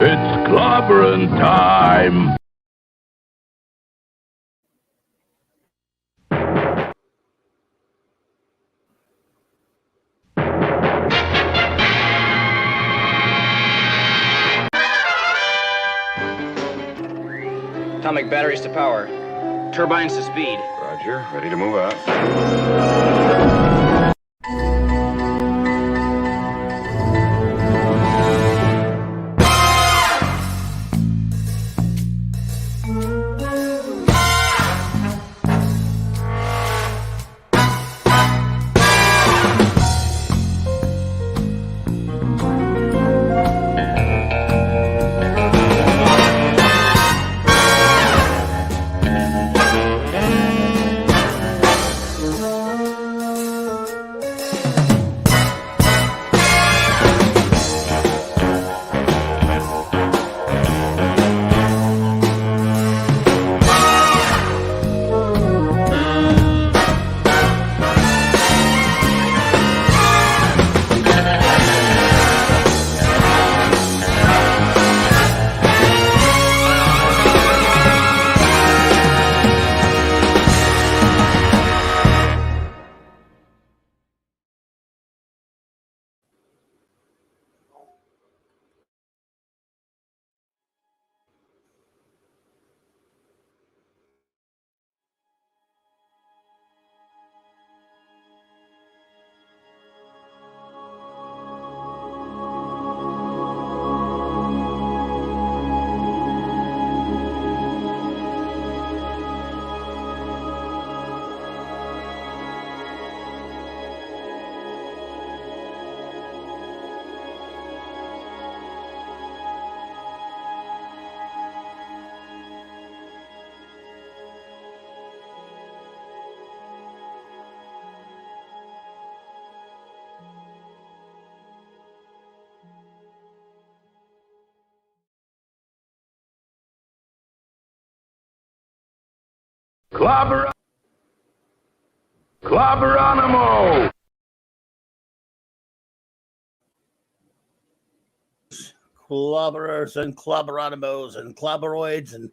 It's clobbering time! Atomic batteries to power. Turbines to speed. Roger, ready to move out. Clobberanimo! Clobberers and clobberanimos and clobberoids and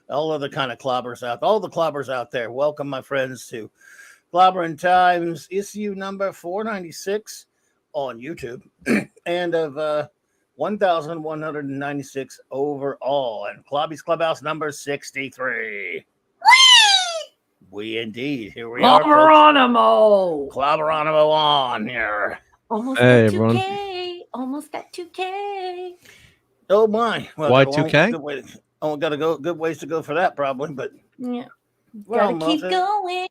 all other kind of clobbers all the clobbers out there. Welcome, my friends, to Clobbering Times, issue number 496 on YouTube and of 1,196 overall, and Clobby's Clubhouse number 63. We indeed. Here we are. Clobberanimo on here. Almost Hey, got 2K. everyone. Almost got 2K. Oh my! Well, Why got a long- 2K? Good way to, got to go. Good ways to go for that, probably. But Yeah. we're Gotta almost keep going.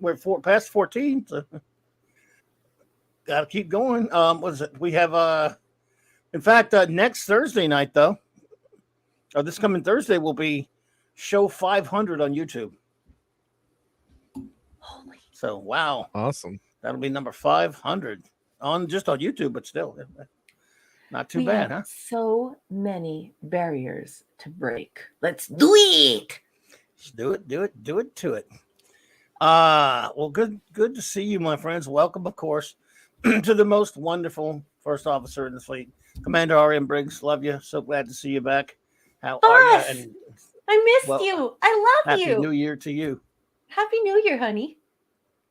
We're past 14, so gotta keep going. What is it? We have in fact, next Thursday night though, or this coming Thursday will be show 500 on YouTube. Holy. So wow, Awesome. that'll be number 500 on YouTube, but still not too We bad, have huh? so many barriers to break. Let's do it. Just do it to it. Well, good to see you, my friends. Welcome, of course, to the most wonderful first officer in the fleet, Commander R.M. Briggs. Love you. So glad to see you back. How are you? Boss! And I missed well, you. I love Happy you. New Year to you. Happy New Year, honey.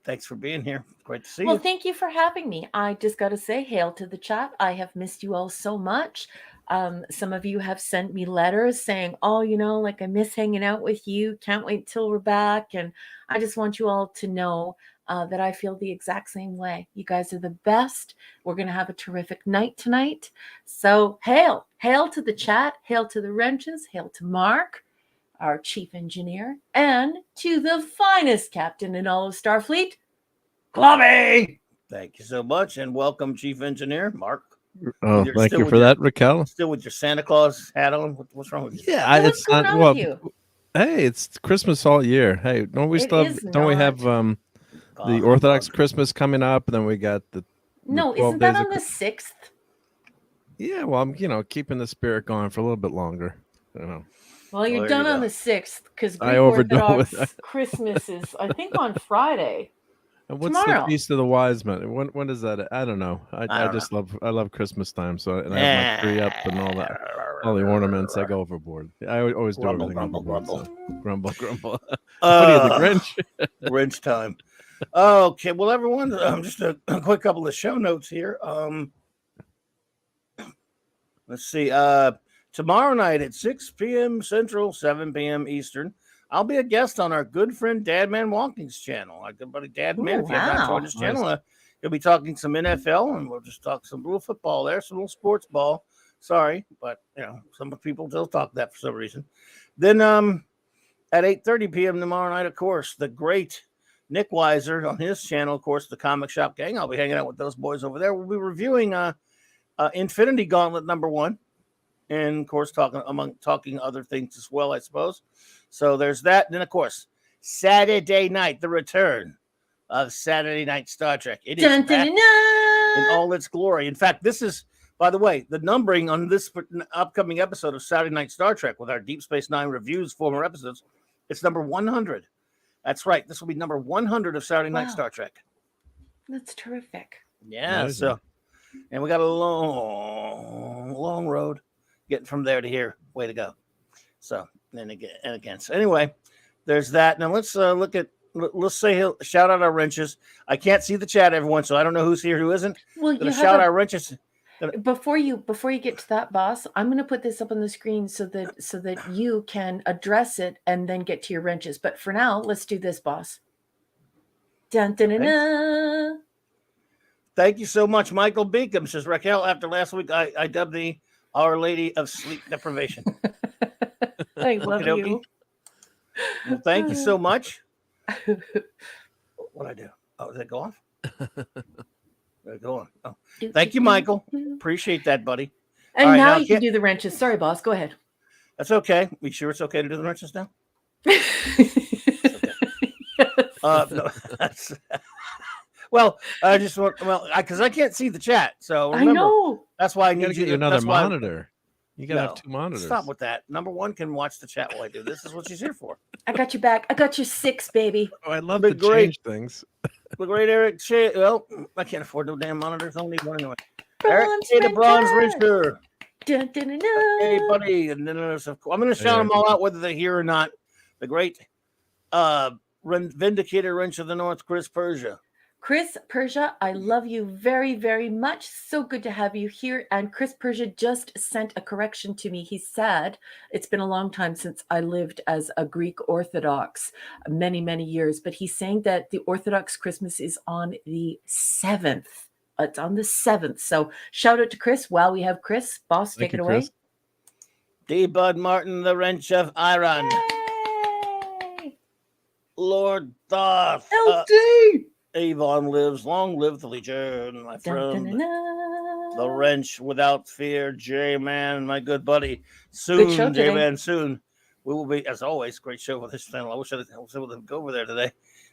Thanks for being here. Great to see Well, you. thank you for having me. I just got to say, hail to the chat. I have missed you all so much. Some of you have sent me letters saying, oh, like I miss hanging out with you. Can't wait till we're back. And I just want you all to know that I feel the exact same way. You guys are the best. We're going to have a terrific night tonight. So hail to the chat. Hail to the wrenches. Hail to Mark, our chief engineer, and to the finest captain in all of Starfleet, Clubby. Thank you so much, and welcome, Chief Engineer Mark. Oh, You're thank still you with for your- that, Raquel. Still with your Santa Claus hat on. What's wrong with you? Yeah, What's it's going not. on Well, with you? hey, it's Christmas all year. Hey, don't we It still is have? Don't we have not. the Orthodox Christmas coming up, and then we got the No, 12 isn't that days on of the 6th? Yeah, well, I'm keeping the spirit going for a little bit longer. Well, you're there done you on go. the 6th because I Greek overdo it Orthodox with that. Christmas is, I think, on Friday. And what's Tomorrow. the Feast of the Wise Men? When is that? I don't know. I just love Christmas time. So and I have my tree up and all that, all the ornaments. I go overboard. I always do Grumble, everything grumble, overboard. grumble. So. Grumble. What are you, the Grinch? Grinch time. Okay, well, everyone, just a quick couple of show notes here. Let's see. Tomorrow night at 6 p.m. Central, 7 p.m. Eastern, I'll be a guest on our good friend Dadman Walking's channel. Our good buddy Dadman, if you have not joined his channel, he'll be talking some NFL, and we'll just talk some little football there, some little sports ball. Sorry, but some people still talk that for some reason. Then at 8:30 p.m. tomorrow night, of course, the great Nick Weiser on his channel, of course, the Comic Shop Gang. I'll be hanging out with those boys over there. We'll be reviewing Infinity Gauntlet #1, and of course, talking other things as well, I suppose. So there's that. And then, of course, Saturday night, the return of Saturday Night Star Trek. It is back in all its glory. In fact, this is, by the way, the numbering on this upcoming episode of Saturday Night Star Trek with our Deep Space Nine reviews, former episodes. It's number 100. That's right. This will be number 100 of Saturday Night Star Trek. That's terrific. Yeah. Amazing. So, and we got a long road getting from there to here. Way to go. So, and again. So anyway, there's that. Now let's shout out our wrenches. I can't see the chat, everyone, so I don't know who's here, who isn't. Well, you shout our wrenches. Before you get to that, boss, I'm going to put this up on the screen so that you can address it and then get to your wrenches. But for now, let's do this, boss. Dun, dun, dun, dun. Thank you so much, Michael Beacom. Says Raquel, after last week, I dubbed thee Our Lady of Sleep Deprivation. I love you. Well, thank you so much. What'd I do? Oh, did it go off? Go on. Oh, thank you, Michael. Appreciate that, buddy. And right, now you can do the wrenches. Sorry, boss. Go ahead. That's okay. You sure it's okay to do the wrenches now? No, well, I just want because I can't see the chat, so remember, I know that's why I need you another monitor. You gotta have two monitors. Stop with that. Number one can watch the chat while I do this. Is what she's here for. I got your back. I got your 6, baby. Oh, I love to change things. The great Eric Shea. Well, I can't afford no damn monitors. I don't need one anyway. Eric Shea, the Bronze Richter. Dun, dun, dun, dun. Hey, buddy. And then I'm going to shout them all out, whether they're here or not. The great Vindicator Wrench of the North, Chris Persia. Chris Persia, I love you very, very much. So good to have you here. And Chris Persia just sent a correction to me. He said, it's been a long time since I lived as a Greek Orthodox, many, many years. But he's saying that the Orthodox Christmas is on the 7th. It's on the 7th. So shout out to Chris. While we have Chris, boss, take it away. Chris. D. Bud Martin, the Wrench of Iron. Yay! Lord Thoth. LD! Avon lives, long live the Legion, my friend. Dun, dun, dun. The Wrench without fear, J-Man, my good buddy. Soon, J-Man, soon. We will be, as always, great show with this channel. I wish I was able to go over there today,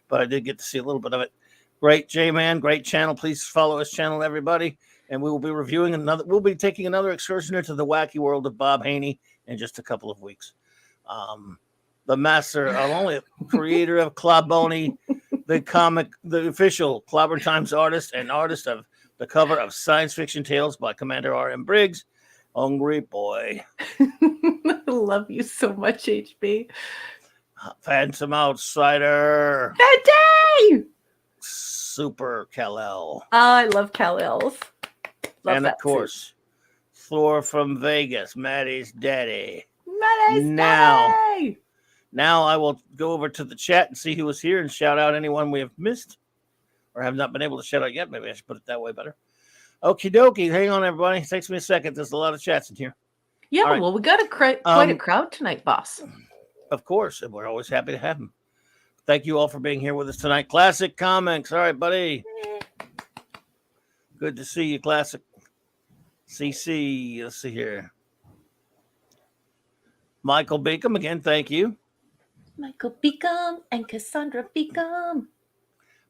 but I did get to see a little bit of it. Great J-Man, great channel. Please follow his channel, everybody. And we will be reviewing we'll be taking another excursion into the wacky world of Bob Haney in just a couple of weeks. The master, only creator of Clabboni, the official Clobberin Times artist and artist of the cover of Science Fiction Tales by Commander R.M. Briggs. Hungry boy. I love you so much, HB. Phantom Outsider. Fante! Super Kal-El. I love Kal-El's. And of course, Thor from Vegas, Maddie's daddy. Maddie's daddy! Now I will go over to the chat and see who was here and shout out anyone we have missed or have not been able to shout out yet. Maybe I should put it that way better. Okie dokie. Hang on, everybody. It takes me a second. There's a lot of chats in here. Yeah, right. Well, we got quite a crowd tonight, boss. Of course. And we're always happy to have them. Thank you all for being here with us tonight. Classic Comics. All right, buddy. Good to see you, Classic. CC. Let's see here. Michael Beacom, again, thank you. Michael Beacom and Cassandra Beacom.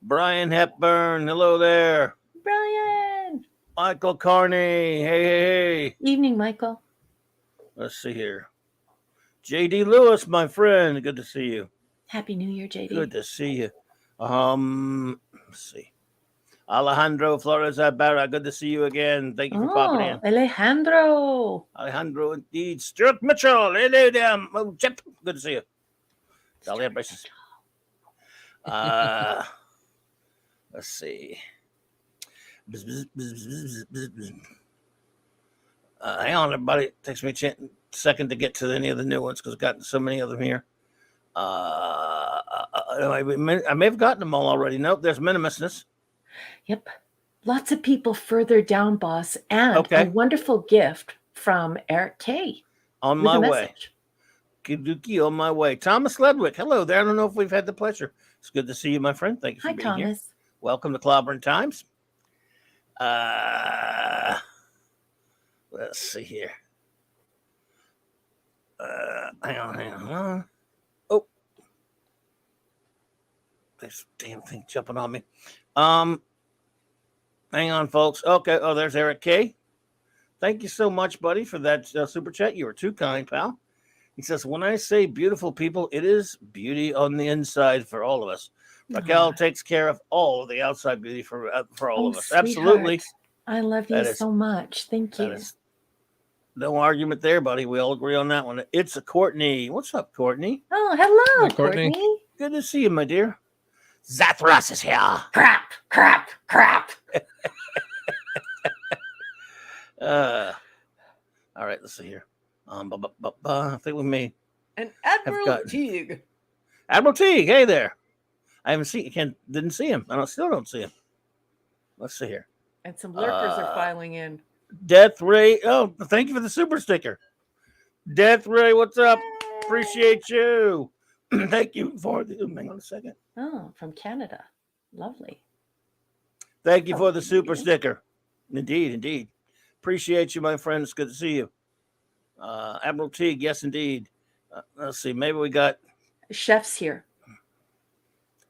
Brian Hepburn, hello there. Brian. Michael Carney, hey. Evening, Michael. Let's see here. JD Lewis, my friend, good to see you. Happy New Year, JD. Good to see you. Let's see. Alejandro Flores Ibarra, good to see you again. Thank you for popping in. Alejandro, indeed. Stuart Mitchell, hello there. Oh, Chip, good to see you. Celebrations. Let's see. Hang on, everybody. It takes me a second to get to any of the new ones because I've gotten so many of them here. I may have gotten them all already. Nope, there's Minimusness. Yep. Lots of people further down, boss. And a wonderful gift from Eric K. On my way. Kiduki on my way. Thomas Ledwick. Hello there. I don't know if we've had the pleasure. It's good to see you, my friend. Thank you for being here. Welcome to Clobbering Times. Let's see here. Hang on. Oh. This damn thing jumping on me. Hang on, folks. Okay. Oh, there's Eric K. Thank you so much, buddy, for that super chat. You were too kind, pal. He says, when I say beautiful people, it is beauty on the inside for all of us. Raquel takes care of all of the outside beauty for all of us. Sweetheart. Absolutely. I love you so much. Thank you. No argument there, buddy. We all agree on that one. It's a Courtney. What's up, Courtney? Oh, hello, Courtney. Good to see you, my dear. Zathras is here. Crap. All right, let's see here. I think we may. And Admiral Teague. Admiral Teague, hey there. I haven't seen. Didn't see him. Still don't see him. Let's see here. And some lurkers are filing in. Death Ray. Oh, thank you for the super sticker. Death Ray, what's up? Appreciate you. Thank you for the. Hang on a second. Oh, from Canada. Lovely. Thank you for the super sticker. Indeed. Appreciate you, my friend. It's good to see you. Admiral Teague, yes, indeed. Let's see. Maybe we got Chef's here.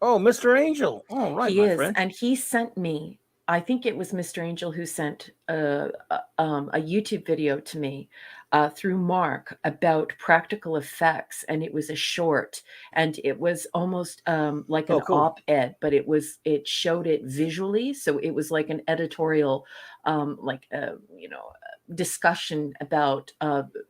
Oh, Mr. Angel. Oh, right, he my is, friend. And he sent me. I think it was Mr. Angel who sent a YouTube video to me through MARC about practical effects, and it was a short, and it was almost like an op-ed, but it showed it visually, so it was like an editorial, discussion about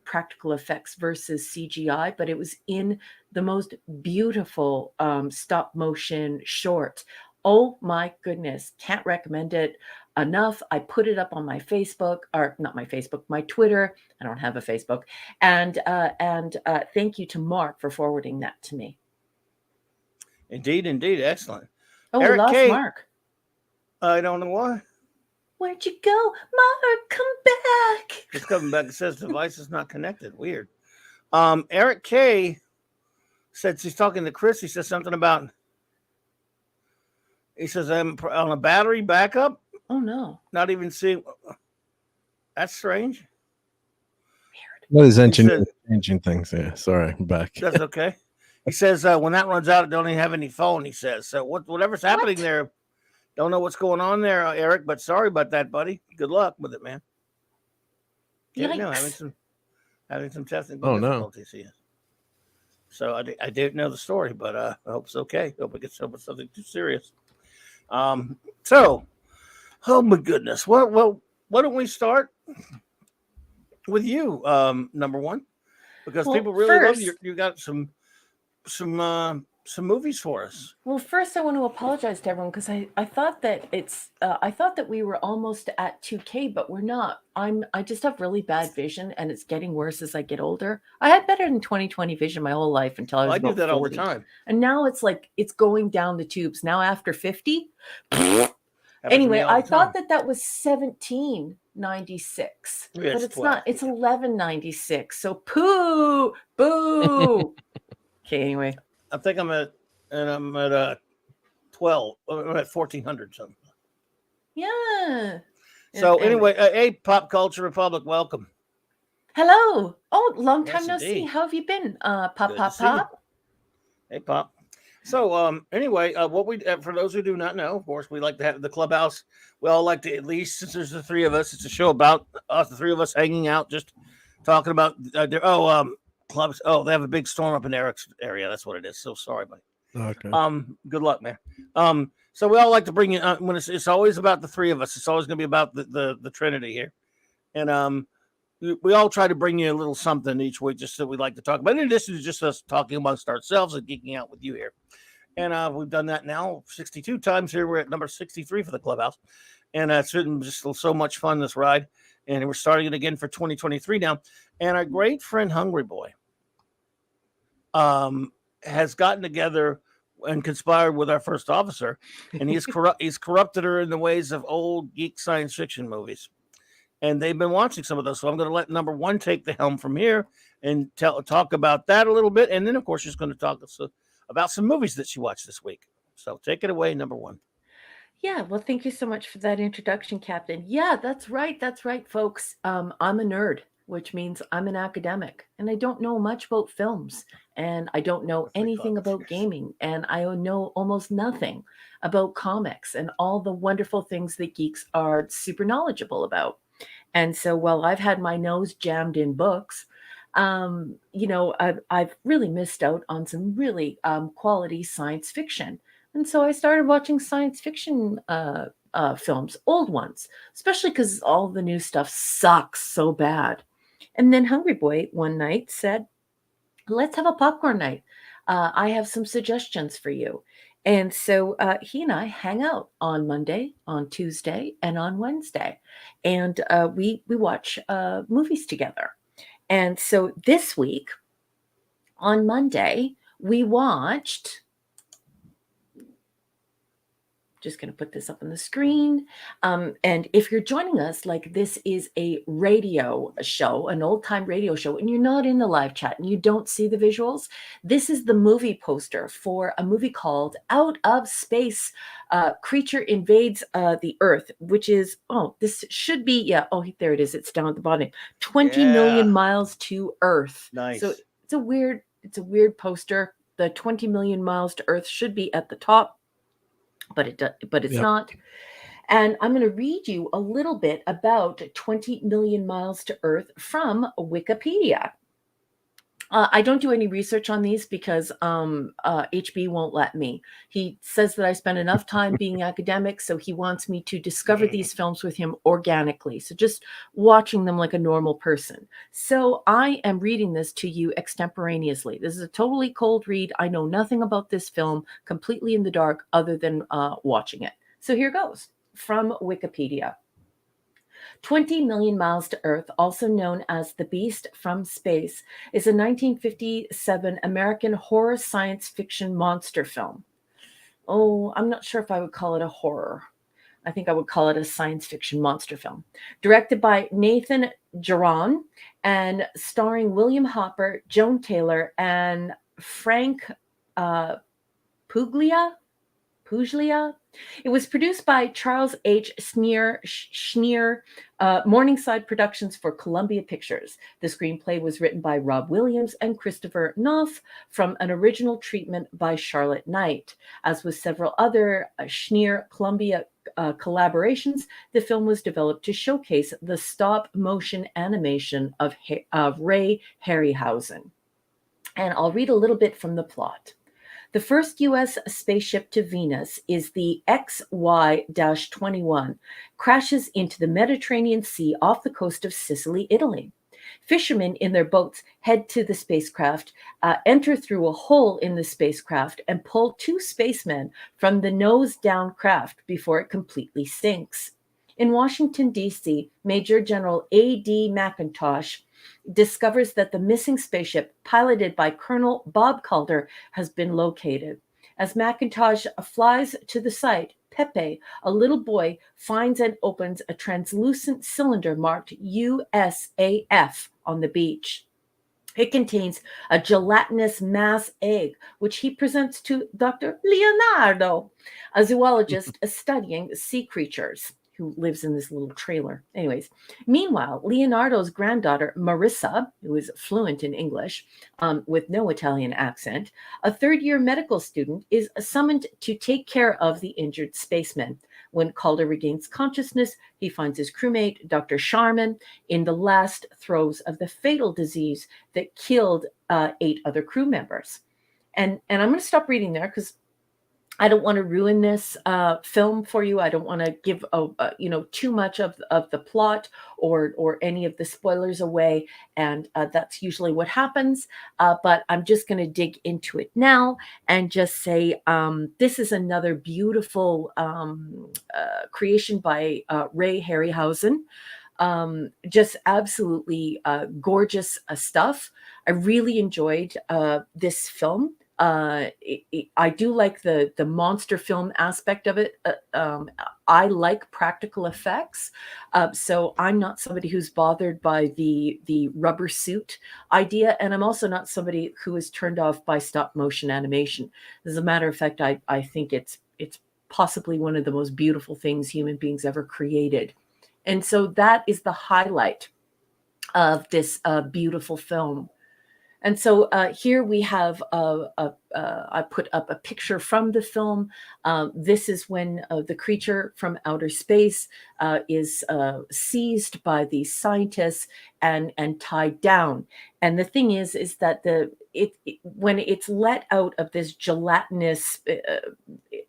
practical effects versus CGI, but it was in the most beautiful stop motion short. Oh my goodness, can't recommend it enough. I put it up on my Facebook, or not my Facebook, my Twitter. I don't have a Facebook. And thank you to MARC for forwarding that to me. Indeed. Excellent. Oh, Eric we lost MARC. I don't know why. Where'd you go? MARC, come back. It's coming back. It says device is not connected. Weird. Eric K said he's talking to Chris. He says something about, he says, I'm on a battery backup. Oh, no. Not even seeing. That's strange. Weird. What is engineering changing things? Yeah, sorry, I'm back. That's okay. He says when that runs out, I don't even have any phone, he says. So whatever's happening there, don't know what's going on there, Eric, but sorry about that, buddy. Good luck with it, man. Yeah, no, having some technical difficulties here. So I didn't know the story, but I hope it's okay. Hope it gets over something too serious. So, oh my goodness. Well, why don't we start with you, number one? Because people really love you. You got some movies for us. Well, first I want to apologize to everyone because I thought that I thought that we were almost at 2K, but we're not. I just have really bad vision, and it's getting worse as I get older. I had better than 20/20 vision my whole life until I was about 40. All the time, and now it's like it's going down the tubes. Now after 50. Anyway, I thought that was 1796, but it's 12. Not. It's 1196. So boo. Okay, anyway. I think I'm at 12. I'm at 1400 something. Yeah. So anyway, hey, Pop Culture Republic, welcome. Hello. Oh, long time no see. How have you been, Pop? Hey, Pop. So anyway, what we for those who do not know, of course, we like to have the clubhouse. We all like to, at least since there's the three of us, it's a show about us, the three of us hanging out, just talking about clubs. Oh, they have a big storm up in Eric's area. That's what it is. So sorry, buddy. Okay. Good luck, man. So we all like to bring you when it's always about the three of us. It's always going to be about the Trinity here, and we all try to bring you a little something each week, just so we like to talk about. In addition to just us talking amongst ourselves and geeking out with you here, and we've done that now 62 times here. We're at number 63 for the Clubhouse, and it's been just so much fun this ride. And we're starting it again for 2023 now. And our great friend Hungry Boy has gotten together and conspired with our first officer, and he's corrupted her in the ways of old geek science fiction movies. And they've been watching some of those. So I'm going to let number one take the helm from here and talk about that a little bit. And then, of course, she's going to talk about some movies that she watched this week. So take it away, number one. Yeah, well, thank you so much for that introduction, Captain. Yeah, that's right, folks. I'm a nerd, which means I'm an academic, and I don't know much about films, and I don't know anything about gaming, and I know almost nothing about comics and all the wonderful things that geeks are super knowledgeable about. And so while I've had my nose jammed in books, I've really missed out on some really quality science fiction. And so I started watching science fiction films, old ones, especially because all the new stuff sucks so bad. And then Hungry Boy one night said, let's have a popcorn night. I have some suggestions for you. And so he and I hang out on Monday, on Tuesday, and on Wednesday. And we watch movies together. And so this week, on Monday, we watched... Just going to put this up on the screen. And if you're joining us, like this is a radio show, an old time radio show, and you're not in the live chat and you don't see the visuals, this is the movie poster for a movie called Out of Space. Creature Invades the Earth, which is, this should be, there it is. It's down at the bottom. 20 million miles to Earth. Nice. So it's a weird poster. The 20 million miles to Earth should be at the top. But it's not. And I'm going to read you a little bit about 20 million miles to Earth from Wikipedia. I don't do any research on these because HB won't let me. He says that I spend enough time being academic, so he wants me to discover these films with him organically. So just watching them like a normal person. So I am reading this to you extemporaneously. This is a totally cold read. I know nothing about this film, completely in the dark, other than watching it. So here goes from Wikipedia. 20 Million Miles to Earth, also known as The Beast from Space, is a 1957 American horror science fiction monster film. Oh, I'm not sure if I would call it a horror. I think I would call it a science fiction monster film. Directed by Nathan Geron and starring William Hopper, Joan Taylor, and Frank Puglia. It was produced by Charles H. Schneer, Morningside Productions for Columbia Pictures. The screenplay was written by Rob Williams and Christopher Knopf from an original treatment by Charlotte Knight. As with several other Schneer-Columbia collaborations, the film was developed to showcase the stop-motion animation of Ray Harryhausen. And I'll read a little bit from the plot. The first U.S. spaceship to Venus is the XY-21, crashes into the Mediterranean Sea off the coast of Sicily, Italy. Fishermen in their boats head to the spacecraft, enter through a hole in the spacecraft, and pull two spacemen from the nose-down craft before it completely sinks. In Washington, D.C., Major General A.D. McIntosh discovers that the missing spaceship, piloted by Colonel Bob Calder, has been located. As McIntosh flies to the site, Pepe, a little boy, finds and opens a translucent cylinder marked USAF on the beach. It contains a gelatinous mass egg, which he presents to Dr. Leonardo, a zoologist studying sea creatures, who lives in this little trailer. Anyways, meanwhile, Leonardo's granddaughter, Marissa, who is fluent in English with no Italian accent, a third-year medical student, is summoned to take care of the injured spaceman. When Calder regains consciousness, he finds his crewmate, Dr. Sharman, in the last throes of the fatal disease that killed 8 other crew members. And I'm going to stop reading there because I don't want to ruin this film for you. I don't want to give too much of the plot or any of the spoilers away, and that's usually what happens. But I'm just going to dig into it now and just say this is another beautiful creation by Ray Harryhausen. Just absolutely gorgeous stuff. I really enjoyed this film. I do like the monster film aspect of it. I like practical effects, so I'm not somebody who's bothered by the rubber suit idea, and I'm also not somebody who is turned off by stop motion animation. As a matter of fact, I think it's possibly one of the most beautiful things human beings ever created, and so that is the highlight of this beautiful film. And so here we have, I put up a picture from the film. This is when the creature from outer space is seized by these scientists and tied down. And the thing is that when it's let out of this gelatinous,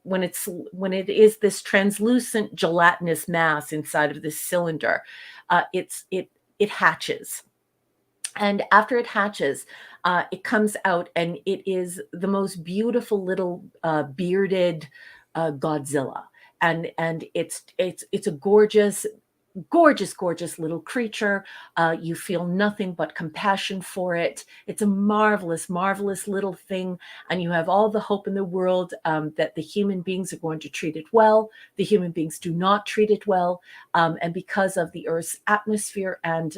when it is this translucent gelatinous mass inside of this cylinder, it hatches. And after it hatches, it comes out, and it is the most beautiful little bearded Godzilla, and it's a gorgeous little creature. You feel nothing but compassion for it. It's a marvelous little thing, and you have all the hope in the world that the human beings are going to treat it well. The human beings do not treat it well, and because of the Earth's atmosphere and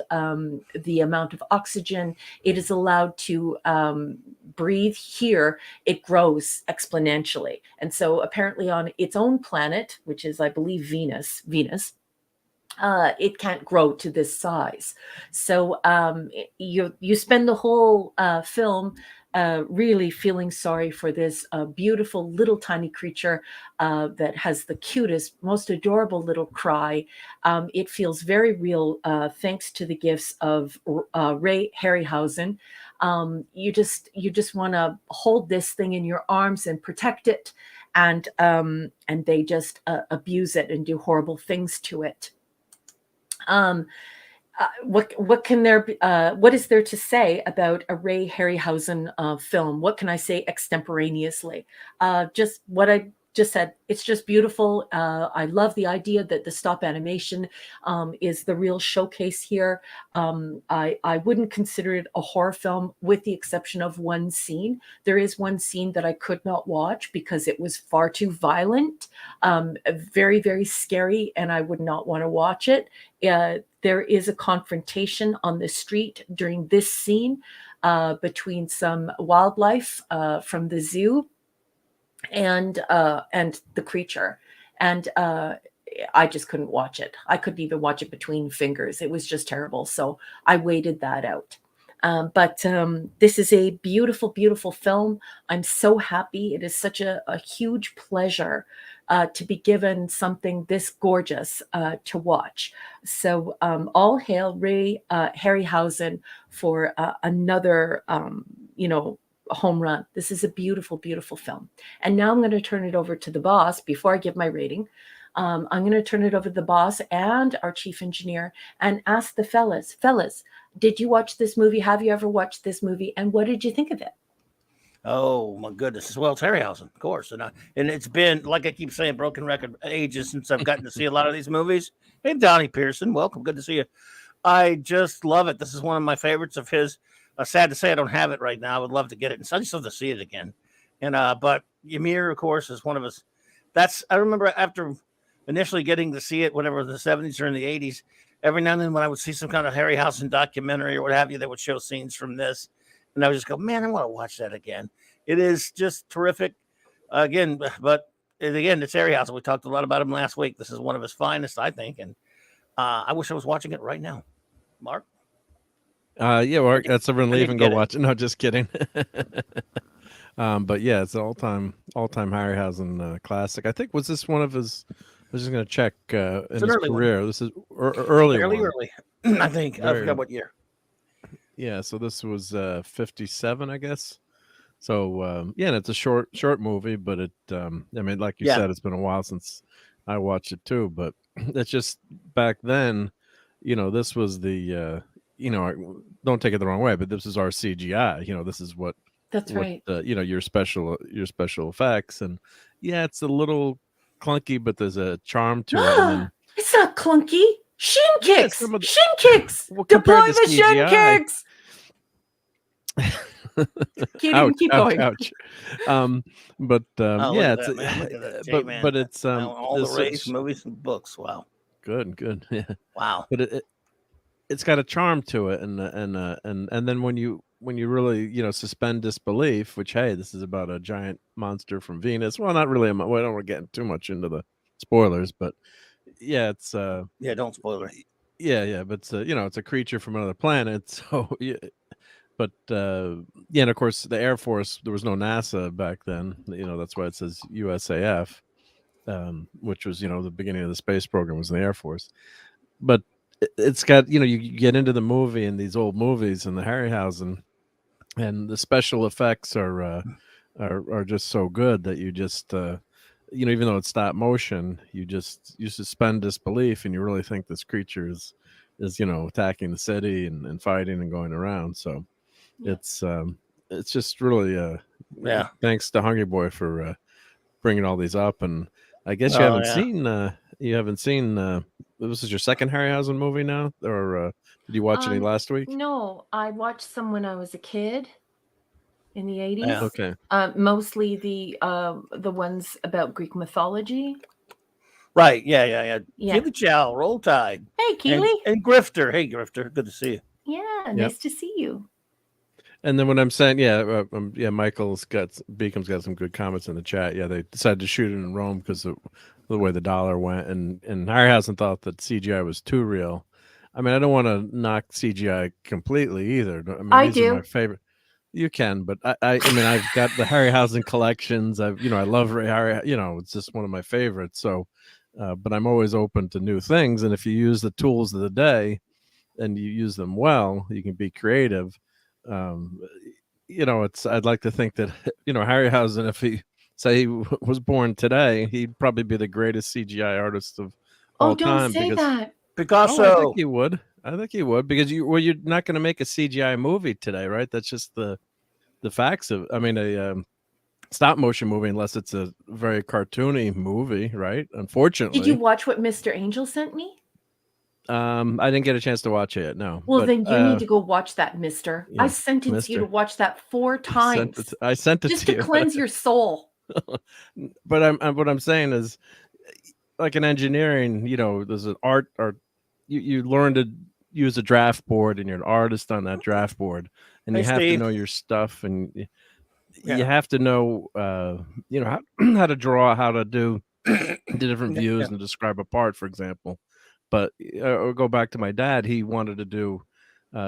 the amount of oxygen it is allowed to breathe here, it grows exponentially. And so apparently on its own planet, which is, I believe, Venus, it can't grow to this size. So you spend the whole film really feeling sorry for this beautiful little tiny creature that has the cutest, most adorable little cry. It feels very real thanks to the gifts of Ray Harryhausen. You just want to hold this thing in your arms and protect it, and they just abuse it and do horrible things to it. What can there be, what is there to say about a Ray Harryhausen film? What can I say extemporaneously? Just what I just said. It's just beautiful. I love the idea that the stop animation is the real showcase here. I wouldn't consider it a horror film, with the exception of one scene. There is one scene that I could not watch because it was far too violent, very, very scary, and I would not want to watch it. There is a confrontation on the street during this scene between some wildlife from the zoo and the creature, and I just couldn't watch it. I couldn't even watch it between fingers. It was just terrible. So I waited that out. But this is a beautiful, beautiful film. I'm so happy. It is such a huge pleasure to be given something this gorgeous to watch. So all hail Ray Harryhausen for another, home run. This is a beautiful, beautiful film. And now I'm going to turn it over to the boss before I give my rating. I'm going to turn it over to the boss and our chief engineer and ask the fellas, did you watch this movie? Have you ever watched this movie? And what did you think of it? Oh my goodness! Well, it's Harryhausen, of course, and it's been, like I keep saying, broken record, ages since I've gotten to see a lot of these movies. Hey, Donnie Pearson, welcome. Good to see you. I just love it. This is one of my favorites of his. Sad to say I don't have it right now. I would love to get it, and so I just love to see it again. And but Ymir, of course, is one of us. I remember after initially getting to see it, whatever, the 70s or in the 80s. Every now and then, when I would see some kind of Harryhausen documentary or what have you, they would show scenes from this, and I would just go, "Man, I want to watch that again." It is just terrific. But again, it's Harryhausen. We talked a lot about him last week. This is one of his finest, I think, and I wish I was watching it right now. Mark. Yeah, Mark, that's everyone leave and go watch it. No, just kidding. But yeah, it's an all-time Harryhausen classic. I think, was this one of his? I was just going to check in his career. One. This is early. I think. I forgot what year. Yeah, so this was 57, I guess. So yeah, and it's a short movie, but it I mean, like you said, it's been a while since I watched it too. But it's just back then, this was the don't take it the wrong way, but this is our CGI. This is what right. Your special effects, and yeah, it's a little clunky, but there's a charm to it. And then, it's not clunky. Shin kicks. Yeah, shin kicks. Well, Deploy compared to the shin CGI. kicks. Keep going. Ouch. But yeah, it's but it's all the race movies and books. Wow. Good. Yeah. Wow. But it's got a charm to it, and then when you really suspend disbelief, which, hey, this is about a giant monster from Venus. Well, not really. Well, I don't want to get too much into the spoilers, but yeah, it's don't spoil it. Yeah, but it's a creature from another planet. So yeah. But yeah, and of course the Air Force, there was no NASA back then. That's why it says USAF, which was the beginning of the space program was in the Air Force. But it's got you get into the movie and these old movies and the Harryhausen, and the special effects are just so good that you just even though it's stop motion, you suspend disbelief and you really think this creature is attacking the city and fighting and going around. So it's just really thanks to Hungry Boy for bringing all these up. And I guess you haven't seen this is your second Harryhausen movie now, or did you watch any last week? No, I watched some when I was a kid in the 80s. Yeah. Okay. Mostly the ones about Greek mythology. Right. Yeah. Keely Chow, Roll Tide. Hey, Keely. And Grifter. Hey, Grifter. Good to see you. Yeah, nice to see you. And then when I'm saying, Beacom's got some good comments in the chat. Yeah, they decided to shoot it in Rome because of the way the dollar went, and Harryhausen thought that CGI was too real. I mean, I don't want to knock CGI completely either. I mean, these are my favorite. You can, but I mean, I've got the Harryhausen collections. I love Ray Harry. It's just one of my favorites. So, but I'm always open to new things, and if you use the tools of the day and you use them well, you can be creative. I'd like to think that Harryhausen, if he was born today, he'd probably be the greatest CGI artist of all time. Don't say that. Picasso. I think he would because you're not going to make a CGI movie today, right? That's just the facts of. I mean, a stop motion movie, unless it's a very cartoony movie, right? Unfortunately. Did you watch what Mr. Angel sent me? I didn't get a chance to watch it. No. Well, then you need to go watch that, Mister. I sentenced you to watch that 4 times. I sent it just to to cleanse your soul. But what I'm saying is, like in engineering, there's an art, or you learn to use a draft board, and you're an artist on that draft board, and you have to know your stuff, and you have to know, how to draw, how to do the different views and describe a part, for example. But I'll go back to my dad. He wanted to do.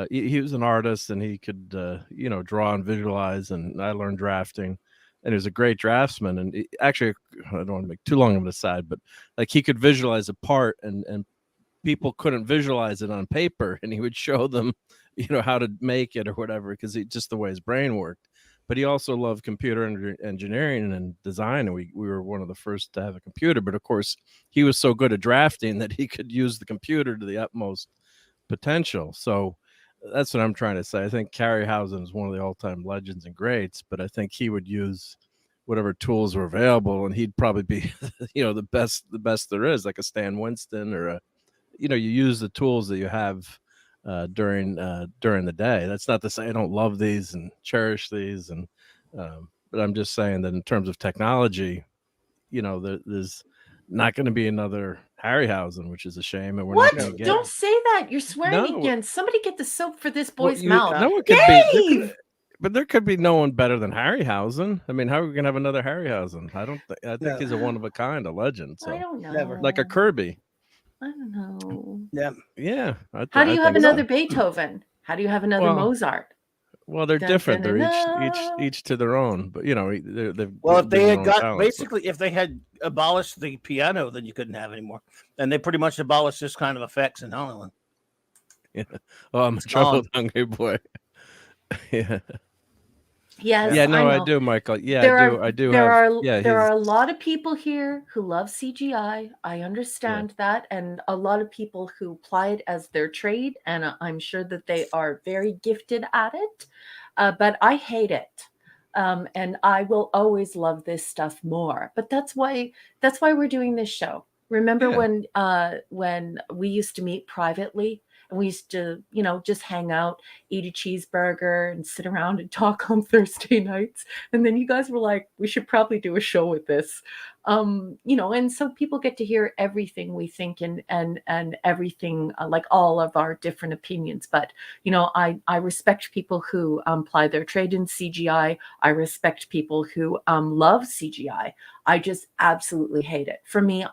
He was an artist, and he could, draw and visualize. And I learned drafting, and he was a great draftsman. And actually, I don't want to make too long of an aside, but like he could visualize a part, and people couldn't visualize it on paper, and he would show them, how to make it or whatever, because just the way his brain worked. But he also loved computer engineering and design, and we were one of the first to have a computer. But of course, he was so good at drafting that he could use the computer to the utmost potential. So that's what I'm trying to say. I think Harryhausen is one of the all-time legends and greats, but I think he would use whatever tools were available, and he'd probably be, the best there is, like a Stan Winston or you use the tools that you have during the day. That's not to say I don't love these and cherish these, and but I'm just saying that in terms of technology, there's not going to be another Harryhausen, which is a shame. And we're not going to get. Don't say that. You're swearing again. Somebody get the soap for this boy's mouth. No, it could be. But there could be no one better than Harryhausen. I mean, how are we gonna have another Harryhausen? I think he's a one of a kind, a legend. So I don't know. Never. Like a Kirby. I don't know. Yeah. How do you have another Beethoven? How do you have another Mozart? Well, they're different. They're each to their own. But they've if they had got if they had abolished the piano, then you couldn't have anymore. And they pretty much abolished this kind of effects in Hollywood. Yeah. Oh, I'm in trouble with Hungry Boy. Yeah. Yes, Yeah, I no, I know. do, Michael. Yeah, There I do there have. are Yeah, there he's. are a lot of people here who love CGI. I understand that, and a lot of people who apply it as their trade, and I'm sure that they are very gifted at it. But I hate it. And I will always love this stuff more. But that's why we're doing this show. Remember Yeah. when we used to meet privately and we used to, just hang out, eat a cheeseburger and sit around and talk on Thursday nights. And then you guys were like, we should probably do a show with this. And so people get to hear everything we think and everything, like all of our different opinions. But I respect people who apply their trade in CGI. I respect people who love CGI. I just absolutely hate it. For me,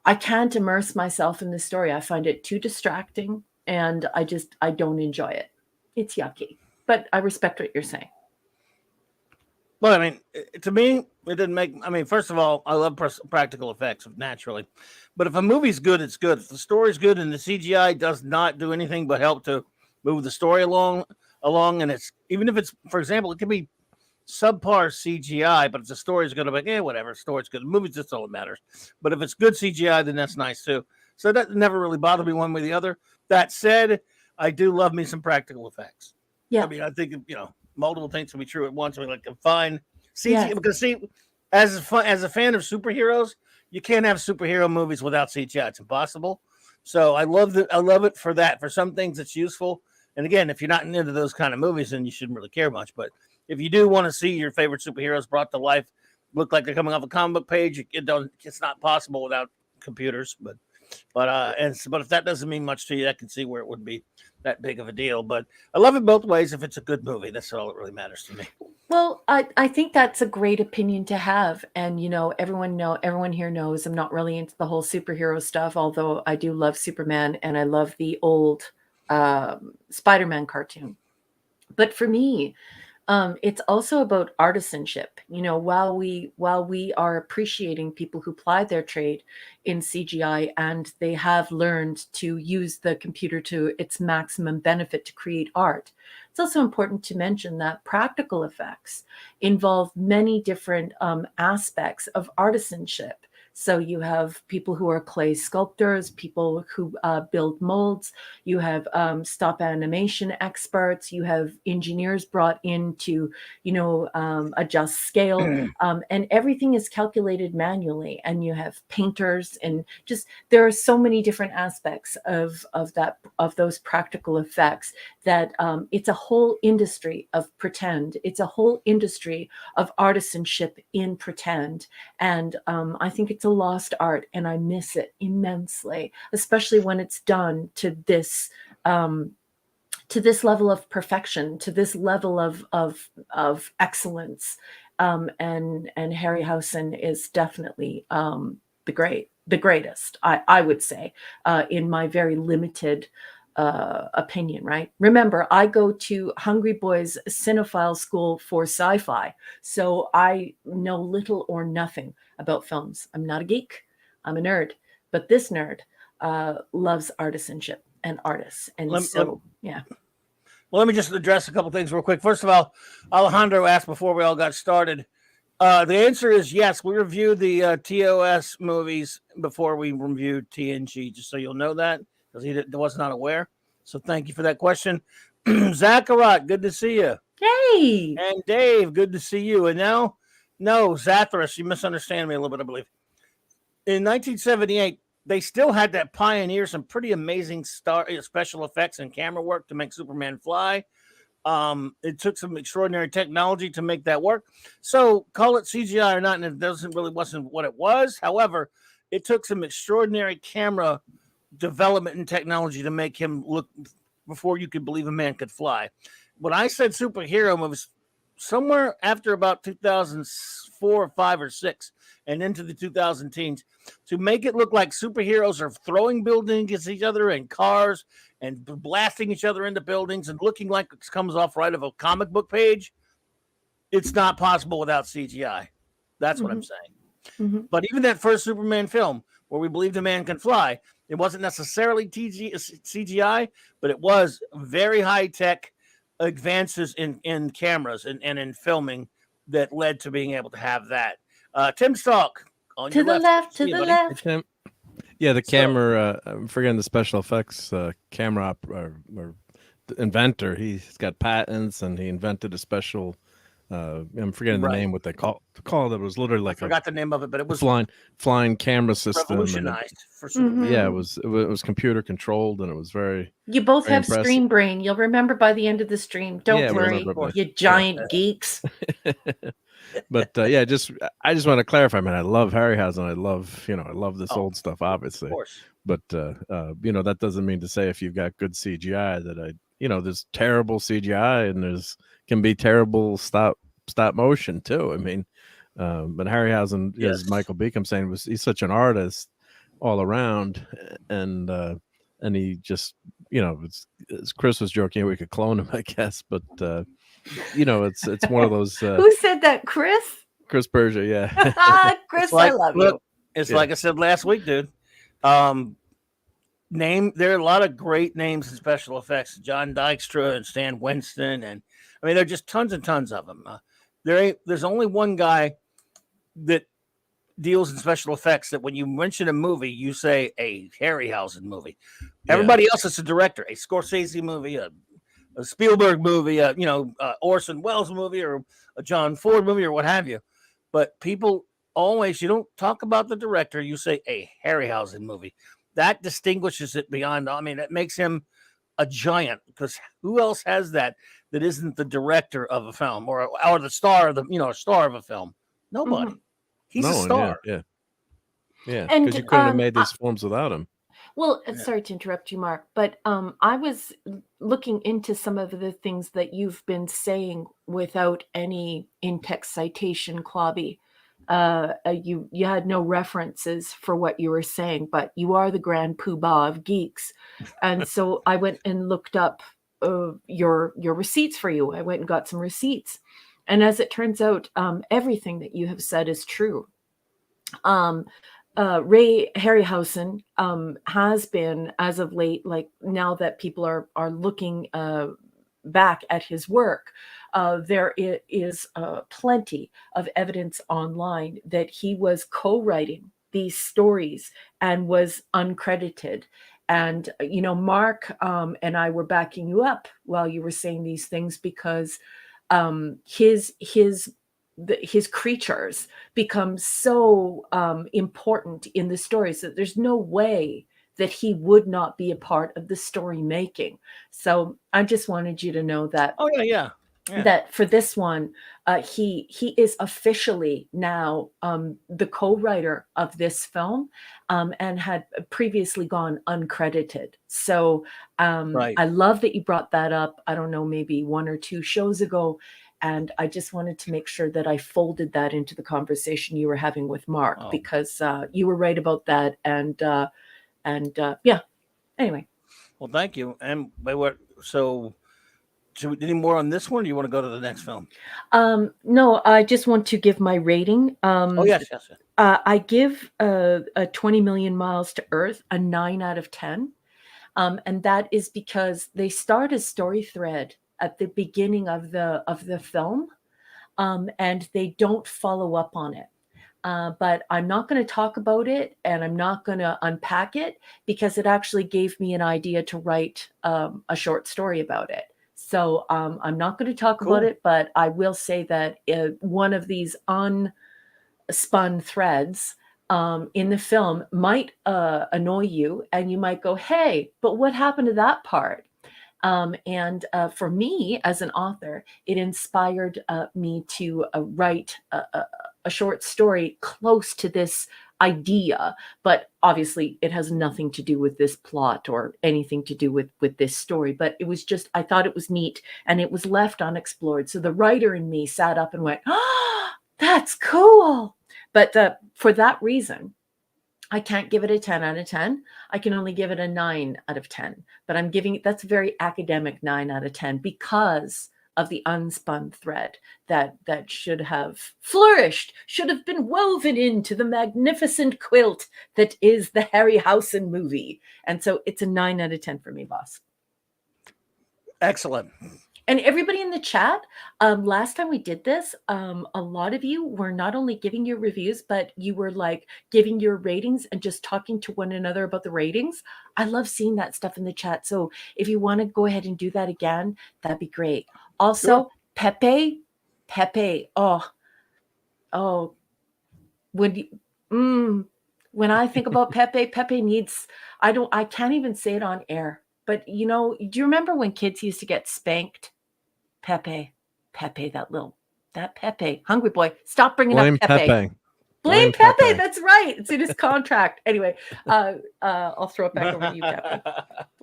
I can't immerse myself in the story. I find it too distracting, and I don't enjoy it. It's yucky, but I respect what you're saying. Well, I mean, to me, it didn't make. I mean, first of all, I love practical effects naturally, but if a movie's good, it's good. If the story's good and the CGI does not do anything but help to move the story along, and it's even if it's, for example, it could be subpar CGI, but if the story's going to be, whatever, story's good. The movie's just all that matters. But if it's good CGI, then that's nice too. So that never really bothered me one way or the other. That said, I do love me some practical effects. Yeah. I mean, I think multiple things can be true at once. I mean, like a fine CGI Yes. because as a fan of superheroes, you can't have superhero movies without CGI. It's impossible. So I love it for that. For some things, it's useful. And again, if you're not into those kind of movies, then you shouldn't really care much. But if you do want to see your favorite superheroes brought to life, look like they're coming off a comic book page, it's not possible without computers. But if that doesn't mean much to you, I can see where it would be that big of a deal. But I love it both ways. If it's a good movie, that's all that really matters to me. Well, I think that's a great opinion to have. And everyone here knows I'm not really into the whole superhero stuff, although I do love Superman and I love the old Spider-Man cartoon. But for me, it's also about artisanship. While we are appreciating people who ply their trade in CGI and they have learned to use the computer to its maximum benefit to create art, it's also important to mention that practical effects involve many different aspects of artisanship. So you have people who are clay sculptors, people who build molds. You have stop animation experts. You have engineers brought in to, adjust scale, and everything is calculated manually. And you have painters, and just there are so many different aspects of those practical effects that it's a whole industry of pretend. It's a whole industry of artisanship in pretend, and I think it's a lost art, and I miss it immensely, especially when it's done to this level of perfection, to this level of excellence. And Harryhausen is definitely the greatest, I would say, in my very limited opinion, right? Remember, I go to Hungry Boys Cinephile School for Sci-Fi, so I know little or nothing about films. I'm not a geek, I'm a nerd, but this nerd loves artisanship and artists, and yeah. Well, let me just address a couple things real quick. First of all, Alejandro asked before we all got started. The answer is yes. We reviewed the TOS movies before we reviewed TNG, just so you'll know that, because he was not aware. So thank you for that question. Zacharot, good to see you. Hey! And Dave, good to see you. And now, no, Zathras, you misunderstand me a little bit, I believe. In 1978, they still had to pioneer some pretty amazing special effects and camera work to make Superman fly. It took some extraordinary technology to make that work. So call it CGI or not, and it wasn't what it was. However, it took some extraordinary camera development and technology to make him look before you could believe a man could fly. When I said superhero movies, somewhere after about 2004 or 5 or 6 and into the 2000 teens, to make it look like superheroes are throwing buildings against each other and cars and blasting each other into buildings and looking like it comes off right of a comic book page, it's not possible without CGI. That's what I'm saying. Mm-hmm. But even that first Superman film where we believed a man can fly, it wasn't necessarily CGI, but it was very high tech advances in cameras and in filming that led to being able to have that. Tim Stalk on To your the left, to See you, the buddy. left. Tim. Yeah, the So- camera. I'm forgetting the special effects camera or the inventor. He's got patents, and he invented a special. I'm forgetting the Right. name. What they call it. It was literally I like forgot the name of it, but it a was flying camera system. And revolutionized for Superman. yeah, it was computer controlled, and it was very. You both Very have impressive. stream brain. You'll remember by the end of the stream. Don't Yeah, we worry, remember you giant geeks. But yeah, I just want to clarify, man. I love Harryhausen. I love this Oh, old stuff, obviously. Of course. But that doesn't mean to say if you've got good CGI that there's terrible CGI and can be terrible stop motion too. I mean, but Harryhausen, Yes. as Michael Beacom saying, he's such an artist all around, and he just as Chris was joking, we could clone him, I guess, but it's one of those. Who said that, Chris? Chris Berger, yeah. Chris, Like, I love look, you. It's Yeah. like I said last week, dude. There are a lot of great names in special effects. John Dykstra and Stan Winston, and I mean, there are just tons and tons of them. There's only one guy that deals in special effects that when you mention a movie, you say a Harryhausen movie. Yeah. Everybody else is a director, a Scorsese movie, a Spielberg movie, Orson Welles movie, or a John Ford movie, or what have you. But people always, you don't talk about the director, you say a Harryhausen movie. That distinguishes it beyond. I mean, it makes him a giant, because who else has that isn't the director of a film or the star of the star of a film? Nobody. He's a star. Yeah. And, Because you couldn't have made these films without him. Well, Yeah. sorry to interrupt you, Mark, but I was looking into some of the things that you've been saying without any in-text citation, Clobby. You had no references for what you were saying, but you are the grand poobah of geeks, and so I went and looked up your receipts for you. I went and got some receipts, and as it turns out, everything that you have said is true. Ray Harryhausen has been, as of late, like now that people are looking back at his work, there is plenty of evidence online that he was co-writing these stories and was uncredited. And Mark and I were backing you up while you were saying these things, because his creatures become so important in the stories that there's no way that he would not be a part of the story making. So I just wanted you to know that. Oh yeah. That for this one, he is officially now the co-writer of this film, and had previously gone uncredited. So Right. I love that you brought that up. I don't know, maybe 1 or 2 shows ago. And I just wanted to make sure that I folded that into the conversation you were having with Mark, because you were right about that. And yeah, anyway. Well, thank you. And so any more on this one, or you want to go to the next film? No, I just want to give my rating. Yes. I give a 20 million miles to Earth a 9 out of 10. And that is because they start a story thread at the beginning of the film, and they don't follow up on it. But I'm not going to talk about it, and I'm not going to unpack it, because it actually gave me an idea to write a short story about it. So I'm not going to talk about it, but I will say that one of these unspun threads in the film might annoy you, and you might go, hey, but what happened to that part? And for me as an author, it inspired me to write a short story close to this idea, but obviously it has nothing to do with this plot or anything to do with this story. But it was just, I thought it was neat, and it was left unexplored. So the writer in me sat up and went, oh, that's cool. But for that reason, I can't give it a 10 out of 10. I can only give it a 9 out of 10. But I'm giving it, that's a very academic 9 out of 10, because of the unspun thread that should have flourished, should have been woven into the magnificent quilt that is the Harryhausen movie. And so it's a 9 out of 10 for me, boss. Excellent. And everybody in the chat, last time we did this, a lot of you were not only giving your reviews, but you were like giving your ratings and just talking to one another about the ratings. I love seeing that stuff in the chat. So if you want to go ahead and do that again, that'd be great. Also, sure. Pepe. Oh, when I think about Pepe needs, I can't even say it on air, but do you remember when kids used to get spanked? Pepe, that Pepe, hungry boy. Stop bringing up Pepe. Blame Pepe. That's right. It's in his contract. Anyway, I'll throw it back over to you, Pepe.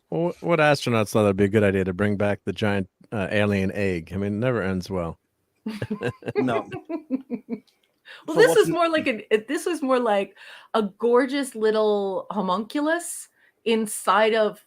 Well, what astronauts thought that'd be a good idea to bring back the giant alien egg? I mean, it never ends well. No. Well, this was more like a gorgeous little homunculus inside of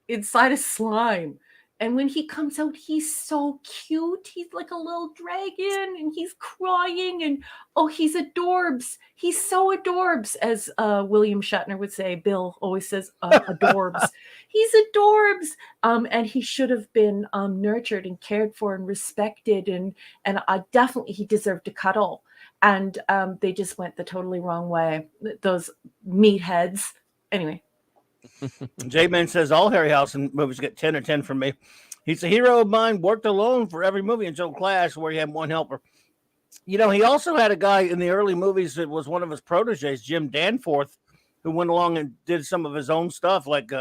inside a slime. And when he comes out, he's so cute. He's like a little dragon and he's crying and he's adorbs. He's so adorbs, as William Shatner would say. Bill always says adorbs. He's adorbs. And he should have been nurtured and cared for and respected. And definitely he deserved a cuddle. And they just went the totally wrong way. Those meatheads. Anyway. J-Man says all Harryhausen movies get 10 or 10 from me. He's a hero of mine, worked alone for every movie until Clash, where he had one helper. He also had a guy in the early movies that was one of his proteges, Jim Danforth, who went along and did some of his own stuff, like,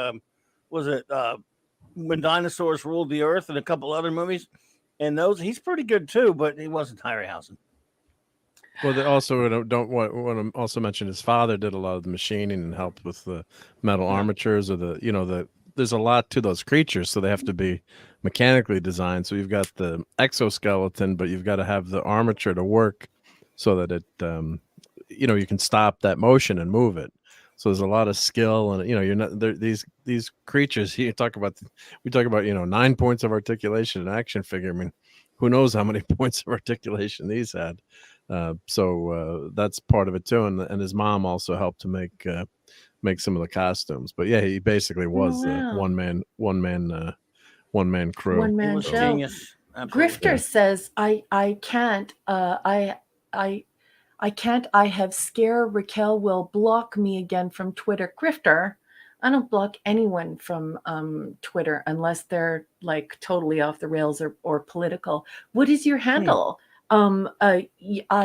When Dinosaurs Ruled the Earth and a couple other movies. And those, he's pretty good too, but he wasn't Harryhausen. Well, they also don't want to also mention his father did a lot of the machining and helped with the metal armatures or there's a lot to those creatures, so they have to be mechanically designed. So you've got the exoskeleton, but you've got to have the armature to work so that it you can stop that motion and move it. So there's a lot of skill, and you're not there. These creatures we talk about 9 points of articulation in action figure. I mean, who knows how many points of articulation these had. So that's part of it too, and his mom also helped to make some of the costumes. But yeah, he basically was one man crew. One man show. Genius. Grifter says, I can't. I can't. I have scare. Raquel will block me again from Twitter. Grifter, I don't block anyone from Twitter unless they're like totally off the rails or political. What is your handle? I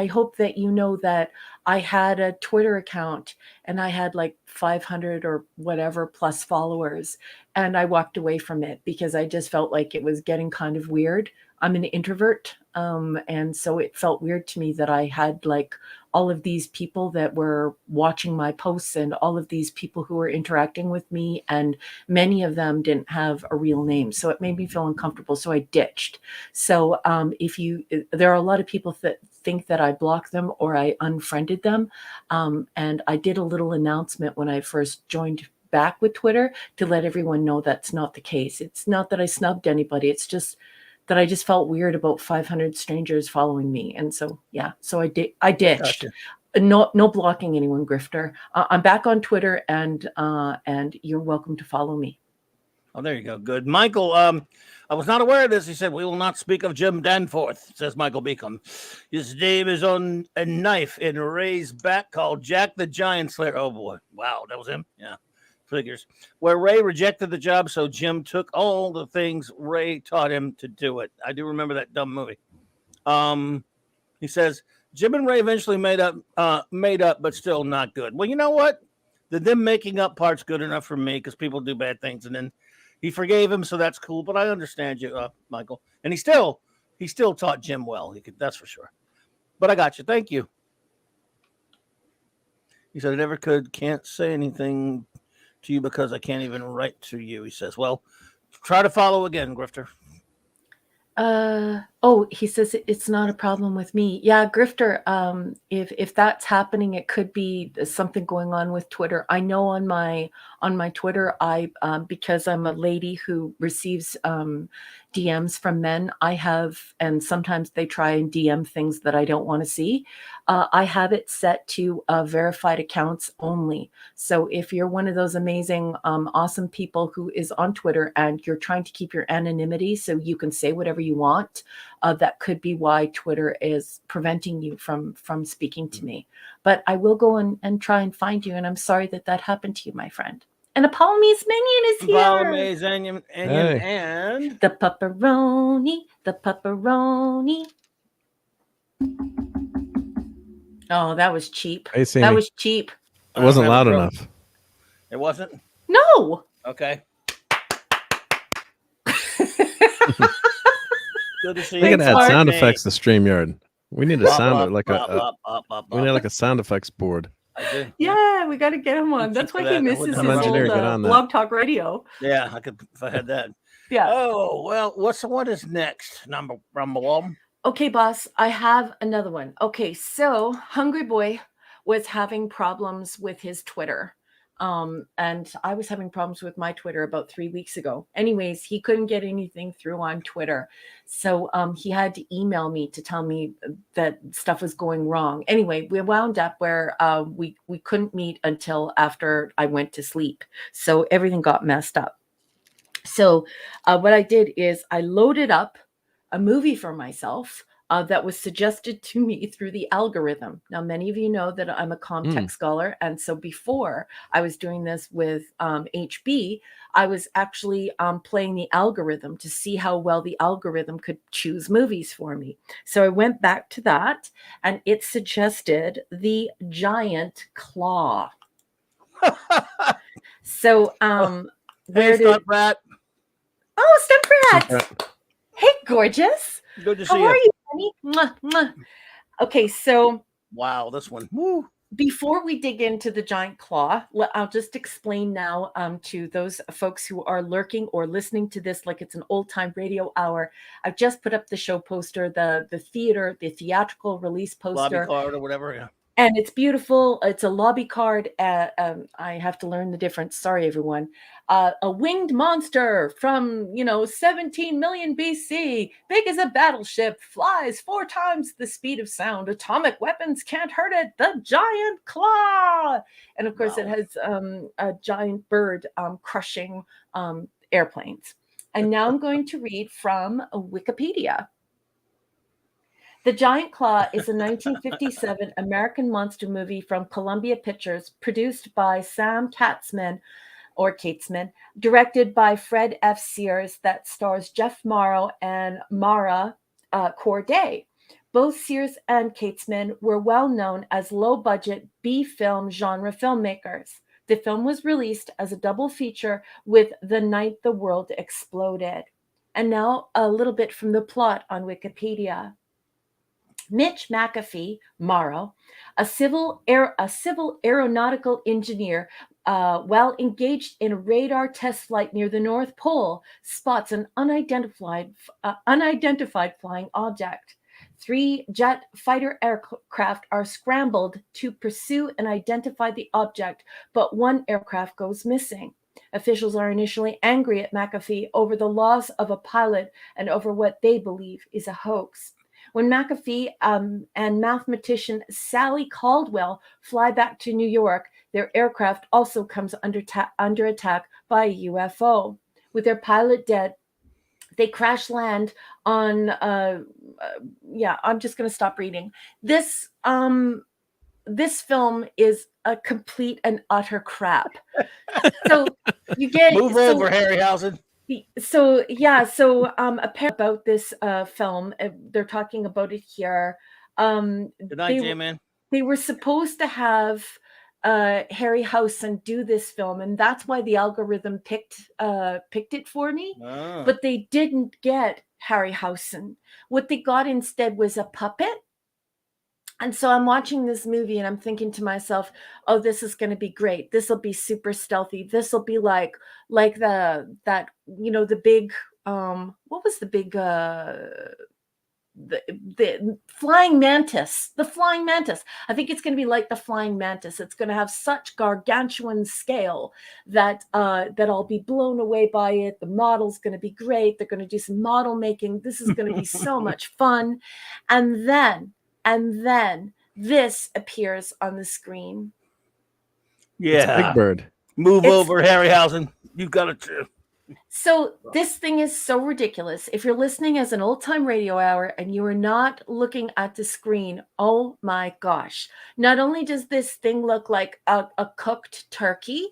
hope that you know that I had a Twitter account and I had like 500 or whatever plus followers, and I walked away from it because I just felt like it was getting kind of weird. I'm an introvert, and so it felt weird to me that I had like all of these people that were watching my posts and all of these people who were interacting with me, and many of them didn't have a real name. So it made me feel uncomfortable. So I ditched. So there are a lot of people that think that I blocked them or I unfriended them. And I did a little announcement when I first joined back with Twitter to let everyone know that's not the case. It's not that I snubbed anybody. It's just that I just felt weird about 500 strangers following me. And so, so I ditched. Gotcha. No blocking anyone, Grifter. I'm back on Twitter, and you're welcome to follow me. Oh, there you go. Good. Michael, I was not aware of this. He said, we will not speak of Jim Danforth, says Michael Beacom. His name is on a knife in Ray's back called Jack the Giant Slayer. Oh, boy. Wow, that was him? Yeah. Figures. Where Ray rejected the job, so Jim took all the things Ray taught him to do it. I do remember that dumb movie. He says, Jim and Ray eventually made up, but still not good. Well, you know what? Them making up part's good enough for me because people do bad things, and then he forgave him, so that's cool. But I understand you, Michael. And he still taught Jim well. That's for sure. But I got you. Thank you. He said, I never can't say anything to you because I can't even write to you. He says, well, try to follow again, Grifter. Oh, he says it's not a problem with me. Yeah, Grifter, if that's happening, it could be something going on with Twitter. I know on my Twitter, I because I'm a lady who receives DMs from men, I have, and sometimes they try and DM things that I don't want to see. I have it set to verified accounts only. So if you're one of those amazing, awesome people who is on Twitter and you're trying to keep your anonymity so you can say whatever you want, that could be why Twitter is preventing you from speaking to me. But I will go and try and find you. And I'm sorry that that happened to you, my friend. And a Palmese minion is here. Palmese onion, Hey. and The pepperoni, the pepperoni. Oh, that was cheap. Hey, That Sammy. was cheap. It wasn't I don't loud have a enough. It wasn't? No. Okay. Good to see We you. gotta add Mark. sound effects to StreamYard. We need a Bop, sound bop, like bop, a bop, bop, bop, we need bop. like a sound effects board. I do. Yeah, we got to get him on. That's For why that, he I misses wouldn't his have a old engineer, get on that. Blog Talk Radio. Yeah, I could if I had that. Yeah. Oh well, what is next? Number one. Okay, boss, I have another one. Okay, so Hungry Boy was having problems with his Twitter. And I was having problems with my Twitter about 3 weeks ago. Anyways, he couldn't get anything through on Twitter. So he had to email me to tell me that stuff was going wrong. Anyway, we wound up where we couldn't meet until after I went to sleep. So everything got messed up. So what I did is I loaded up a movie for myself that was suggested to me through the algorithm. Now, many of you know that I'm a Comtech scholar. And so before I was doing this with HB, I was actually playing the algorithm to see how well the algorithm could choose movies for me. So I went back to that and it suggested The Giant Claw. So Hey, Stunt Rat. Oh, Stunt Rat. Hey, gorgeous. Good to see How are you, honey? Mwah, mwah. Okay, so wow, this one. Woo. Before we dig into The Giant Claw, I'll just explain now to those folks who are lurking or listening to this like it's an old-time radio hour. I've just put up the show poster, the theatrical release poster. Lobby card or whatever, yeah. And it's beautiful. It's a lobby card. I have to learn the difference. Sorry, everyone. A winged monster from, 17 million BC, big as a battleship, flies 4 times the speed of sound. Atomic weapons can't hurt it. The Giant Claw. And of course, It has a giant bird crushing airplanes. And now I'm going to read from Wikipedia. The Giant Claw is a 1957 American monster movie from Columbia Pictures, produced by Sam Katzman, directed by Fred F. Sears, that stars Jeff Morrow and Mara Corday. Both Sears and Katzman were well known as low-budget B-film genre filmmakers. The film was released as a double feature with The Night the World Exploded. And now a little bit from the plot on Wikipedia. Mitch McAfee, Morrow, a civil aeronautical engineer, while engaged in a radar test flight near the North Pole, spots an unidentified flying object. 3 jet fighter aircraft are scrambled to pursue and identify the object, but 1 aircraft goes missing. Officials are initially angry at McAfee over the loss of a pilot and over what they believe is a hoax. When McAfee and mathematician Sally Caldwell fly back to New York, their aircraft also comes under attack by a UFO. With their pilot dead, they crash land on. I'm just going to stop reading. This film is a complete and utter crap. So you get move over, Harryhausen. So apparently about this film, they're talking about it here. Good night, J-Man. They were supposed to have Harryhausen do this film, and that's why the algorithm picked it for me. Oh. But they didn't get Harryhausen. What they got instead was a puppet. And so I'm watching this movie and I'm thinking to myself, oh, this is going to be great. This will be super stealthy. This will be like the big, what was the big the flying mantis, the flying mantis. I think it's going to be like the flying mantis. It's going to have such gargantuan scale that that I'll be blown away by it. The model's going to be great. They're going to do some model making. This is going to be so much fun. And then this appears on the screen. Yeah. Big Bird. Move over, Harryhausen. You've got it too. So this thing is so ridiculous. If you're listening as an old-time radio hour and you are not looking at the screen, oh my gosh. Not only does this thing look like a cooked turkey,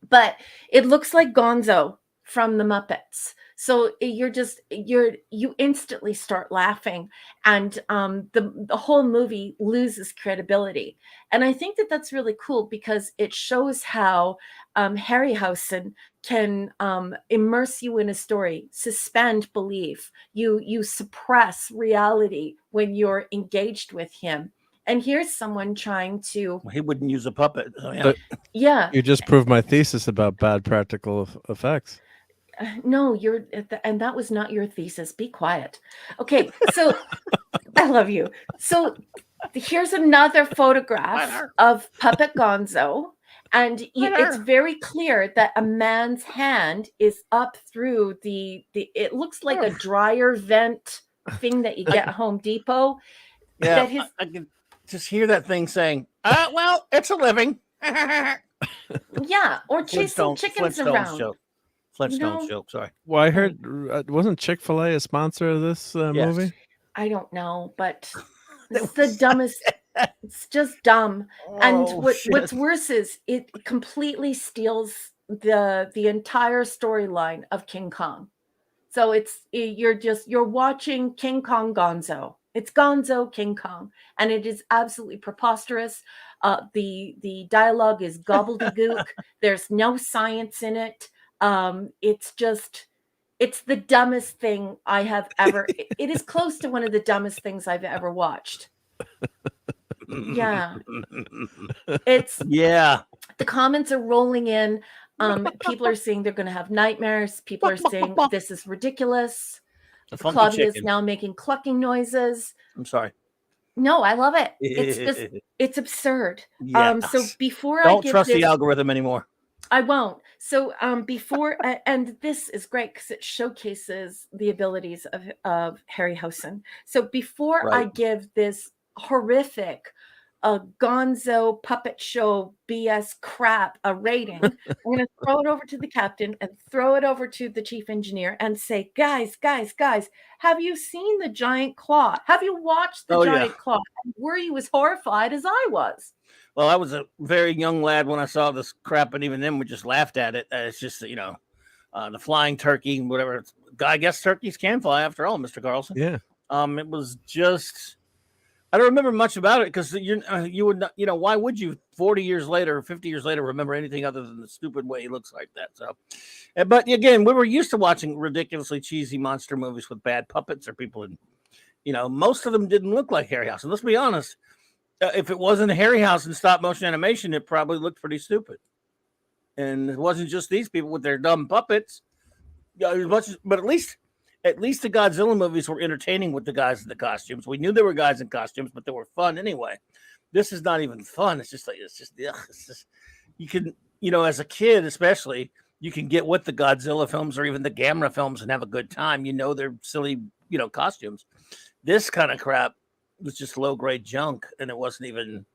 but it looks like Gonzo from the Muppets. So you instantly start laughing, and the whole movie loses credibility. And I think that that's really cool because it shows how Harryhausen can immerse you in a story, suspend belief. You suppress reality when you're engaged with him. And here's someone trying to. He wouldn't use a puppet. So yeah. Yeah. You just proved my thesis about bad practical effects. No, and that was not your thesis. Be quiet. Okay, so I love you. So here's another photograph of Puppet Gonzo, and it's very clear that a man's hand is up through the. It looks like a dryer vent thing that you get at Home Depot. Yeah, I can just hear that thing saying, well, it's a living. Yeah, or chasing chickens around. Flintstones joke, sorry. Well, I heard, wasn't Chick-fil-A a sponsor of this movie? I don't know, but it's the dumbest. It's just dumb. And what's worse is it completely steals the entire storyline of King Kong. So you're watching King Kong Gonzo. It's Gonzo King Kong, and it is absolutely preposterous. The dialogue is gobbledygook. There's no science in it. It's the dumbest thing I have ever. It is close to one of the dumbest things I've ever watched. Yeah. The comments are rolling in. People are saying they're going to have nightmares. People are saying this is ridiculous. The club is now making clucking noises. I'm sorry. No, I love it. It's absurd. Yes. So before don't trust the algorithm anymore. I won't. So before, and this is great because it showcases the abilities of Harryhausen. So before I give this horrific Gonzo puppet show BS crap a rating, I'm going to throw it over to the captain and throw it over to the chief engineer and say, guys, have you seen the giant claw? Have you watched the giant claw? And were you as horrified as I was? Well, I was a very young lad when I saw this crap, and even then we just laughed at it. It's just, the flying turkey, whatever. I guess turkeys can fly after all, Mr. Carlson. Yeah. It was just, I don't remember much about it because you would not, why would you 40 years later, 50 years later, remember anything other than the stupid way he looks like that? So, but again, we were used to watching ridiculously cheesy monster movies with bad puppets or people in, most of them didn't look like Harryhausen. Let's be honest. If it wasn't Harryhausen stop motion animation, it probably looked pretty stupid. And it wasn't just these people with their dumb puppets. But at least the Godzilla movies were entertaining with the guys in the costumes. We knew there were guys in costumes, but they were fun anyway. This is not even fun. It's just you can, as a kid especially, you can get with the Godzilla films or even the Gamera films and have a good time. They're silly, costumes. This kind of crap was just low-grade junk, and there's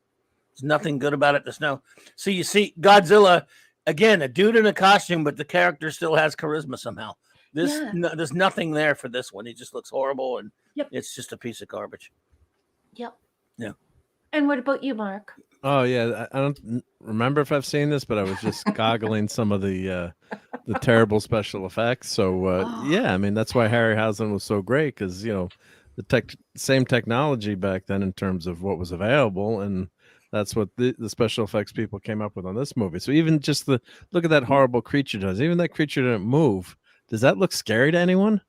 nothing good about it. There's no. So you see Godzilla, again, a dude in a costume, but the character still has charisma somehow. There's nothing there for this one. He just looks horrible, and it's just a piece of garbage. Yep. Yeah. And what about you, Mark? Oh yeah, I don't remember if I've seen this, but I was just goggling some of the terrible special effects. So yeah, I mean that's why Harryhausen was so great because the same technology back then in terms of what was available, and that's what the special effects people came up with on this movie. So even just look at that horrible creature does. Even that creature didn't move. Does that look scary to anyone?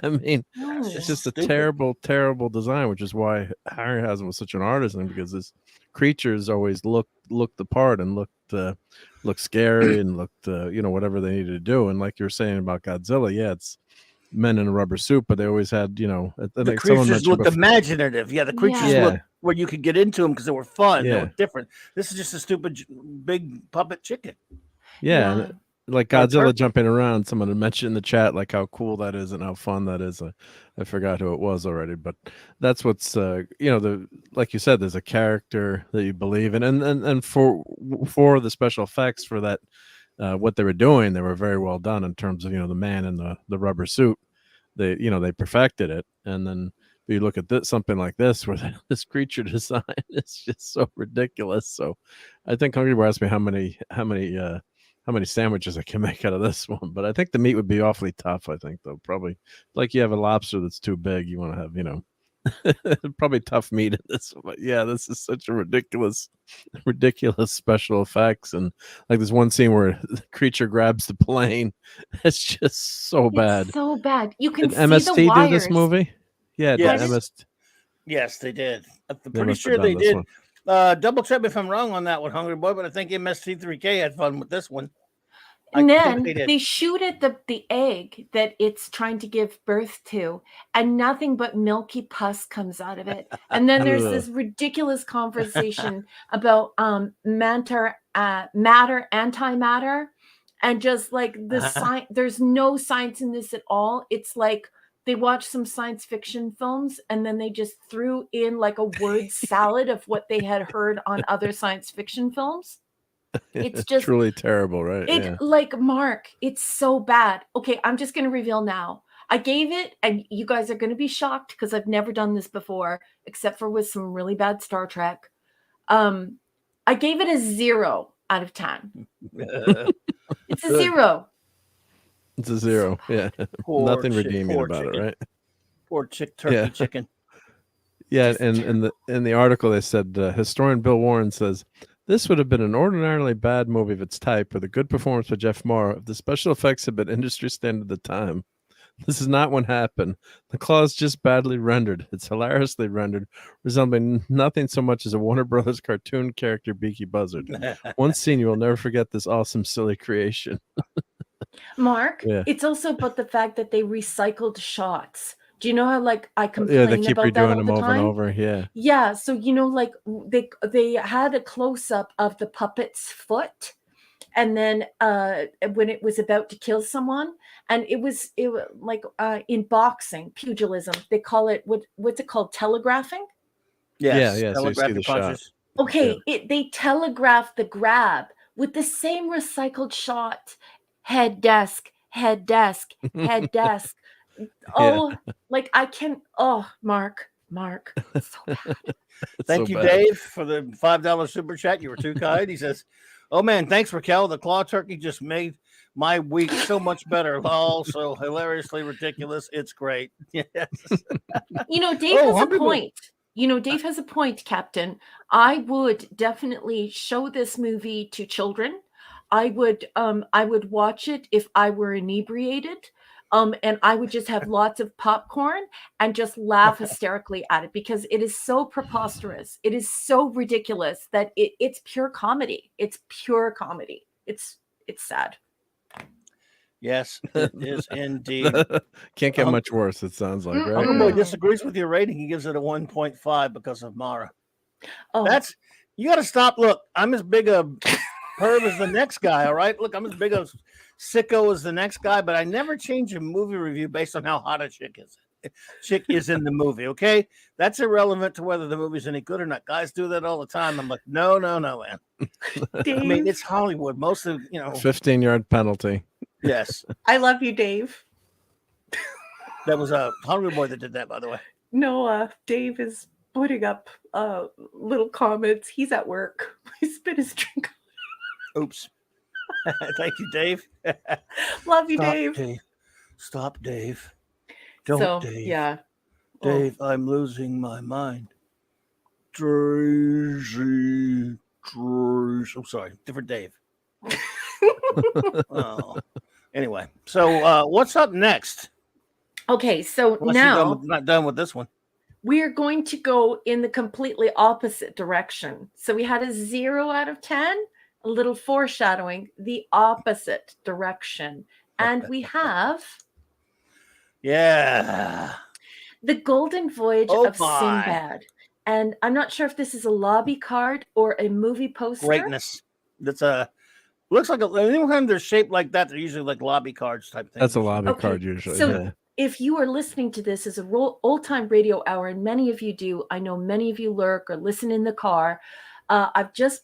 I mean, it's just a terrible, terrible design, which is why Harryhausen was such an artisan, because his creatures always looked the part and looked scary and looked whatever they needed to do. And like you were saying about Godzilla, yeah, men in a rubber suit, but they always had, you know, I The think someone creatures mentioned looked before- imaginative. Yeah, the creatures Yeah. looked where you could get into them because they were fun. They Yeah. were different. This is just a stupid big puppet chicken. Yeah, Yeah. and, like Or Godzilla turkey. jumping around. Someone had mentioned in the chat like how cool that is and how fun that is. I forgot who it was already, but that's what's you know, the like you said, there's a character that you believe in, and for the special effects for that, what they were doing, they were very well done in terms of, you know, the man in the rubber suit. They, you know, they perfected it, and then you look at this, something like this where this creature design is just so ridiculous. So I think Hungry Boy asked me how many sandwiches I can make out of this one, but I think the meat would be awfully tough. I think, though, probably like you have a lobster that's too big, you want to have, you know, probably tough meat in this one. But yeah, this is such a ridiculous special effects. And like this one scene where the creature grabs the plane, it's just so bad. It's so bad. You can Did see MST the wires. do this movie? Yeah, Yes. did MST. Yes, they did. I'm They pretty must have sure done they this did. one. Double check me if I'm wrong on that one, Hungry Boy, but I think MST3K had fun with this one. And I then think they did. they shoot at the egg that it's trying to give birth to, and nothing but milky pus comes out of it. And then there's this ridiculous conversation about matter, antimatter, and just like the science. There's no science in this at all. It's like they watched some science fiction films and then they just threw in like a word salad of what they had heard on other science fiction films. It's just truly terrible, right? it like Mark, it's so bad. Okay, I'm just going to reveal now. I gave it, and you guys are going to be shocked because I've never done this before, except for with some really bad Star Trek. I gave it a 0 out of 10. It's a 0. It's a 0. Yeah, nothing redeeming about chicken. it, right? Poor turkey chicken. Yeah, and in the article they said historian Bill Warren says this would have been an ordinarily bad movie of its type with a good performance by Jeff Morrow if the special effects had been industry standard at the time. This is not what happened. The claw is just badly rendered. It's hilariously rendered, resembling nothing so much as a Warner Brothers cartoon character, Beaky Buzzard. One scene you will never forget this awesome, silly creation. Mark, it's also about the fact that they recycled shots. Do you know how like I complain Yeah, they keep about that redoing all them the over time? and over. Yeah. Yeah, so you know, like they had a close up of the puppet's foot, and then when it was about to kill someone, and it was like in boxing, pugilism, they call it what's it called, telegraphing? Yes, yeah. So you see the shot. Okay, they telegraphed the grab with the same recycled shot, head desk, head desk, head desk. Oh, like I can. Oh, Mark, so bad. Thank you, Dave, for the $5 super chat. You were too kind. He says, "Oh man, thanks, Raquel. The claw turkey just made my week so much better. Also hilariously ridiculous. It's great." Yes. You know, Dave has a point. You know, Dave has a point, Captain. I would definitely show this movie to children. I would watch it if I were inebriated. And I would just have lots of popcorn and just laugh hysterically at it because it is so preposterous. It is so ridiculous that it's pure comedy. It's pure comedy. It's sad. Yes, it is indeed. Can't get much worse, it sounds like, right? Uncle Boy disagrees with your rating. He gives it a 1.5 because of Mara. Oh, You got to stop. Look, I'm as big a perv as the next guy. All right. Look, I'm as big a sicko as the next guy, but I never change a movie review based on how hot a chick is in the movie. Okay, that's irrelevant to whether the movie's any good or not. Guys do that all the time. I'm like, no, man. Dave, I mean, it's Hollywood. Most of 15-yard penalty. Yes, I love you, Dave. that was a Hungry Boy that did that, by the way. No, Dave is putting up little comments. He's at work. He spit his drink. Oops. Thank you, Dave. Love you, Stop, Dave. Stop, Dave. Don't, Dave. Yeah. Dave, I'm losing my mind. Tracy. I'm sorry, different Dave. Oh. Anyway, so what's up next? Okay, so Unless now you're not done with this one. we're going to go in the completely opposite direction. So we had a 0 out of 10, a little foreshadowing, the opposite direction. And we have Yeah. The Golden Voyage Oh of my. Sinbad. And I'm not sure if this is a lobby card or a movie poster. Greatness. That's a looks like anytime they're shaped like that, they're usually like lobby cards type thing. That's a lobby card usually. So yeah. if you are listening to this as a old time radio hour, and many of you do, I know many of you lurk or listen in the car. I've just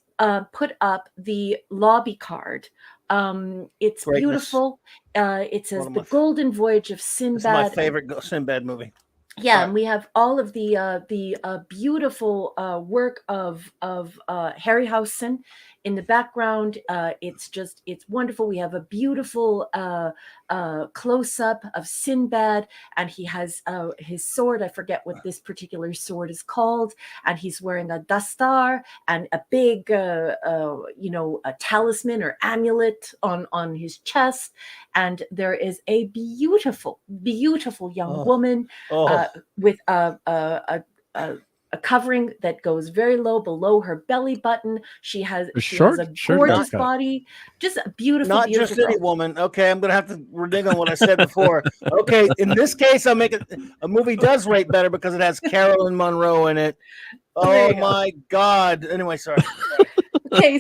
put up the lobby card. It's Greatness. beautiful. It says The Golden Voyage of Sinbad. It's my favorite Sinbad movie. Yeah, and we have all of the beautiful work of Harryhausen in the background. It's wonderful. We have a beautiful close up of Sinbad, and he has his sword. I forget what this particular sword is called, and he's wearing a dastar and a big a talisman or amulet on his chest. And there is a beautiful young woman with a covering that goes very low below her belly button. She has a gorgeous body, just a beautiful, not beautiful just any woman. Okay, I'm gonna have to renege on what I said before. Okay, in this case, I'll make it. A movie does rate better because it has Carolyn Monroe in it. Oh my God! Anyway, sorry. Okay,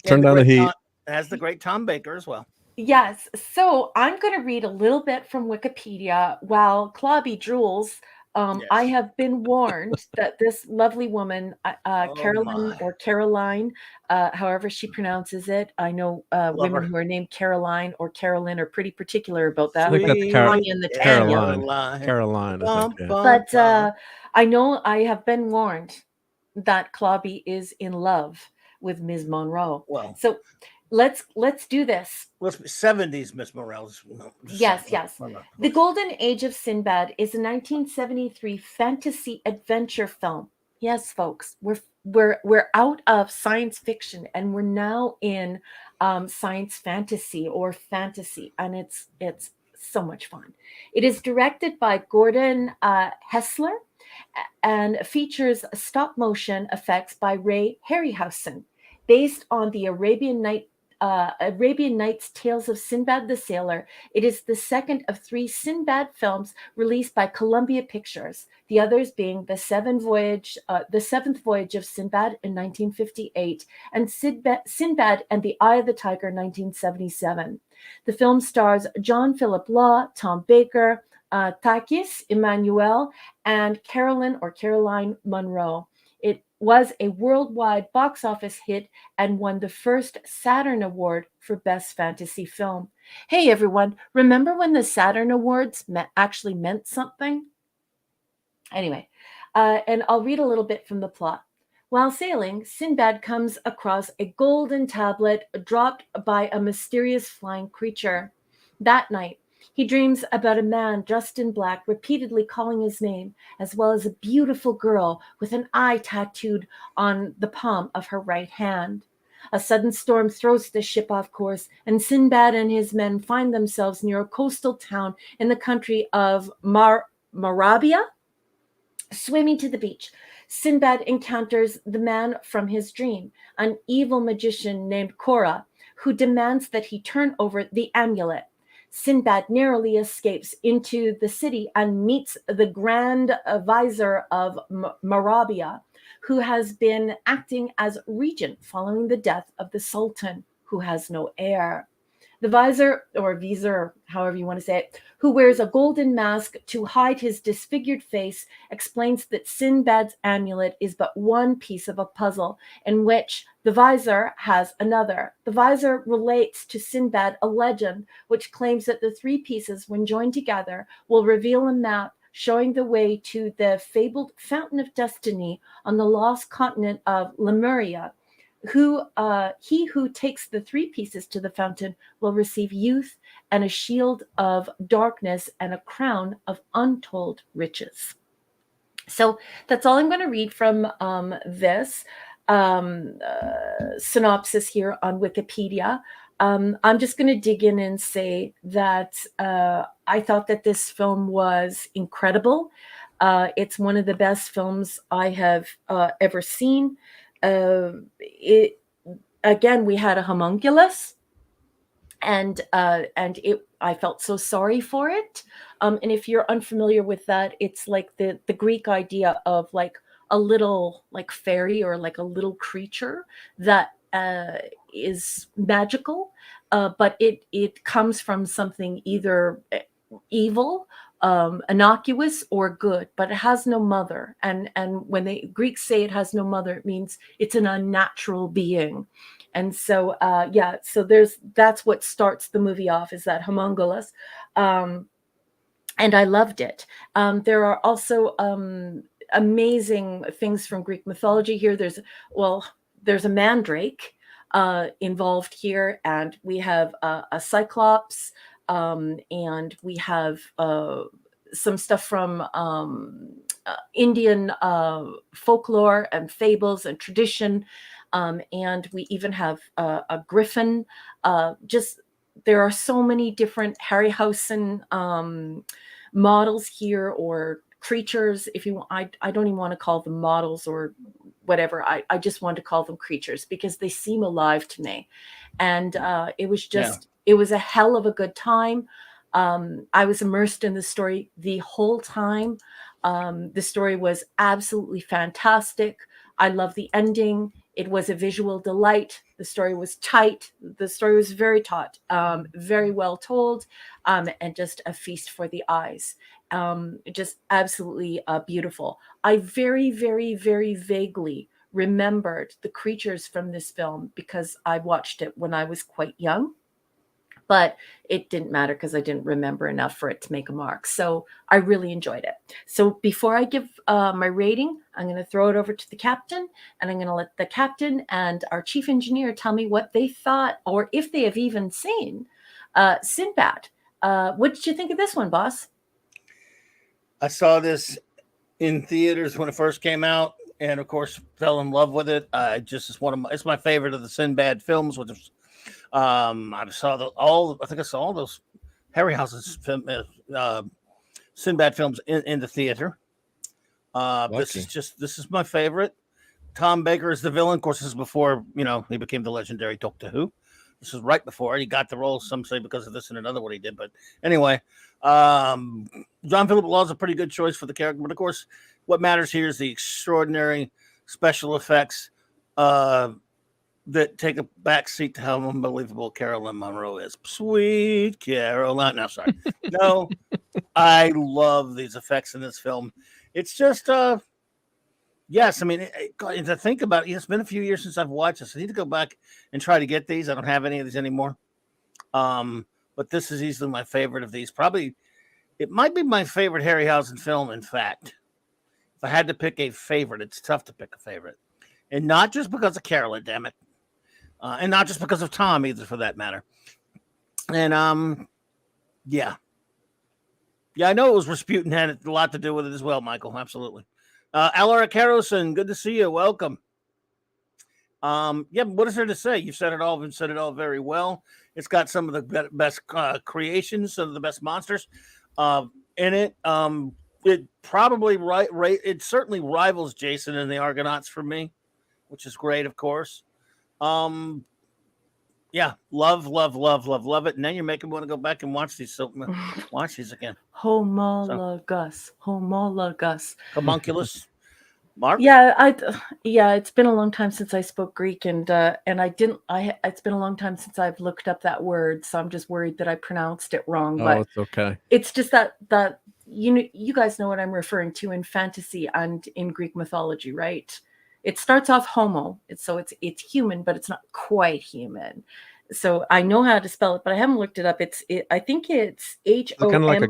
turn down the heat. It has the great Tom Baker as well. Yes. So I'm going to read a little bit from Wikipedia while Clobby drools. I have been warned that this lovely woman, Carolyn or Caroline, however she pronounces it. I know women who are named Caroline or Carolyn are pretty particular about that. I think that's Caroline. I think, But I know I have been warned that Clobby is in love with Ms. Monroe. Well, so let's do this. Let's 70s Miss Morales. Yes. The Golden Age of Sinbad is a 1973 fantasy adventure film. Yes, folks, we're out of science fiction and we're now in science fantasy or fantasy, and it's so much fun. It is directed by Gordon Hessler and features stop motion effects by Ray Harryhausen, based on the Arabian Nights Tales of Sinbad the Sailor. It is the second of 3 Sinbad films released by Columbia Pictures, the others being the Seventh Voyage of Sinbad in 1958 and Sinbad and the Eye of the Tiger 1977. The film stars John Philip Law, Tom Baker, Takis Emmanuel, and Caroline Monroe. It was a worldwide box office hit and won the first Saturn Award for Best Fantasy Film. Hey, everyone, remember when the Saturn Awards actually meant something? Anyway, and I'll read a little bit from the plot. While sailing, Sinbad comes across a golden tablet dropped by a mysterious flying creature. That night, he dreams about a man dressed in black repeatedly calling his name, as well as a beautiful girl with an eye tattooed on the palm of her right hand. A sudden storm throws the ship off course, and Sinbad and his men find themselves near a coastal town in the country of Marabia. Swimming to the beach, Sinbad encounters the man from his dream, an evil magician named Cora, who demands that he turn over the amulet. Sinbad narrowly escapes into the city and meets the Grand Vizier of Marabia, who has been acting as regent following the death of the Sultan, who has no heir. The vizier, however you want to say it, who wears a golden mask to hide his disfigured face, explains that Sinbad's amulet is but one piece of a puzzle in which the vizier has another. The vizier relates to Sinbad a legend which claims that the 3 pieces, when joined together, will reveal a map showing the way to the fabled Fountain of Destiny on the lost continent of Lemuria. He who takes the 3 pieces to the fountain will receive youth and a shield of darkness and a crown of untold riches. So that's all I'm going to read from this synopsis here on Wikipedia. I'm just going to dig in and say that I thought that this film was incredible. It's one of the best films I have ever seen. Again, we had a homunculus, and it I felt so sorry for it. And if you're unfamiliar with that, it's like the Greek idea of like a little like fairy or like a little creature that is magical, but it comes from something either evil, innocuous, or good, but it has no mother. And when the Greeks say it has no mother, it means it's an unnatural being. And so yeah, so that's what starts the movie off, is that homunculus. And I loved it. There are also amazing things from Greek mythology here. There's a mandrake involved here, and we have a cyclops, and we have some stuff from Indian folklore and fables and tradition, and we even have a griffin. There are so many different Harryhausen models here, or creatures. If you, I don't even want to call them models or whatever. I just want to call them creatures because they seem alive to me. And it was just, it was a hell of a good time. I was immersed in the story the whole time. The story was absolutely fantastic. I love the ending. It was a visual delight. The story was tight. The story was very taut, very well told, and just a feast for the eyes. Just absolutely beautiful. I very, very, very vaguely remembered the creatures from this film because I watched it when I was quite young. But it didn't matter because I didn't remember enough for it to make a mark. So I really enjoyed it. So before I give my rating, I'm going to throw it over to the captain, and I'm going to let the captain and our chief engineer tell me what they thought, or if they have even seen Sinbad. What did you think of this one, boss? I saw this in theaters when it first came out, and of course fell in love with it. It's my favorite of the Sinbad films, which is I saw I think I saw all those Harryhausen's Sinbad films in the theater. This is my favorite. Tom Baker is the villain. Of course, this is before, he became the legendary Doctor Who. This is right before he got the role. Some say because of this and another one he did. But anyway, John Philip Law is a pretty good choice for the character. But of course, what matters here is the extraordinary special effects that take a backseat to how unbelievable Carolyn Monroe is. Sweet Caroline. No, sorry. No, I love these effects in this film. It's just, yes, I mean, to think about it, it's been a few years since I've watched this. I need to go back and try to get these. I don't have any of these anymore. But this is easily my favorite of these. Probably, it might be my favorite Harryhausen film, in fact. If I had to pick a favorite, it's tough to pick a favorite. And not just because of Carolyn, damn it. And not just because of Tom either, for that matter. And yeah, I know it was Rasputin had a lot to do with it as well, Michael. Absolutely. Alara Caroson, good to see you. Welcome. Yeah, what is there to say? You've said it all and said it all very well. It's got some of the best creations, some of the best monsters in it. It probably it certainly rivals Jason and the Argonauts for me, which is great, of course. Yeah, love it. And then you're making me want to go back and watch these. So watch these again. Homologous. Homunculus. Mark? Yeah, it's been a long time since I spoke Greek, and it's been a long time since I've looked up that word, so I'm just worried that I pronounced it wrong. Oh, but it's okay. It's just that you guys know what I'm referring to in fantasy and in Greek mythology, right? It starts off homo, it's human, but it's not quite human. So I know how to spell it, but I haven't looked it up. I think it's HOMOLOGOUS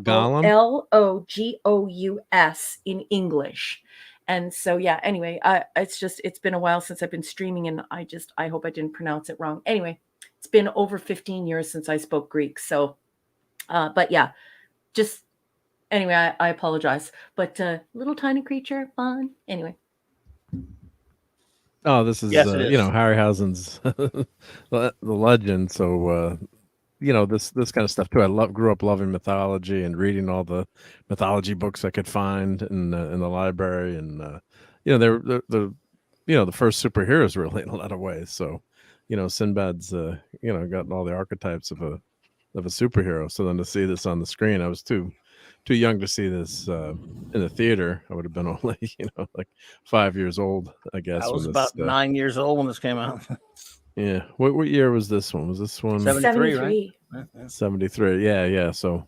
in English. And so, yeah, anyway, it's been a while since I've been streaming, and I hope I didn't pronounce it wrong. Anyway, it's been over 15 years since I spoke Greek. So, but yeah, anyway, I apologize, but little tiny creature, fun. Anyway. Oh, this is, yes, it is. Harryhausen's the legend. So, this kind of stuff too. I grew up loving mythology and reading all the mythology books I could find in the library, and they're the first superheroes really in a lot of ways. So, Sinbad's got all the archetypes of a of a superhero. So then to see this on the screen, I was too young to see this in the theater. I would have been only like 5 years old, I guess. I was when this, about 9 years old when this came out. Yeah. What year was this one? Was this one 73, right? 73? Yeah. So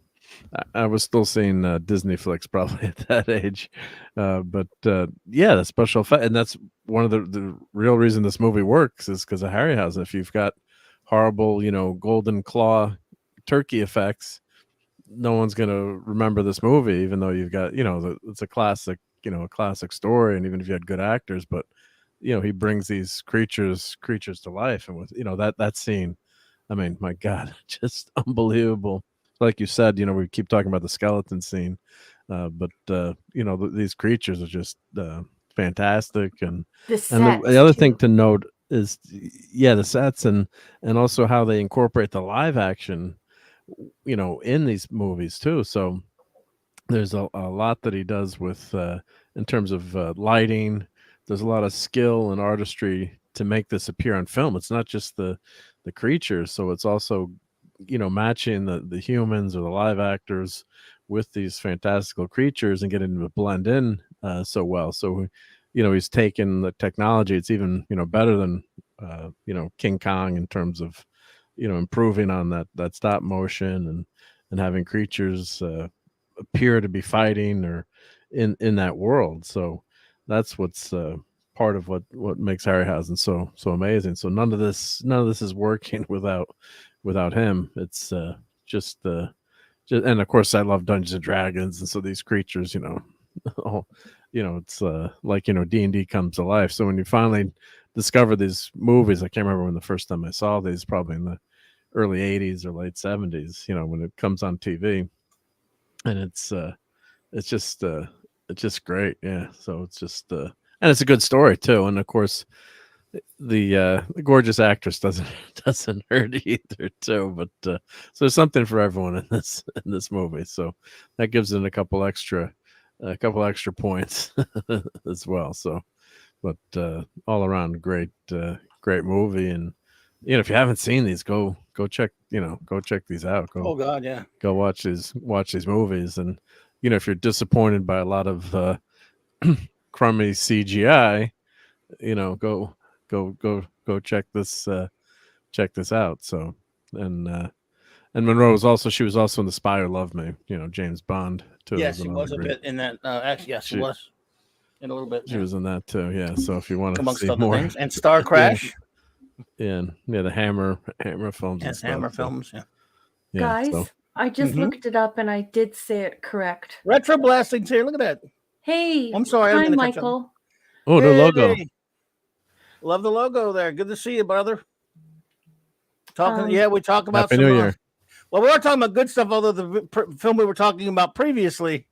I was still seeing Disney flicks probably at that age. But yeah, the special effect, and that's one of the real reason this movie works is because of Harryhausen. If you've got horrible, golden claw turkey effects, no one's gonna remember this movie, even though you've got, it's a classic, a classic story, and even if you had good actors, but he brings these creatures to life, and with that scene, I mean, my God, just unbelievable. Like you said, we keep talking about the skeleton scene, but these creatures are just fantastic, and the other thing to note is, the sets and also how they incorporate the live action, in these movies too. So there's a lot that he does with in terms of lighting. There's a lot of skill and artistry to make this appear on film. It's not just the creatures, so it's also matching the humans or the live actors with these fantastical creatures and getting them to blend in so well. So he's taken the technology. It's even better than King Kong in terms of improving on that stop motion and having creatures appear to be fighting or in that world. So that's what's part of what makes Harryhausen so amazing. So none of this is working without him. It's just and of course I love Dungeons and Dragons, and so these creatures, it's like D&D comes to life. So when you finally discover these movies, I can't remember when the first time I saw these, probably in the early 80s or late 70s, when it comes on TV, and it's just great. Yeah. So it's just and it's a good story too. And of course the gorgeous actress doesn't hurt either too, but so there's something for everyone in this movie. So that gives it a couple extra points as well. So, but all around great movie. And if you haven't seen these, go check these out. Oh God, yeah. Go watch these movies. And if you're disappointed by a lot of crummy CGI, go check this out. So, and Monroe was also in The Spy Who Loved Me, James Bond too. Yes, she was a bit in that. Actually, yes, she was in a little bit. She was in that too. Yeah. So if you want to see other more things. And Star Crash. Yeah, the Hammer films. Yes, Hammer films. Yeah. Guys, so. I just looked it up and I did say it correct. Retro Blasting's here. Look at that. Hey, I'm sorry. Hi, Michael. Oh, the logo. Love the logo there. Good to see you, brother. We talk about Happy New Year. Well, we were talking about good stuff, although the film we were talking about previously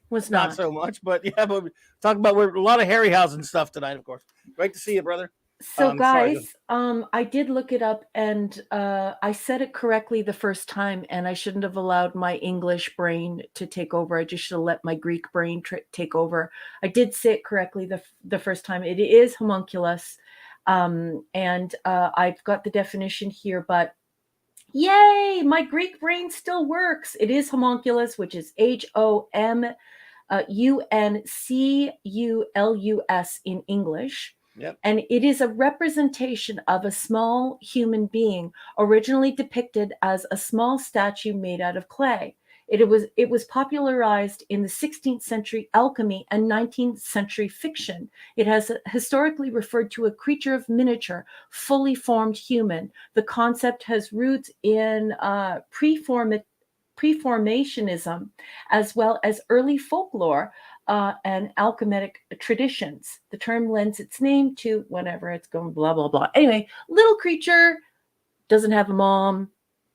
was not so much. But yeah, but talking about a lot of Harryhausen stuff tonight, of course. Great to see you, brother. So guys, I did look it up, and I said it correctly the first time, and I shouldn't have allowed my English brain to take over. I just should have let my Greek brain take over. I did say it correctly the first time. It is homunculus, and I've got the definition here, but yay, my Greek brain still works. It is homunculus, which is HOMUNCULUS in English. Yep. And it is a representation of a small human being, originally depicted as a small statue made out of clay. It was popularized in the 16th century alchemy and 19th century fiction. It has historically referred to a creature of miniature, fully formed human. The concept has roots in preformationism, as well as early folklore and alchemic traditions. The term lends its name to whenever it's going blah, blah, blah. Anyway, little creature, doesn't have a mom,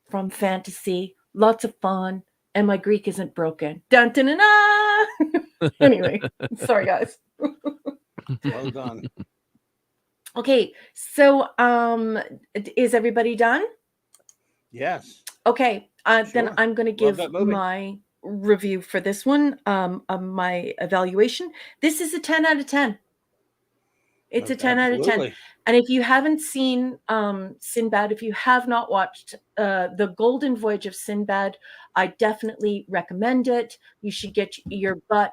from fantasy, lots of fun, and my Greek isn't broken. Dun, dun, dun, dun. Anyway, sorry, guys. Well done. Okay, so is everybody done? Yes. Okay, Sure. then I'm going to give my review for this one, my evaluation. This is a 10 out of 10. It's a 10 out of 10. Absolutely. And if you haven't seen Sinbad, if you have not watched The Golden Voyage of Sinbad, I definitely recommend it. You should get your butt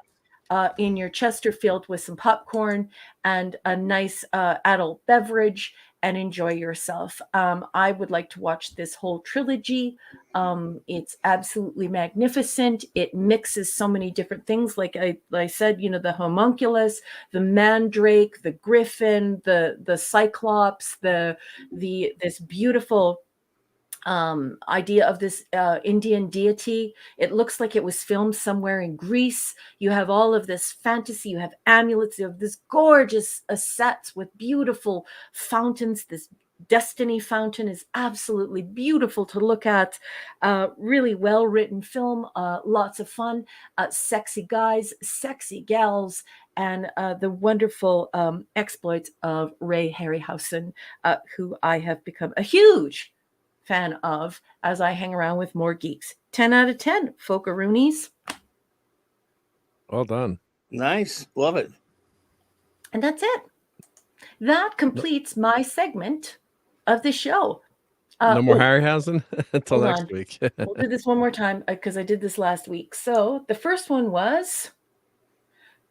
in your Chesterfield with some popcorn and a nice adult beverage and enjoy yourself. I would like to watch this whole trilogy. It's absolutely magnificent. It mixes so many different things. Like I said, you know, the homunculus, the mandrake, the griffin, the cyclops, this beautiful idea of this Indian deity. It looks like it was filmed somewhere in Greece. You have all of this fantasy. You have amulets. You have this gorgeous sets with beautiful fountains. This Destiny Fountain is absolutely beautiful to look at. Really well-written film. Lots of fun. Sexy guys, sexy gals, and the wonderful exploits of Ray Harryhausen, who I have become a huge fan of as I hang around with more geeks. 10 out of 10, Folkaroonies. Well done. Nice. Love it. And that's it. That completes my segment of the show. No more Harryhausen until hold next on. week. We'll do this one more time because I did this last week. So the first one was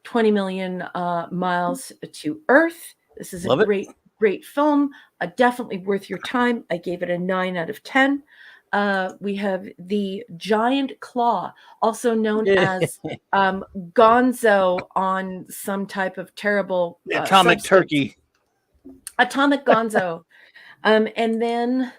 20 Million Miles to Earth. This is Love a it. great film. Definitely worth your time. I gave it a 9 out of 10. We have The Giant Claw, also known as Gonzo on some type of terrible Atomic substance. Turkey. Atomic Gonzo. And then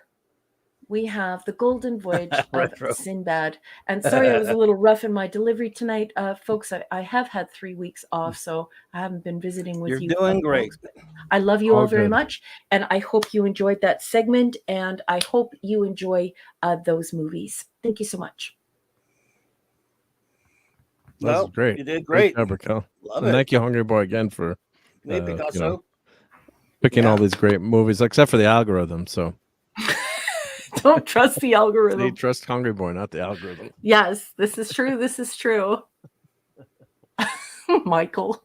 we have The Golden Voyage Retro. of Sinbad. And sorry, I was a little rough in my delivery tonight, folks. I have had 3 weeks off, so I haven't been visiting with You're you. doing great. Folks. I love you all very good. much, and I hope you enjoyed that segment, and I hope you enjoy those movies. Thank you so much. That was great. You did great. Job, Raquel. Love And it. thank you, Hungry Boy, again for Hey, Picasso. picking Yeah. all these great movies, except for the algorithm. So Don't trust the they algorithm. trust Hungry Boy, not the algorithm. Yes, this is true. This is true. Michael.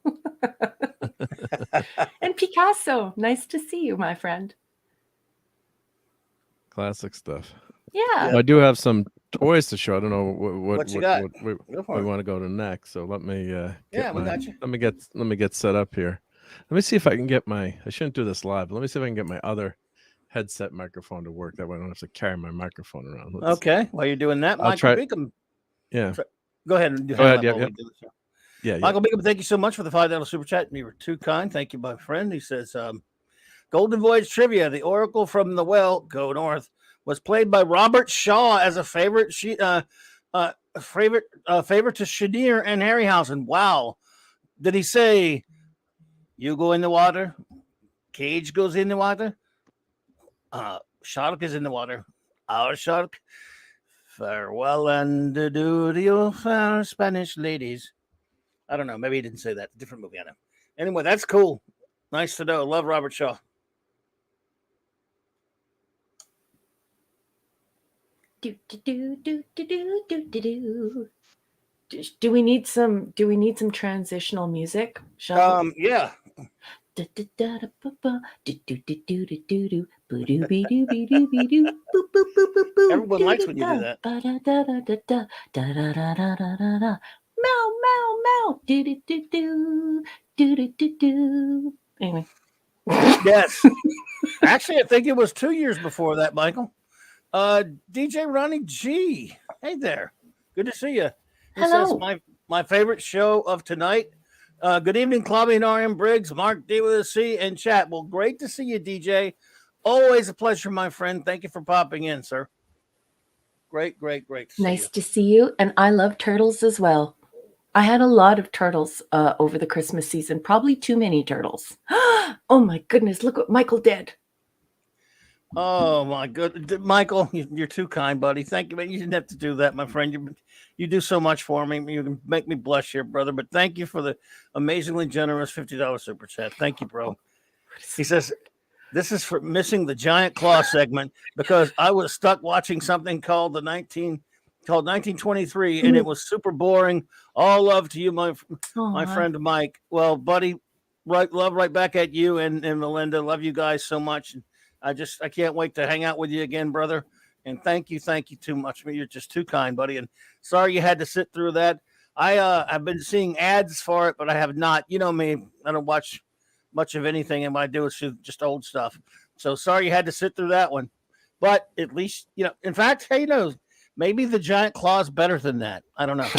And Picasso. Nice to see you, my friend. Classic stuff. Yeah. Well, I do have some toys to show. I don't know what you got? we Go for it. want to go to next. So let me Yeah, we got you. let me get set up here. Let me see if I can get I shouldn't do this live, but let me see if I can get my other headset microphone to work. That way I don't have to carry my microphone around. Okay. While you're doing that, I'll Michael try- Beacom. Yeah. Go ahead and do Go ahead, that yeah, while yeah. we do the show. Yeah. Michael Beacom, thank you so much for the $5 super chat. You were too kind. Thank you, my friend. He says, Golden Voyage trivia. The Oracle from the Well, Go North, was played by Robert Shaw as a favorite favorite to Chenier and Harryhausen. Wow. Did he say, you go in the water, Cage goes in the water, Shark is in the water, our shark, farewell and adieu to your fair Spanish ladies. I don't know. Maybe he didn't say that. Different movie, I know. Anyway, that's cool. Nice to know. Love Robert Shaw. Do we need some transitional music? Shall we? Yeah. Everyone likes when you do that. Meow, meow, meow. Anyway. Yes. Actually, I think it was 2 years before that, Michael. DJ Ronnie G. Hey there. Good to see you. Hello. Says, my favorite show of tonight. Good evening, Clubby and RM Briggs, Mark D with a C, and chat. Well, great to see you, DJ. Always a pleasure, my friend. Thank you for popping in, sir. Great to see Nice you. to see you. And I love turtles as well. I had a lot of turtles over the Christmas season, probably too many turtles. Oh my goodness, look what Michael did. Oh my goodness, Michael, you're too kind, buddy. Thank you, man. You didn't have to do that, my friend. You do so much for me. You can make me blush here, brother. But thank you for the amazingly generous $50 super chat. Thank you, bro. He says, this is for missing the Giant Claw segment because I was stuck watching something called 1923, and it was super boring. All love to you, my friend Mike. Well, buddy, love right back at you and Melinda. Love you guys so much. I can't wait to hang out with you again, brother. And thank you too much. You're just too kind, buddy. And sorry you had to sit through that. I've been seeing ads for it, but I have not. You know me, I don't watch much of anything, and what I do is just old stuff. So sorry you had to sit through that one. But at least, in fact, hey, maybe the giant claw's better than that. I don't know.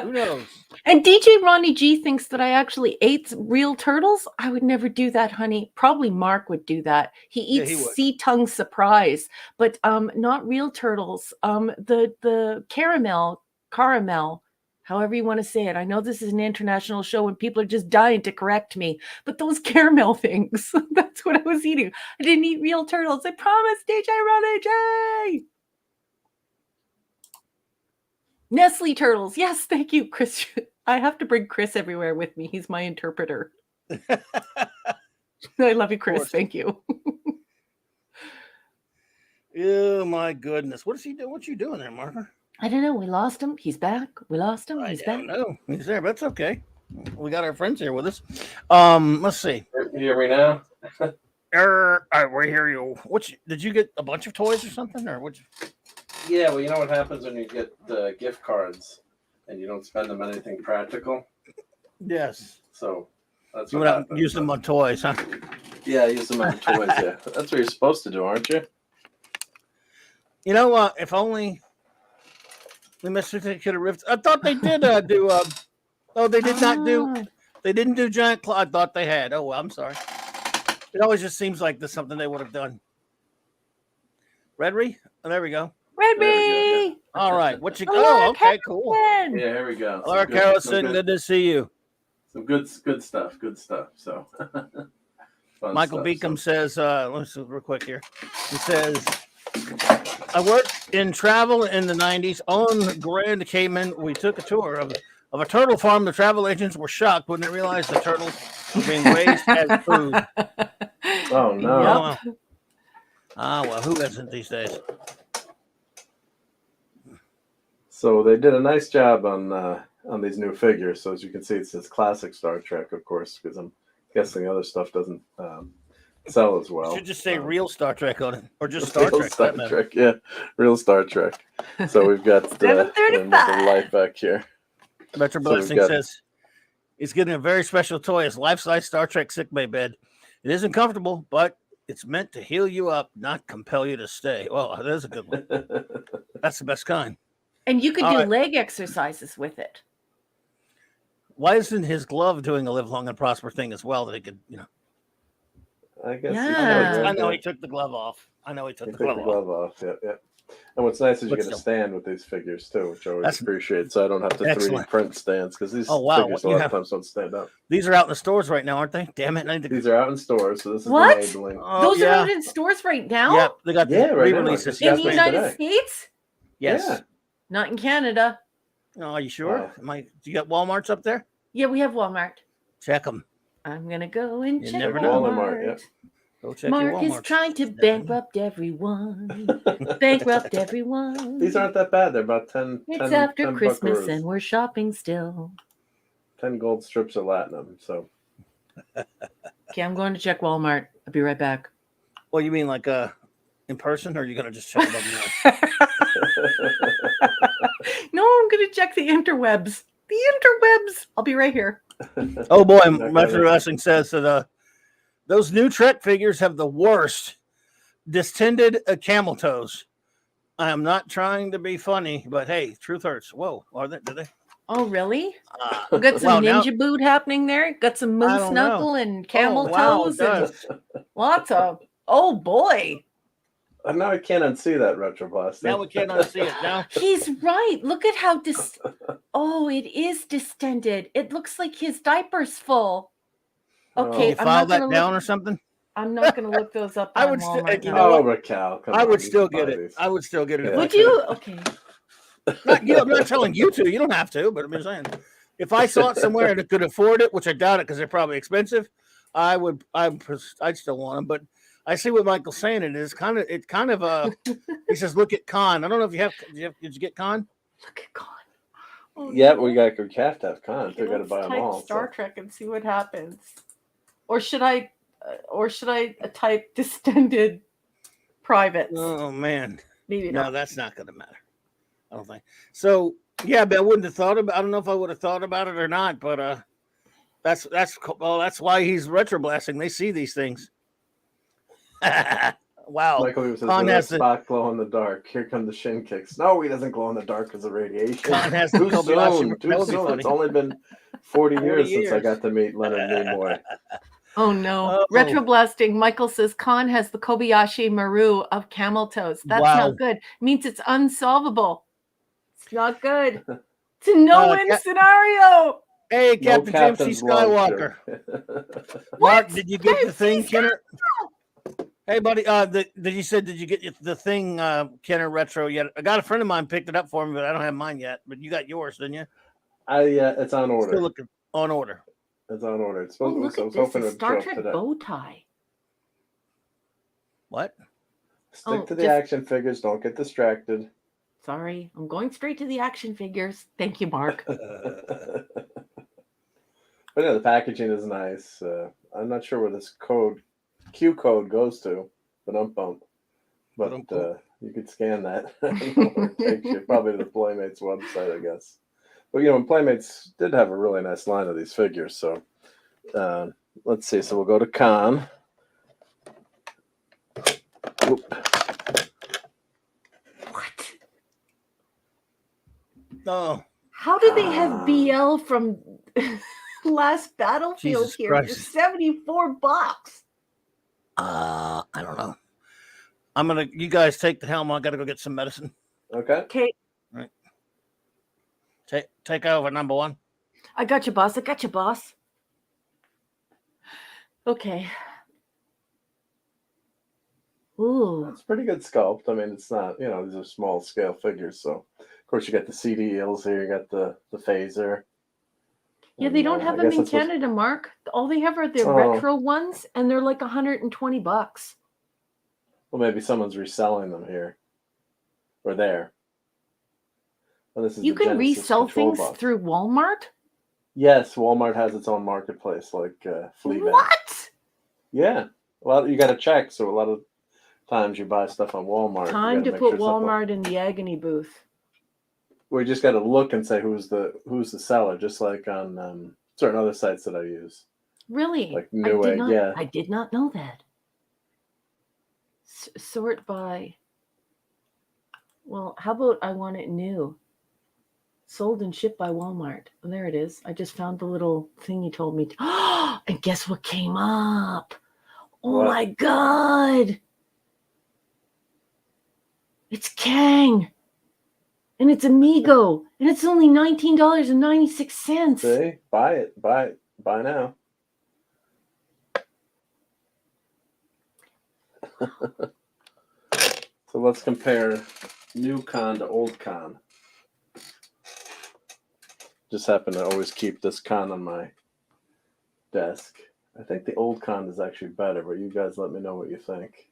Who knows? And DJ Ronnie G thinks that I actually ate real turtles. I would never do that, honey. Probably Mark would do that. He eats sea tongue surprise, but not real turtles. The caramel, however you want to say it. I know this is an international show and people are just dying to correct me, but those caramel things, that's what I was eating. I didn't eat real turtles. I promise, DJ Ronnie G. Nestle turtles. Yes, thank you, Chris. I have to bring Chris everywhere with me. He's my interpreter. I love you, Chris. Thank you. Oh, my goodness. What is he doing? What you doing there, Marker? I don't know. We lost him. He's back. We lost him. He's back. No, he's there, but that's okay. We got our friends here with us. Let's see. You hear me now? We hear you. Did you get a bunch of toys or something, or what? Yeah, well, you know what happens when you get the gift cards and you don't spend them on anything practical? Yes. So that's what happens. Use them on toys, huh? Yeah, use them on toys, yeah. That's what you're supposed to do, aren't you? You know what? If only the Mr. could have ripped. I thought they did do. They did not do. They didn't do giant claw. I thought they had. Oh, well, I'm sorry. It always just seems like there's something they would have done. Redry? Oh, there we go. Redry! All right. What you? Oh, okay, cool. Yeah, here we go. Laura Carolson, good to see you. Some good stuff. Good stuff. So, Michael Beacom says, let's see real quick here. He says, I worked in travel in the 90s on Grand Cayman. We took a tour of a turtle farm. The travel agents were shocked when they realized the turtles were being raised as food. Oh, no. Yep. Well, who isn't these days? So they did a nice job on these new figures. So as you can see, it says classic Star Trek, of course, because I'm guessing other stuff doesn't sell as well. You should just say real Star Trek on it, or just Star Trek. Star Trek, yeah, real Star Trek. So we've got 735 life back here. Metro Blessing says he's getting a very special toy. It's life-size Star Trek sickbay bed. It isn't comfortable, but it's meant to heal you up, not compel you to stay. Well, that is a good one. That's the best kind. And you could do leg exercises with it. Why isn't his glove doing a live long and prosper thing as well? That he could, I guess. Yeah. I know he took the glove off. Took the glove off. Yeah. And what's nice is you get a stand with these figures too, which I always appreciate. So I don't have to 3D print stands because these figures a lot of times don't stand up. These are out in the stores right now, aren't they? Damn it! These are out in stores, so this is what? enabling. Those are out in stores right now. Yeah, they got re-releases in the United States. Yes. Yeah. Not in Canada. Oh, are you sure? Do you got Walmarts up there? Yeah, we have Walmart. Check them. I'm gonna go and check never Walmart. Yep. Go check Mark is trying to bankrupt everyone. Bankrupt everyone. These aren't that bad. They're about 10. It's after 10 Christmas buckaroos. and we're shopping still. 10 gold strips of Latinum. So. Okay, I'm going to check Walmart. I'll be right back. Well, you mean like in person, or are you gonna just check them out? No, I'm going to check the interwebs. The interwebs. I'll be right here. Oh boy, Metro Wrestling says that those new Trek figures have the worst distended camel toes. I am not trying to be funny, but hey, truth hurts. Whoa, are they? Do they? Oh, really? We got some ninja boot happening there. Got some moose knuckle and camel toes and lots of. Oh boy. Now I can't unsee that retroblasting. Now we can't unsee it. Now he's right. Look at how Oh, it is distended. It looks like his diaper's full. Okay, you file that down or something. I'm not going to look those up. I would still. Raquel, I would still get it. I would still get it. Would you? Okay. I'm not telling you to. You don't have to, but I'm just saying, if I saw it somewhere and could afford it, which I doubt it because they're probably expensive, I would. I'd still want them, but. I see what Michael's saying. It is kind of he says, look at Khan. I don't know if you have, did you get Khan? Look at Khan. Oh, Yep, no. we have to have Con. Okay, They got to let's buy them type all. Star So. Trek and see what happens. Or should I type distended privates? Oh man. Maybe No, not. that's not going to matter. I don't think so. Yeah, but I wouldn't have thought about. I don't know if I would have thought about it or not. But that's why he's retroblasting. They see these things. Wow. Michael says, Con has "Does Spock glow in the dark? Here come the shin kicks." No, he doesn't glow in the dark because of radiation. Con has the Too Kobayashi. soon. That Too would be soon. funny. It's only been 40 years since I years. got to meet Leonard Nimoy. Oh no. Oh. Retroblasting. Michael says Khan has the Kobayashi Maru of camel toes. That's Wow. not good. It means it's unsolvable. It's not good. It's a no-win scenario. Hey, No Captain James C. captain's log Skywalker. through. Mark, did you get James the thing, C. Kenner? Hey, buddy. Did you get the thing, Kenner Retro yet? I got a friend of mine picked it up for me, but I don't have mine yet. But you got yours, didn't you? It's on order. Still looking on order. It's on order. It's Oh, supposed. look I at was this. hoping A it would Star show up Trek today. bow tie. What? Stick to the just- action figures. Don't get distracted. Sorry, I'm going straight to the action figures. Thank you, Mark. But yeah, the packaging is nice. I'm not sure where this Q code goes to, but you could scan that. I don't know where it takes you. Probably to the Playmates website, I guess. But and Playmates did have a really nice line of these figures. So let's see. So we'll go to Con. Oop. What? Oh, How do they have BL from last Battlefield Jesus here Christ. for $74? I don't know. You guys take the helm. I got to go get some medicine. Okay. Okay, Take over, number one. I got you, boss. I got you, boss. Okay. Ooh. It's pretty good sculpt. I mean, it's not, these are small scale figures. So, of course, you got the CD eels here. You got the phaser. Yeah, they don't have them in Canada, Mark. All they have are the retro ones, and they're like $120. Well, maybe someone's reselling them here or there. Well, this is You the can Genesis resell control things box. through Walmart? Yes, Walmart has its own marketplace, like Fleabag. What? Yeah, you got to check. So a lot of times you buy stuff on Walmart. Time to put Walmart in the agony booth. We just got to look and say who's the seller, just like on certain other sites that I use. Really? Like Newegg, yeah. I did not know that. Sort by. Well, how about I want it new? Sold and shipped by Walmart. Oh, there it is. I just found the little thing you told me to. And guess what came up? Oh What? my God. It's Kang. And it's Amigo. And it's only $19.96. See? Buy it. Buy now. So let's compare new Con to old Con. Just happen to always keep this Con on my desk. I think the old Con is actually better, but you guys let me know what you think.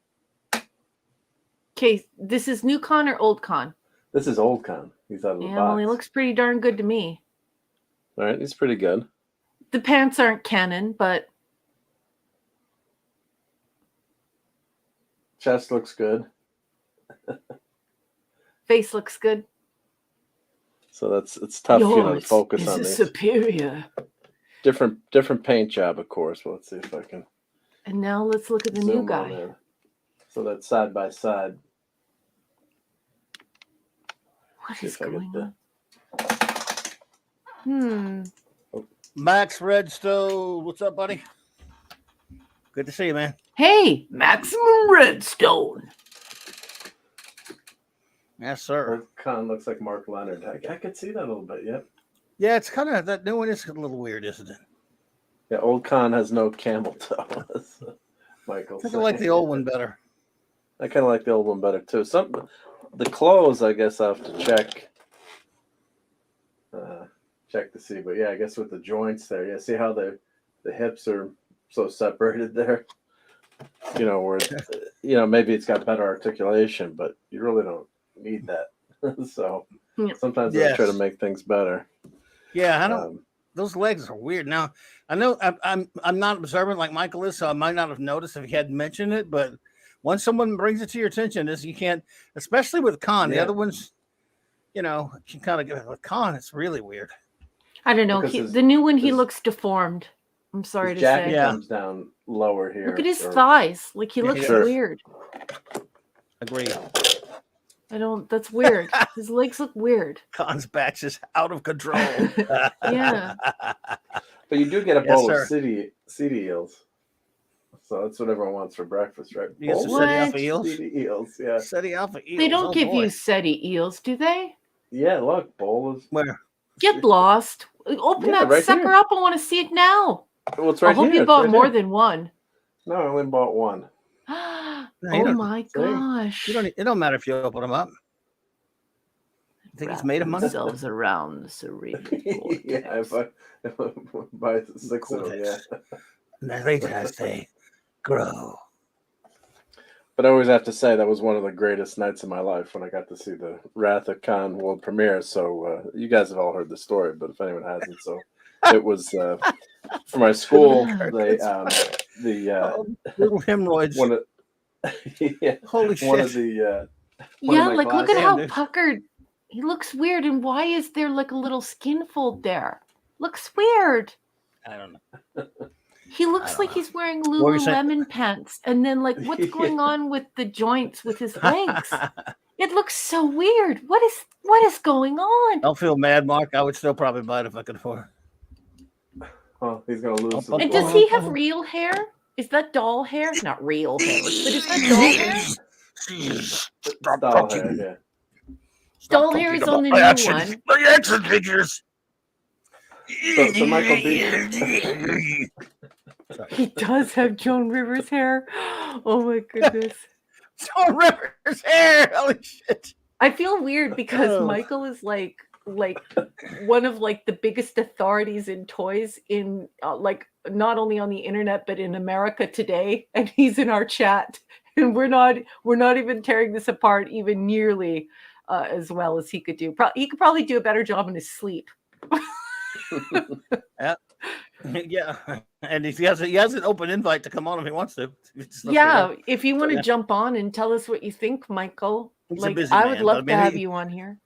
Okay, this is new Con or old Con? This is old Con. He's out of the box. Well, he looks pretty darn good to me. All right, he's pretty good. The pants aren't canon, but Chest looks good. face looks good. So it's tough, to focus on these. Superior. Different paint job, of course. Well, let's see if I can. And now let's look at the zoom new on guy. there. So that's side by side. What See is if I get going on? Max Redstone, what's up, buddy? Good to see you, man. Hey, Maximum Redstone. Yes, sir. Old Con looks like Mark Leonard. I could see that a little bit. Yep. Yeah, it's kind of that new one is a little weird, isn't it? Yeah, old Con has no camel toe. Michael. I think I like the old one better. I kind of like the old one better too. The clothes, I guess I have to check to see. But yeah, I guess with the joints there, yeah. See how the hips are so separated there. Where maybe it's got better articulation, but you really don't need that. So Sometimes I try to make things better. Yeah, I don't. Those legs are weird. Now I know I'm not observant like Michael is, so I might not have noticed if he hadn't mentioned it. But once someone brings it to your attention, is you can't, especially with Khan. The other ones, you know, you kind of get with Khan. It's really weird. I don't know. The new one, he looks deformed. I'm sorry to say. Jacket comes down lower here. Look at his thighs. Like he looks weird. Agree. That's weird. His legs look weird. Khan's batch is out of control. Yeah. But you do get a bowl of city eels. So that's what everyone wants for breakfast, right? You get some city alpha eels? City eels, yeah. City alpha eels. They don't give you ceti eels, do they? Yeah, look, bowl is... Where? Get lost. Open that sucker up. I want to see it now. Well, it's right I hope here. you bought more than one. No, I only bought one. Oh my gosh. It don't matter if you open them up. I think it's made of money. Themselves around the cerebral cortex. Yeah, if I buy 6 of them, yeah. As they grow. But I always have to say that was one of the greatest nights of my life when I got to see the Wrath of Khan world premiere. So you guys have all heard the story, but if anyone hasn't, so it was for my school. They little hemorrhoids. Holy shit! One of the like look at how puckered he looks. Weird. And why is there like a little skin fold there? Looks weird. I don't know. He looks like he's wearing Lululemon pants. And then like what's going on with the joints with his legs? It looks so weird. What is going on? Don't feel mad, Mark. I would still probably buy it if I could afford it. Oh, he's gonna lose. And does he have real hair? Is that doll hair? Not real hair, but is that doll hair? Doll hair, yeah. Doll hair is on the new one. The action figures. So Michael B. He does have Joan Rivers hair. Oh my goodness. Joan Rivers hair. Holy shit. I feel weird because Michael is like one of like the biggest authorities in toys in like not only on the internet but in America today, and he's in our chat, and we're not even tearing this apart even nearly as well as he could do. He could probably do a better job in his sleep. Yeah, and he has an open invite to come on if he wants to. Yeah, if you want to jump on and tell us what you think, Michael. Like I would love to have you on here.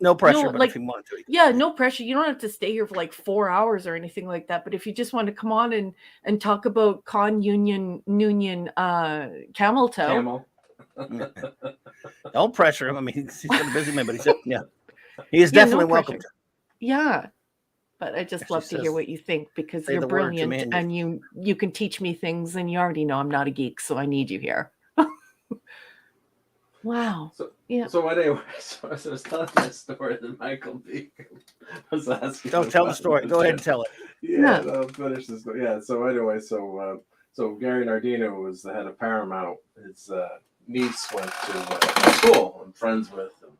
No pressure, but if you want to. Yeah, no pressure. You don't have to stay here for like 4 hours or anything like that. But if you just want to come on and talk about Con Union Camel Toe. Don't pressure him. I mean, he's got a busy man, but he is definitely welcome. Yeah. But I just love to hear what you think because you're brilliant and you can teach me things, and you already know I'm not a geek, so I need you here. Wow. So anyway, I was telling that story that Michael B. was asking. Don't tell the story. Go ahead and tell it. Yeah, I'll finish this. Yeah. So anyway, so Gary Nardino was the head of Paramount. His niece went to school and friends with him.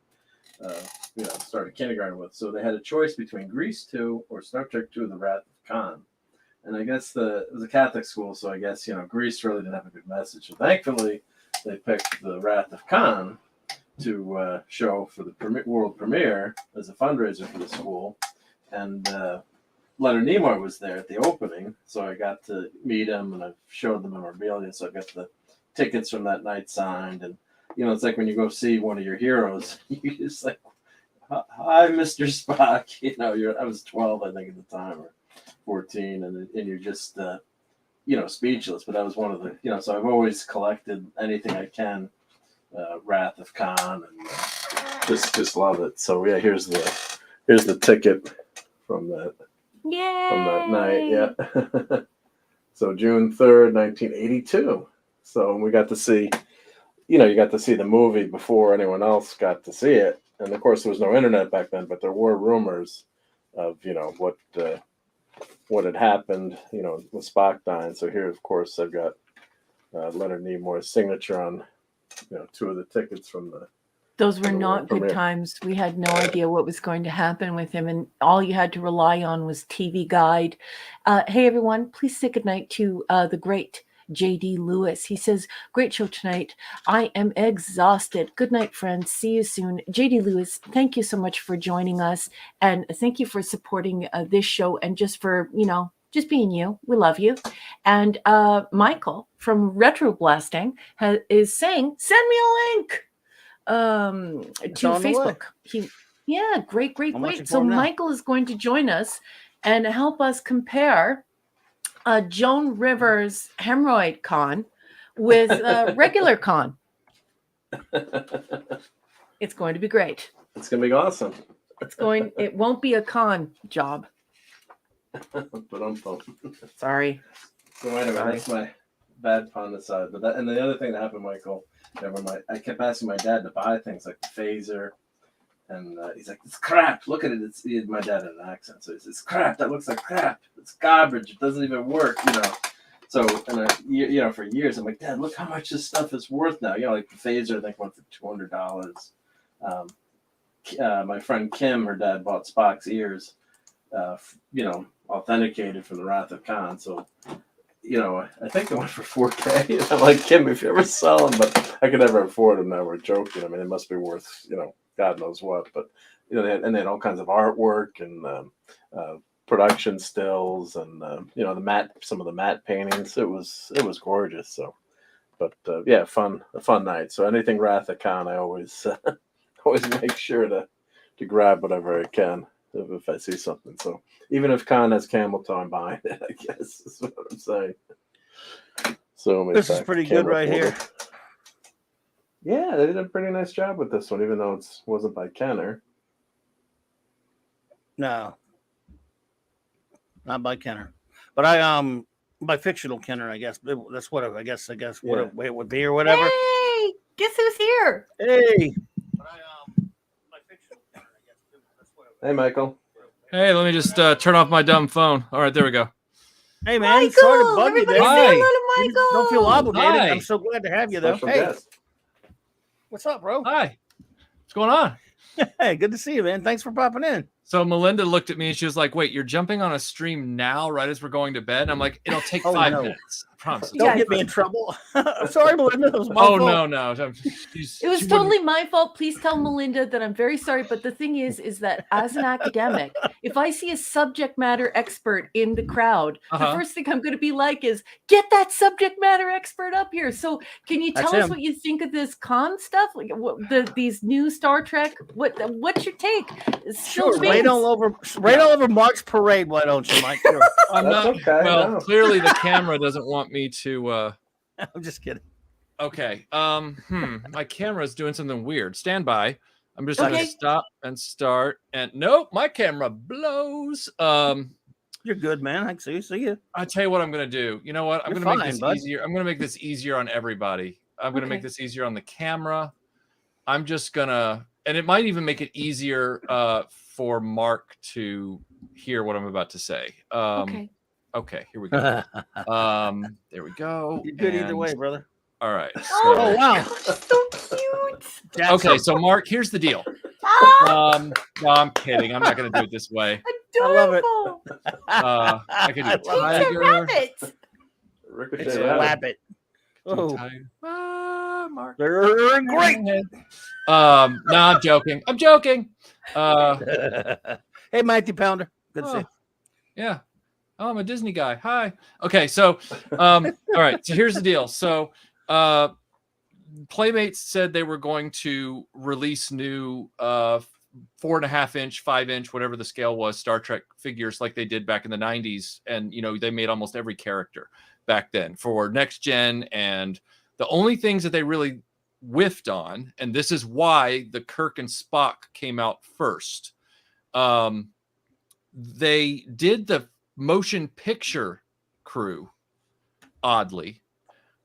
Started kindergarten with. So they had a choice between Grease 2 or Star Trek 2: The Wrath of Khan. And I guess it was a Catholic school, so I guess Grease really didn't have a good message. So thankfully, they picked The Wrath of Khan to show for the world premiere as a fundraiser for the school. And Leonard Nimoy was there at the opening, so I got to meet him, and I showed them memorabilia. So I got the tickets from that night signed, and it's like when you go see one of your heroes, you just like, "Hi, Mr. Spock." I was 12, I think, at the time, or 14, and you're just speechless. But that was one of the so I've always collected anything I can, Wrath of Khan, and just love it. So yeah, here's the ticket from that. Yay! From that night, yeah. So June 3rd, 1982. So we got to see, you got to see the movie before anyone else got to see it. And of course, there was no internet back then, but there were rumors of, what had happened, with Spock dying. So here, of course, I've got Leonard Nimoy's signature on, 2 of the tickets from the. Those were not good times. We had no idea what was going to happen with him, and all you had to rely on was TV Guide. Hey, everyone, please say goodnight to the great JD Lewis. He says, great show tonight. I am exhausted. Good night, friends. See you soon. JD Lewis, thank you so much for joining us. And thank you for supporting this show and just for, just being you. We love you. And Michael from Retro Blasting is saying, send me a link to Facebook. Great. So Michael is going to join us and help us compare Joan Rivers hemorrhoid con with regular con. It's going to be great. It's gonna be awesome. It won't be a con job. But I'm pumped. Sorry. So wait a minute, that's my bad pun aside. But and the other thing that happened, Michael, I kept asking my dad to buy things like the phaser, and he's like, "It's crap. Look at it." My dad had an accent, so it's crap. That looks like crap. It's garbage. It doesn't even work, So for years, I'm like, Dad, look how much this stuff is worth now. Like the phaser, I think went for $200. My friend Kim, her dad bought Spock's ears, authenticated from the Wrath of Khan. So, I think it went for $4K. I'm like, Kim, if you ever sell them, but I could never afford them now. We're joking. I mean, it must be worth, God knows what. But, they had all kinds of artwork and production stills and, some of the matte paintings. It was gorgeous. So, but a fun night. So anything Wrath of Khan, I always make sure to grab whatever I can if I see something. So even if Khan has camel toe, I'm buying it, I guess is what I'm saying. So this is pretty good right here. Yeah, they did a pretty nice job with this one, even though it wasn't by Kenner. No, not by Kenner, but by fictional Kenner, I guess. That's what I guess what it would be or whatever. Hey, guess who's here? Hey. Hey, Michael. Hey, let me just turn off my dumb phone. All right, there we go. Hey, man. Michael, Sorry to bug you there. Say hello to Michael. Don't feel obligated. Hi. I'm so glad to have you, though. Special Hey, guest. what's up, bro? Hi. What's going on? Hey, good to see you, man. Thanks for popping in. So Melinda looked at me and she was like, wait, you're jumping on a stream now, right as we're going to bed? And I'm like, it'll take 5 minutes. I promise. Don't get me in trouble. I'm sorry, Melinda. It was my fault. No. It was totally my fault. Please tell Melinda that I'm very sorry. But the thing is that as an academic, if I see a subject matter expert in the crowd, the first thing I'm going to be like is, get that subject matter expert up here. So can you tell us what you think of this con stuff? Like these new Star Trek? What's your take? Sure. Right all over Mark's parade. Why don't you, Mike? Sure. I'm not. Okay, well, no. Clearly the camera doesn't want me to. I'm just kidding. Okay. My camera's doing something weird. Stand by. I'm just going to stop and start. And nope, my camera blows. You're good, man. I see you. I tell you what I'm going to do. You know what? I'm going to make this easier. I'm going to make this easier on everybody. I'm going to make this easier on the camera. I'm just going to, and it might even make it easier for Mark to hear what I'm about to say. Okay, here we go. There we go. You're good either way, brother. All right. So, Oh, wow. So cute. okay, so Mark, here's the deal. No, I'm kidding. I'm not going to do it this way. Adorable. I could do It's a tiger. rabbit. Ricochet It's a rabbit. Oh, Mark. they're great. No, I'm joking. I'm joking. Hey, Matthew Pounder. Good to see you. Yeah. Oh, I'm a Disney guy. Hi. Okay, so all right. So here's the deal. So Playmates said they were going to release new 4.5 inch, 5 inch, whatever the scale was, Star Trek figures like they did back in the 90s. And they made almost every character back then for next gen. And the only things that they really whiffed on, and this is why the Kirk and Spock came out first. They did the motion picture crew, oddly,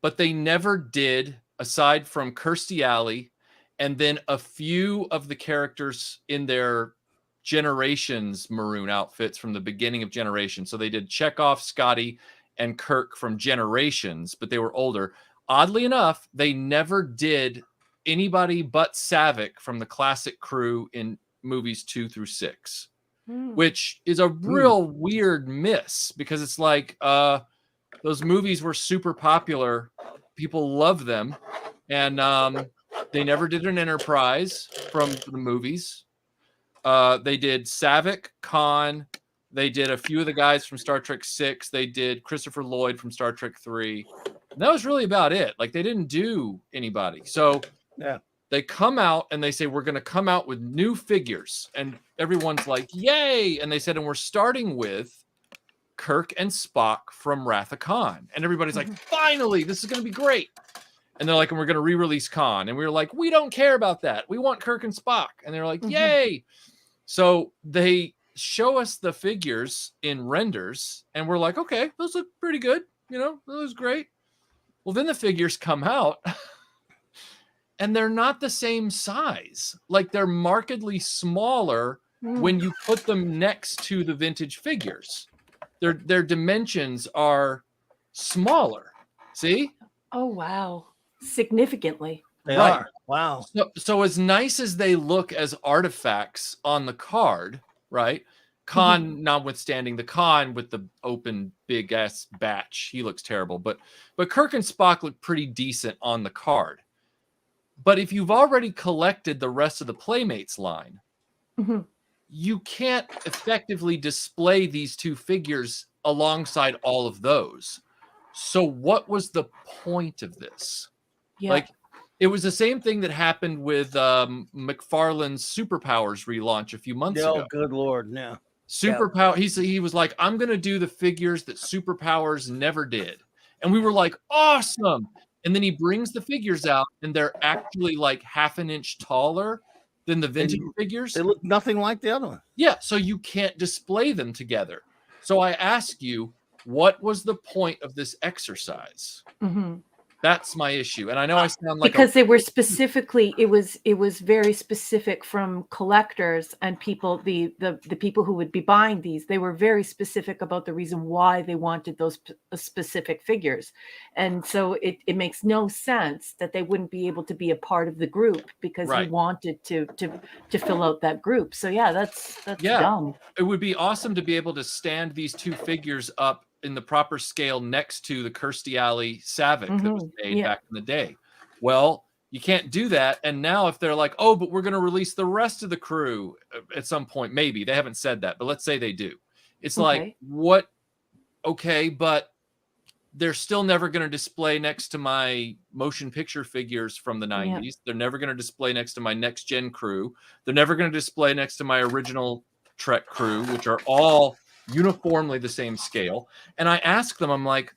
but they never did, aside from Kirstie Alley and then a few of the characters in their Generations maroon outfits from the beginning of Generations. So they did Chekhov, Scotty, and Kirk from Generations, but they were older. Oddly enough, they never did anybody but Savick from the classic crew in movies 2 through 6. Which is a real weird miss, because it's like, those movies were super popular. People love them, and they never did an Enterprise from the movies. They did Savick, Khan. They did a few of the guys from Star Trek 6. They did Christopher Lloyd from Star Trek 3. And that was really about it. Like, they didn't do anybody. So Yeah. they come out and they say, we're going to come out with new figures. And everyone's like, yay. And they said, and we're starting with Kirk and Spock from Wrath of Khan. And everybody's like, finally, this is going to be great. And they're like, and we're going to re-release Khan. And we were like, we don't care about that. We want Kirk and Spock. And they're like, yay. So they show us the figures in renders. And we're like, okay, those look pretty good. You know, those great. Well, then the figures come out. And they're not the same size. Like, they're markedly smaller when you put them next to the vintage figures. Their dimensions are smaller. See? Oh, wow. Significantly. They Right. are. Wow. So as nice as they look as artifacts on the card, right? Khan notwithstanding, the Khan with the open big ass batch, he looks terrible. But Kirk and Spock look pretty decent on the card. But if you've already collected the rest of the Playmates line, you can't effectively display these two figures alongside all of those. So what was the point of this? Yeah. Like, it was the same thing that happened with McFarlane's Superpowers relaunch a few months Oh, ago. good Lord. No. Superpower. He was like, I'm going to do the figures that Superpowers never did. And we were like, awesome. And then he brings the figures out, and they're actually like half an inch taller than the vintage figures. They look nothing like the other one. Yeah, so you can't display them together. So I ask you, what was the point of this exercise? That's my issue. And I know I sound like because they were specifically, it was very specific from collectors and people, the people who would be buying these. They were very specific about the reason why they wanted those specific figures. And so it makes no sense that they wouldn't be able to be a part of the group because he wanted to fill out that group. So yeah, that's dumb. It would be awesome to be able to stand these two figures up in the proper scale next to the Kirstie Alley Savick that was made back in the day. Well, you can't do that. And now if they're like, oh, but we're going to release the rest of the crew at some point, maybe they haven't said that, but let's say they do. It's like, what? Okay, but they're still never going to display next to my motion picture figures from the 90s. They're never going to display next to my next gen crew. They're never going to display next to my original Trek crew, which are all uniformly the same scale. And I ask them, I'm like,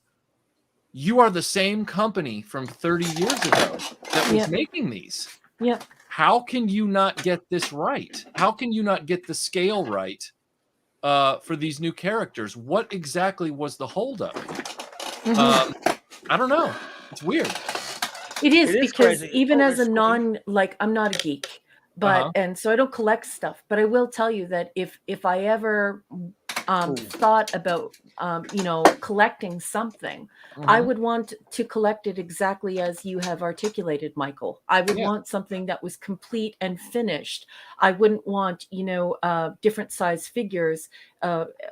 you are the same company from 30 years ago that was making these. How can you not get this right? How can you not get the scale right for these new characters? What exactly was the holdup? I don't know. It's weird. It is because crazy. even as a I'm not a geek, but and so I don't collect stuff, but I will tell you that if I ever thought about collecting something, I would want to collect it exactly as you have articulated, Michael. I would want something that was complete and finished. I wouldn't want different size figures,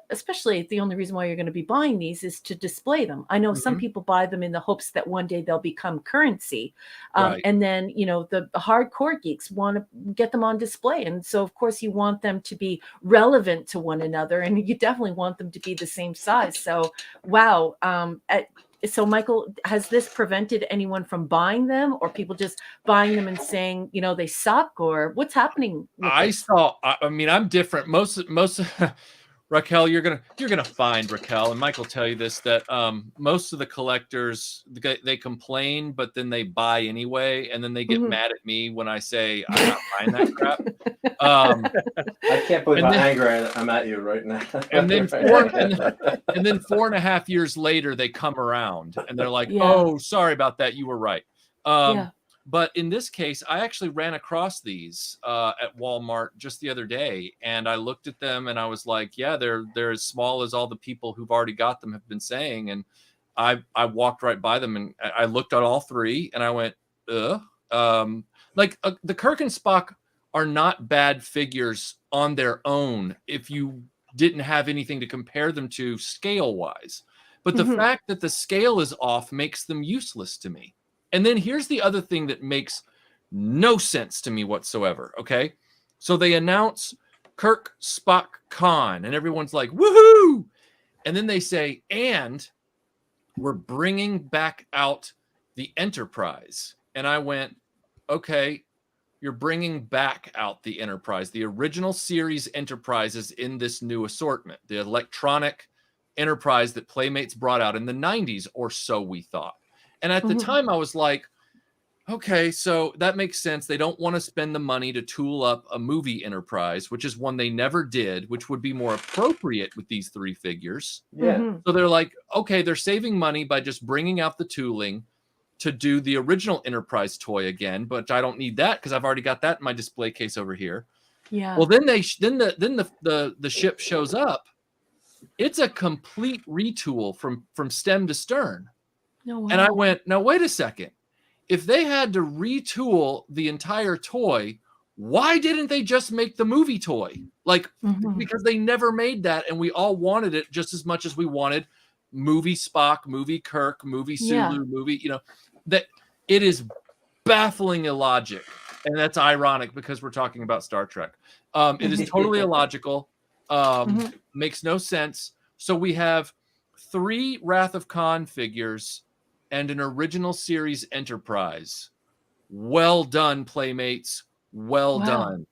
especially the only reason why you're going to be buying these is to display them. I know some people buy them in the hopes that one day they'll become currency, and then the hardcore geeks want to get them on display, and so of course you want them to be relevant to one another, and you definitely want them to be the same size. So wow. So Michael, has this prevented anyone from buying them, or people just buying them and saying they suck, or what's happening with I mean, I'm different. Most Raquel, you're gonna find, Raquel, and Mike will tell you this, that most of the collectors, they complain, but then they buy anyway, and then they get mad at me when I say I'm not buying that crap. I can't believe how angry I'm at you right now. And then 4.5 years later, they come around and they're like, "Oh, sorry about that. You were right." But in this case, I actually ran across these at Walmart just the other day, and I looked at them and I was like, yeah, they're as small as all the people who've already got them have been saying. And I walked right by them and I looked at all three and I went, ugh. The Kirk and Spock are not bad figures on their own if you didn't have anything to compare them to scale-wise. But the fact that the scale is off makes them useless to me. And then here's the other thing that makes no sense to me whatsoever. Okay. So they announce Kirk, Spock, Khan, and everyone's like, woohoo. And then they say, and we're bringing back out the Enterprise. And I went, okay, you're bringing back out the Enterprise. The original series Enterprise is in this new assortment, the electronic Enterprise that Playmates brought out in the 90s, or so we thought. And at the time I was like, okay, so that makes sense. They don't want to spend the money to tool up a movie Enterprise, which is one they never did, which would be more appropriate with these 3 figures. Yeah. So they're like, okay, they're saving money by just bringing out the tooling to do the original Enterprise toy again, but I don't need that because I've already got that in my display case over here. Yeah. Well, then the ship shows up. It's a complete retool from stem to stern. No way. And I went, now wait a second. If they had to retool the entire toy, why didn't they just make the movie toy? Like, because they never made that, and we all wanted it just as much as we wanted movie Spock, movie Kirk, movie Sulu, movie, you know, that it is baffling illogic. And that's ironic because we're talking about Star Trek. It is totally illogical. Makes no sense. So we have 3 Wrath of Khan figures and an original series Enterprise. Well done, Playmates. Well done.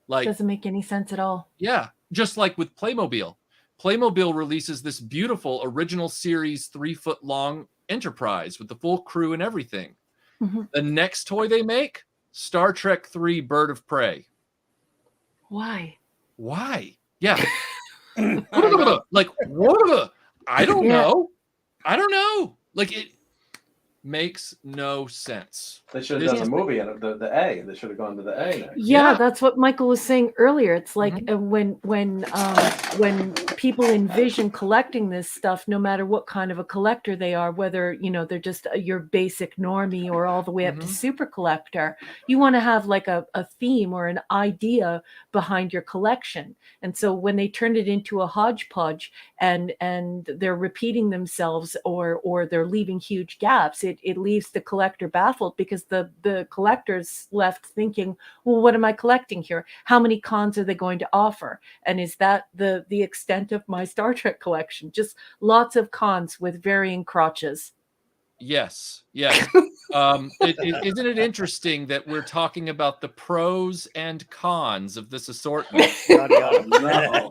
Like, doesn't make any sense at all. Yeah, just like with Playmobil. Playmobil releases this beautiful original series 3-foot-long Enterprise with the full crew and everything. The next toy they make, Star Trek 3 Bird of Prey. Why? Yeah. Like, what? I don't know. Like, it makes no sense. They should have done the movie and the A. They should have gone to the A next. Yeah, that's what Michael was saying earlier. It's like when people envision collecting this stuff, no matter what kind of a collector they are, whether they're just your basic normie or all the way up to super collector, you want to have like a theme or an idea behind your collection. And so when they turn it into a hodgepodge and they're repeating themselves or they're leaving huge gaps, it leaves the collector baffled because the collector's left thinking, well, what am I collecting here? How many cons are they going to offer? And is that the extent of my Star Trek collection? Just lots of cons with varying crotches. Yes. Isn't it interesting that we're talking about the pros and cons of this assortment? No.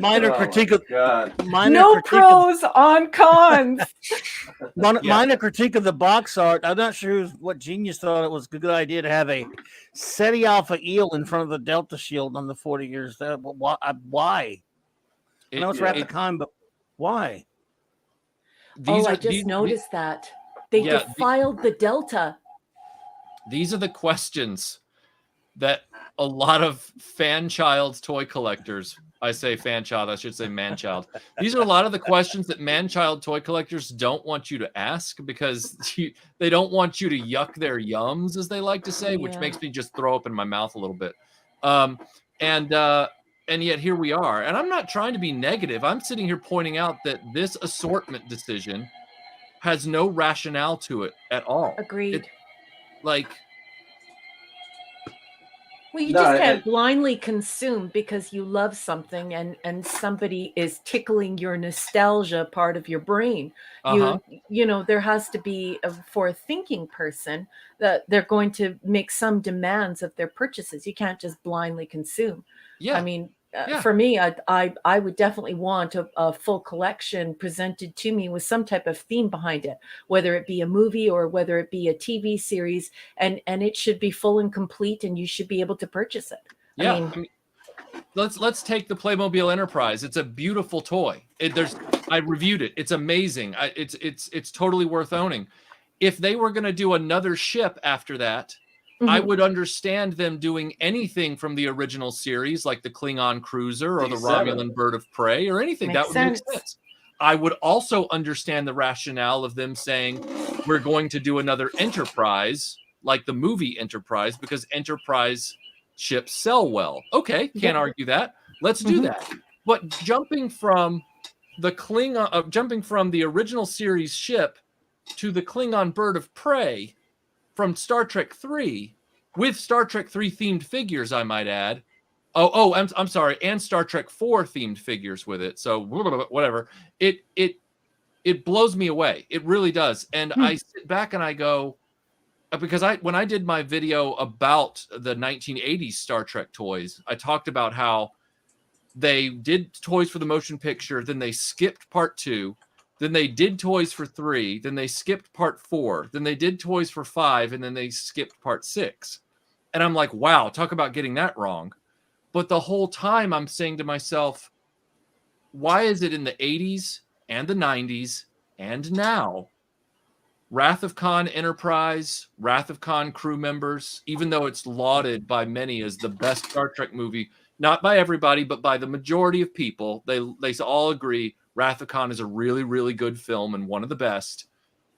Minor critique of pros on cons. Minor critique of the box art. I'm not sure what genius thought it was a good idea to have a SETI Alpha eel in front of the Delta shield on the 40 years. Why? I know it's Wrath of Khan, but why? I just noticed that. They defiled the Delta. These are the questions that a lot of fan-child toy collectors, I say fan-child, I should say man-child. These are a lot of the questions that man-child toy collectors don't want you to ask because they don't want you to yuck their yums, as they like to say, which makes me just throw up in my mouth a little bit. And yet here we are. And I'm not trying to be negative. I'm sitting here pointing out that this assortment decision has no rationale to it at all. Agreed. Well, you just can't blindly consume because you love something and somebody is tickling your nostalgia part of your brain. There has to be, for a thinking person, that they're going to make some demands of their purchases. You can't just blindly consume. Yeah. I mean, for me, I would definitely want a full collection presented to me with some type of theme behind it, whether it be a movie or whether it be a TV series, and it should be full and complete, and you should be able to purchase it. Yeah, I mean, let's take the Playmobil Enterprise. It's a beautiful toy. I reviewed it. It's amazing. It's totally worth owning. If they were going to do another ship after that, I would understand them doing anything from the original series, like the Klingon cruiser or the Romulan bird of prey or anything. That would make sense. I would also understand the rationale of them saying, we're going to do another Enterprise, like the movie Enterprise, because Enterprise ships sell well. Okay, can't argue that. Let's do that. But jumping from the Klingon, jumping from the original series ship to the Klingon bird of prey from Star Trek 3, with Star Trek 3 themed figures, I might add. I'm sorry, and Star Trek 4 themed figures with it. So whatever. It blows me away. It really does. And I sit back and I go, because when I did my video about the 1980s Star Trek toys, I talked about how they did toys for the motion picture, then they skipped part 2, then they did toys for 3, then they skipped part 4, then they did toys for 5, and then they skipped part 6. And I'm like, wow, talk about getting that wrong. But the whole time I'm saying to myself, why is it in the 80s and the 90s and now, Wrath of Khan Enterprise, Wrath of Khan crew members, even though it's lauded by many as the best Star Trek movie, not by everybody, but by the majority of people, they all agree Wrath of Khan is a really, really good film and one of the best.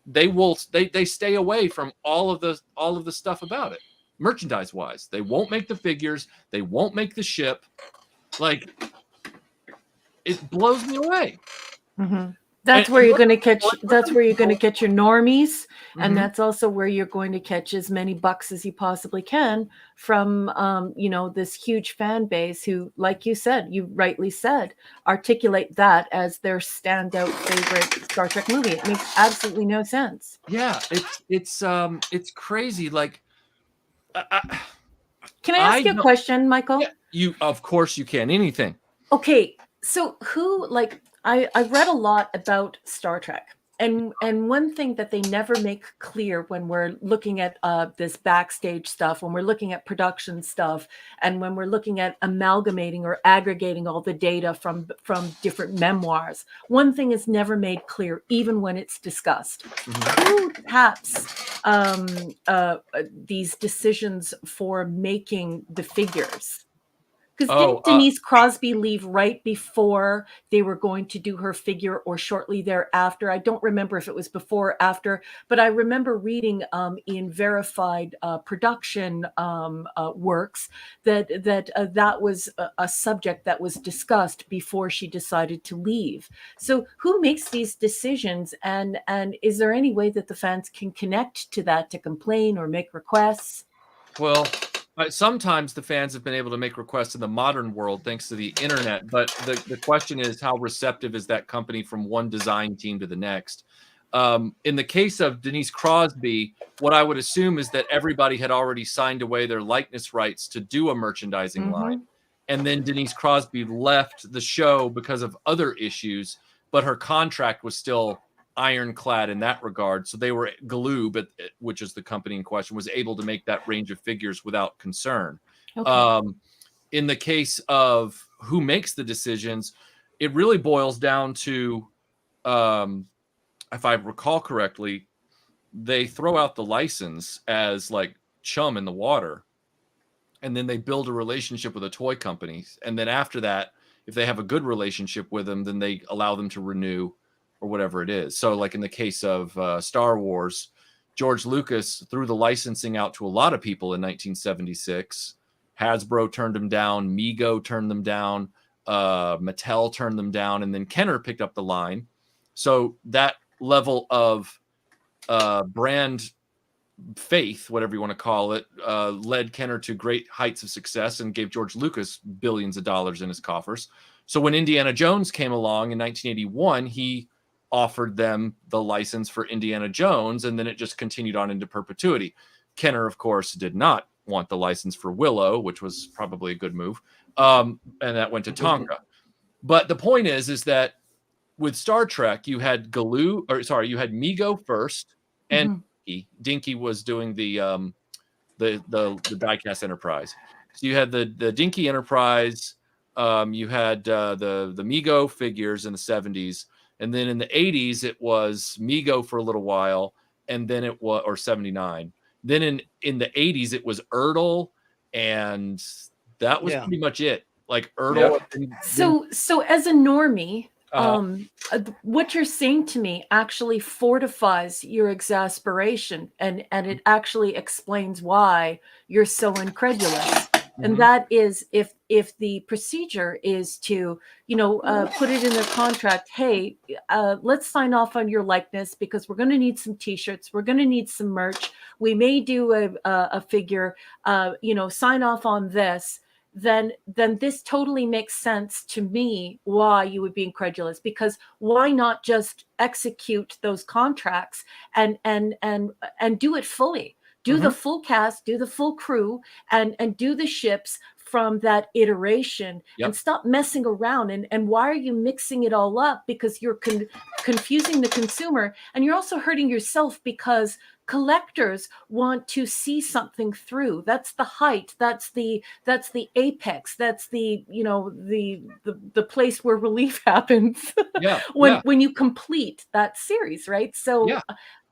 They stay away from all of the stuff about it, merchandise wise. They won't make the figures, they won't make the ship. Like, it blows me away. That's where you're going to catch. That's where you're going to catch your normies, and Mhm. that's also where you're going to catch as many bucks as you possibly can from, this huge fan base who, like you said, you rightly said, articulate that as their standout favorite Star Trek movie. It makes absolutely no sense. Yeah, it's crazy. Like, Can I ask you a question, Michael? Yeah, of course you can. Anything. Okay, so who, like, I've read a lot about Star Trek, and one thing that they never make clear when we're looking at this backstage stuff, when we're looking at production stuff, and when we're looking at amalgamating or aggregating all the data from different memoirs, one thing is never made clear, even when it's discussed. Who taps these decisions for making the figures? Because didn't Denise Crosby leave right before they were going to do her figure or shortly thereafter? I don't remember if it was before or after, but I remember reading in verified production works that was a subject that was discussed before she decided to leave. So who makes these decisions, and is there any way that the fans can connect to that to complain or make requests? Well, sometimes the fans have been able to make requests in the modern world thanks to the internet, but the question is, how receptive is that company from one design team to the next? In the case of Denise Crosby, what I would assume is that everybody had already signed away their likeness rights to do a merchandising line. And then Denise Crosby left the show because of other issues, but her contract was still ironclad in that regard. So they were Galoob, which is the company in question, was able to make that range of figures without concern. Okay. In the case of who makes the decisions, it really boils down to, if I recall correctly, they throw out the license as like chum in the water, and then they build a relationship with a toy company. And then after that, if they have a good relationship with them, then they allow them to renew or whatever it is. So like in the case of Star Wars, George Lucas threw the licensing out to a lot of people in 1976. Hasbro turned them down. Mego turned them down. Mattel turned them down. And then Kenner picked up the line. So that level of brand faith, whatever you want to call it, led Kenner to great heights of success and gave George Lucas billions of dollars in his coffers. So when Indiana Jones came along in 1981, he offered them the license for Indiana Jones, and then it just continued on into perpetuity. Kenner, of course, did not want the license for Willow, which was probably a good move, and that went to Tonka. But the point is that with Star Trek, you had Mego first, and Dinky was doing the diecast Enterprise. So you had the Dinky Enterprise, you had the Mego figures in the 70s. And then in the 80s, it was Mego for a little while, and then it was, or 79. Then in the 80s, it was Ertl, and that was pretty much it. Like Ertl. So as a normie, what you're saying to me actually fortifies your exasperation, and it actually explains why you're so incredulous. and that is if the procedure is to, you know, put it in their contract, hey, let's sign off on your likeness because we're going to need some t-shirts, we're going to need some merch, we may do a figure, you know, sign off on this, then this totally makes sense to me why you would be incredulous, because why not just execute those contracts and do it fully, do the full cast, do the full crew, and do the ships from that iteration, and stop messing around. And why are you mixing it all up? Because you're confusing the consumer, and you're also hurting yourself, because collectors want to see something through. That's the height, that's the apex, that's the, you know, the place where relief happens. When you complete that series, right? So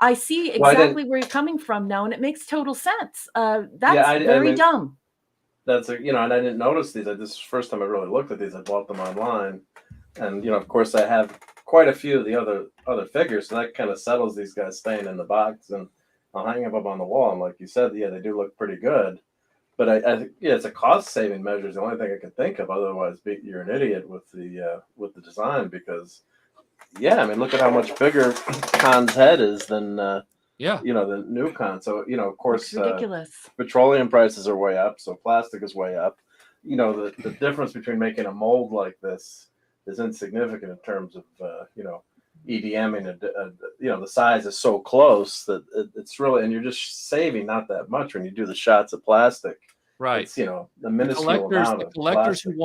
I see exactly where you're coming from now, and it makes total sense. That's very dumb. That's a, you know, and I didn't notice these. This is the first time I really looked at these. I bought them online, and you know, of course, I have quite a few of the other figures, so that kind of settles these guys staying in the box, and I'll hang them up on the wall. And like you said, yeah, they do look pretty good. But I think, yeah, it's a cost saving measure. Is the only thing I can think of. Otherwise, you're an idiot with the design, because yeah, I mean, look at how much bigger Khan's head is than you know, the new Khan. So you know, of course, ridiculous. Petroleum prices are way up, so plastic is way up. You know, the difference between making a mold like this is insignificant in terms of you know, EDMing. You know, the size is so close that it's really, and you're just saving not that much when you do the shots of plastic. Right. It's, you know, the minuscule amount of plastic.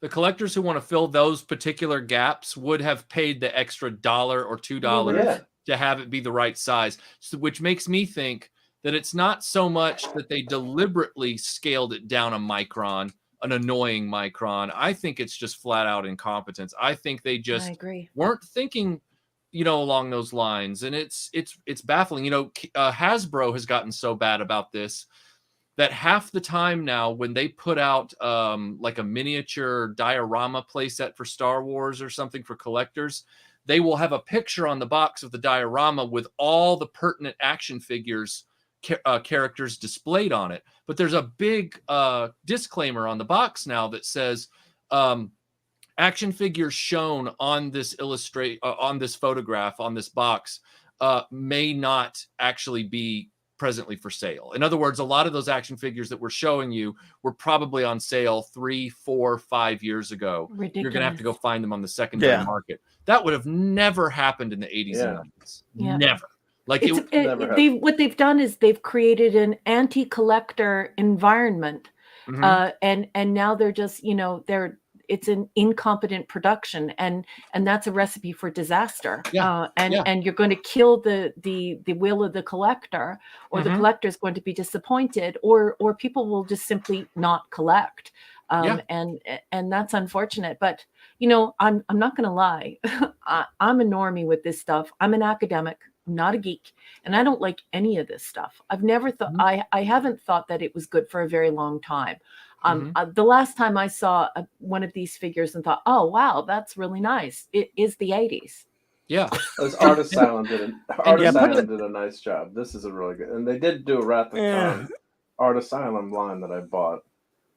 The collectors who want to fill those particular gaps would have paid the extra $1 or $2 to have it be the right size. So, which makes me think that it's not so much that they deliberately scaled it down a micron, an annoying micron. I think it's just flat out incompetence. I think they just weren't thinking, you know, along those lines. And it's baffling. You know, Hasbro has gotten so bad about this that half the time now when they put out like a miniature diorama playset for Star Wars or something for collectors, they will have a picture on the box of the diorama with all the pertinent action figures characters displayed on it. But there's a big disclaimer on the box now that says action figures shown on this on this photograph on this box may not actually be presently for sale. In other words, a lot of those action figures that we're showing you were probably on sale 3, 4, 5 years ago. Ridiculous. You're gonna have to go find them on the secondary market. That would have never happened in the 80s and 90s. Never. Like what they've done is they've created an anti-collector environment, and now they're just, you know, it's an incompetent production, and that's a recipe for disaster. And you're going to kill the will of the collector, or the collector is going to be disappointed, or people will just simply not collect. And that's unfortunate. But you know, I'm not going to lie. I'm a normie with this stuff. I'm an academic. I'm not a geek, and I don't like any of this stuff. I've never thought, I haven't thought that it was good for a very long time. The last time I saw one of these figures and thought, oh, wow, that's really nice, it is the 80s. Yeah. Artist Asylum did a nice job. This is a really good, and they did do a Wrath of Khan Art Asylum line that I bought.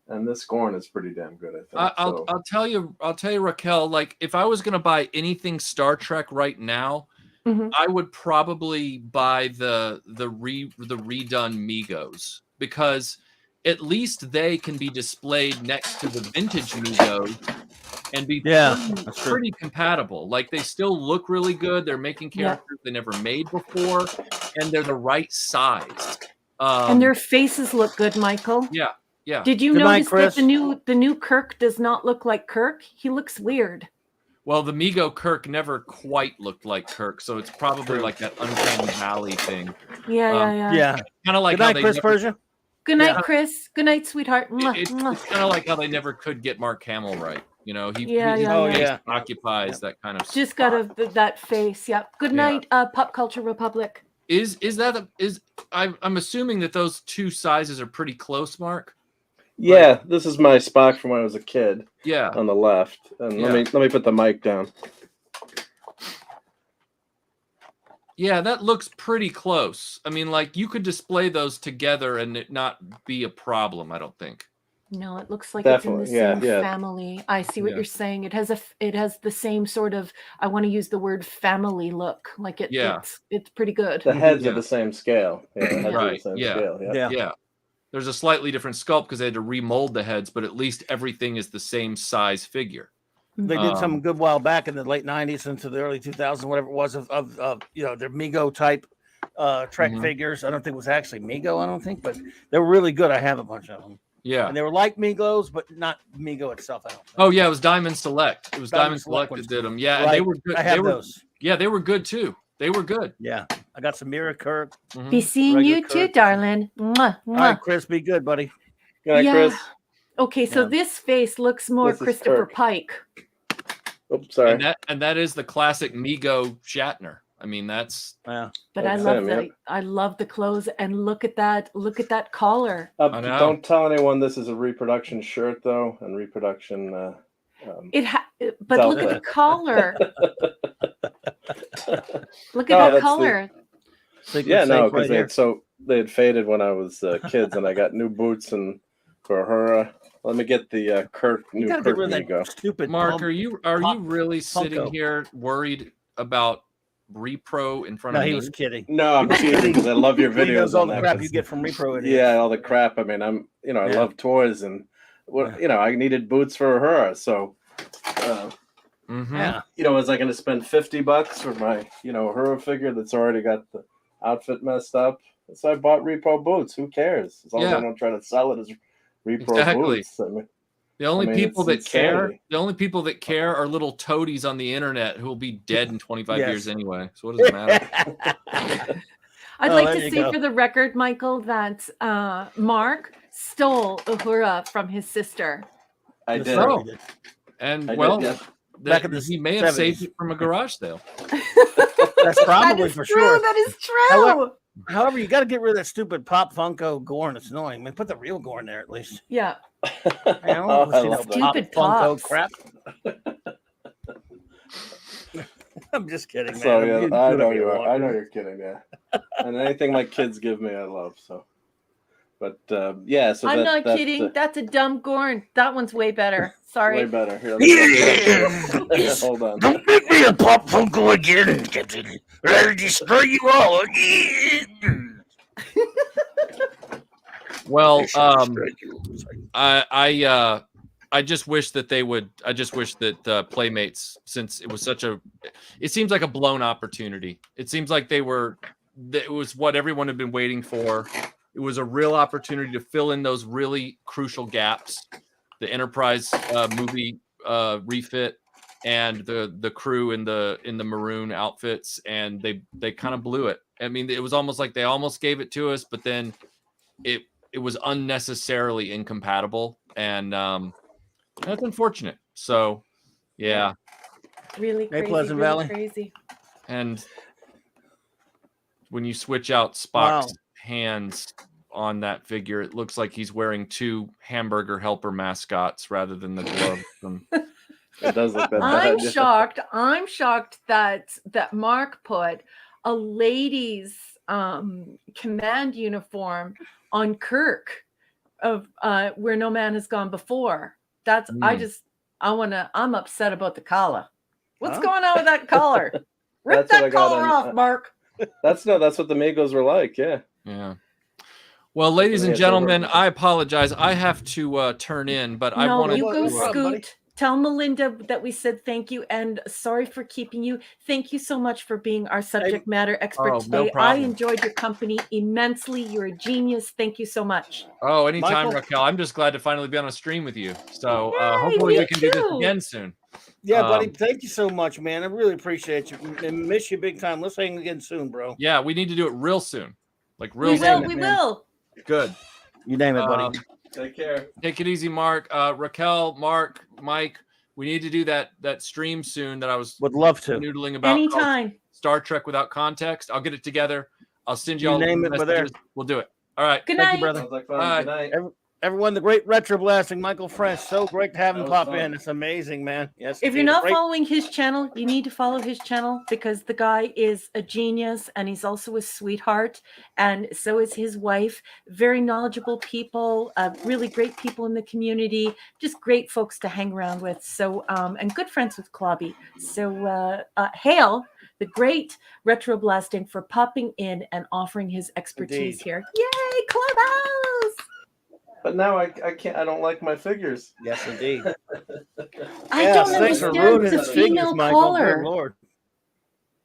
And this Gorn is pretty damn good, I think. I'll tell you, Raquel, like if I was going to buy anything Star Trek right now, I would probably buy the redone Migos, because at least they can be displayed next to the vintage Migos and be pretty compatible. Like they still look really good. They're making characters they never made before, and they're the right size. And their faces look good, Michael. Yeah. Yeah. Did you notice that the new Kirk does not look like Kirk? He looks weird. Well, the Mego Kirk never quite looked like Kirk, so it's probably like that uncanny valley thing. Yeah. Kind of like good night, Chris Persia. Good night, Chris. Good night, sweetheart. It's kind of like how they never could get Mark Hamill right. You know, he occupies that kind of just spot. got that face. Yeah. Good night, Pop Culture Republic. I'm assuming that those two sizes are pretty close, Mark. Yeah, this is my Spock from when I was a kid. Yeah, on the left. And let me put the mic down. Yeah, that looks pretty close. I mean, like you could display those together and it not be a problem, I don't think. No, it looks like Definitely, it's in the same yeah. family. I see what Yeah. you're saying. It has the same sort of, I want to use the word family look. Like Yeah. it's pretty good. The heads Yeah. are the same scale. Yeah, the heads are the Right, same yeah. scale. Yeah. Yeah. Yeah. There's a slightly different sculpt because they had to remold the heads, but at least everything is the same size figure. They did some Um, good while back in the late 90s into the early 2000s, whatever it was, of you know, their Mego type Trek Mhm. figures. I don't think it was actually Mego, I don't think, but they were really good. I have a bunch of them. Yeah. And they were like Megos, but not Mego itself, I don't think. Oh yeah, it was Diamond Select. It was Diamond Diamond Select Select that ones. did them. Yeah, and they Right. were good. I have they were, those. Yeah, they were good too. They were good. Yeah. I got some Mira Kirk. Mhm. Be seeing Regular you too, Kirk. darling. Mwah, All right, mwah. Chris, be good, buddy. Good night, Yeah. Chris. Okay, so Yeah. this face looks more This is Christopher Kirk. Pike. Oops, sorry. And that is the classic Mego Shatner. I mean, that's Yeah. But That's him, yep. I love the clothes, and look at that collar. I know. Don't tell anyone this is a reproduction shirt, though, and reproduction. But look at Delta. the collar. Look No, at that that's the- collar. Yeah, no, right because here. they had faded when I was kids, and I got new boots and for her. Let me get the You new gotta Kirk get rid of Mego. that stupid Mark. pump. Are you pop really sitting Funko. here worried about repro in front No, of he me? was kidding. No, I'm cheating because I love your He knows videos all on the that. crap 'cause- you get from repro. Yeah, all the crap. I mean, I Yeah. love toys, and I needed boots for her, so. Mhm. Yeah. Was I going to spend $50 for my, her figure that's already got the outfit messed up? So I bought repro boots. Who cares? As long as Yeah. I don't try to sell it as repro Exactly. boots. I mean, The only people it's that care, insanity. the only people that care are little toadies on the internet who will be dead in 25 Yes. years anyway. So what does it matter? I'd Oh, like there to you say go. for the record, Michael, that Mark stole Uhura from his sister. I Yes, did. sir, Oh. he did. And I did, well, yeah. Back in the he may have saved 70s. it from a garage sale. That's probably That is for true. sure. That is true. However, you got to get rid of that stupid Pop Funko Gorn. It's annoying. I mean, put the real Gorn there at least. Yeah. I don't Oh, want to I see no love that. Pop Stupid Funko Pops. crap. I'm just kidding, man. So I'm yeah, being I good know if you are. want. I know you're kidding. Yeah, and anything my kids give me, I love. So, but yeah, so I'm that, not kidding. That's a dumb Gorn. That one's way better. Sorry. way better. Here, let me get hold on. Don't make me a Pop Funko again, Captain. I'll destroy you all. Well, Destroy you. I just wish that they would. I just wish that Playmates, since it was such a, it seems like a blown opportunity. It seems like it was what everyone had been waiting for. It was a real opportunity to fill in those really crucial gaps. The Enterprise movie refit and the crew in the maroon outfits, and they kind of blew it. I mean, it was almost like they almost gave it to us, but then it was unnecessarily incompatible, and that's unfortunate. So, yeah. Really Hey, crazy. Pleasant really Valley. crazy. And when you switch out Spock's hands on that figure, it looks like he's wearing two hamburger helper mascots rather than the glove from. It does look that I'm bad. shocked. I'm shocked that Mark put a lady's command uniform on Kirk of Where No Man Has Gone Before. That's I'm upset about the collar. What's Huh? going on with that collar? Rip That's what I that got collar on- off, Mark. That's what the Migos were like. Yeah. Yeah. Well, ladies and Yeah, so we're- gentlemen, I apologize. I have to turn in, but I No, wanted you go to. What up, buddy? scoot. Tell Melinda that we said thank you and sorry for keeping you. Thank you so much for being our subject matter expert Oh, today. no I problem. enjoyed your company immensely. You're a genius. Thank you so much. Oh, anytime, Michael? Raquel. I'm just glad to finally be on a stream with you. So Yay, hopefully me we can do this too. again soon. Yeah, buddy. Um, Thank you so much, man. I really appreciate you and miss you big time. Let's hang again soon, bro. Yeah, we need to do it real soon. Like real We will. soon. We man. will. Good. You name it, buddy. Take care. Take it easy, Mark. Raquel, Mark, Mike. We need to do that stream soon that I was Would love to. noodling about. called Anytime. Star Trek Without Context. I'll get it together. I'll send you You all the name it, we're there. messages. We'll do it. All right. Good Thank night. you, brother. Sounds like fun. Bye. Good night. everyone, the great retro blasting Michael French. So great to have him That was pop fun. in. It's amazing, man. Yes. If you're indeed. not Great- following his channel, you need to follow his channel because the guy is a genius and he's also a sweetheart. And so is his wife. Very knowledgeable people, really great people in the community, just great folks to hang around with. So, and good friends with Clobby. So, hail the great retro blasting for popping in and offering his expertise Indeed. here. Yay, Clubhouse! But now I can't. I don't like my figures. Yes, indeed. I Yes, don't thanks for understand ruining the his figures, female Michael. collar. Good Lord.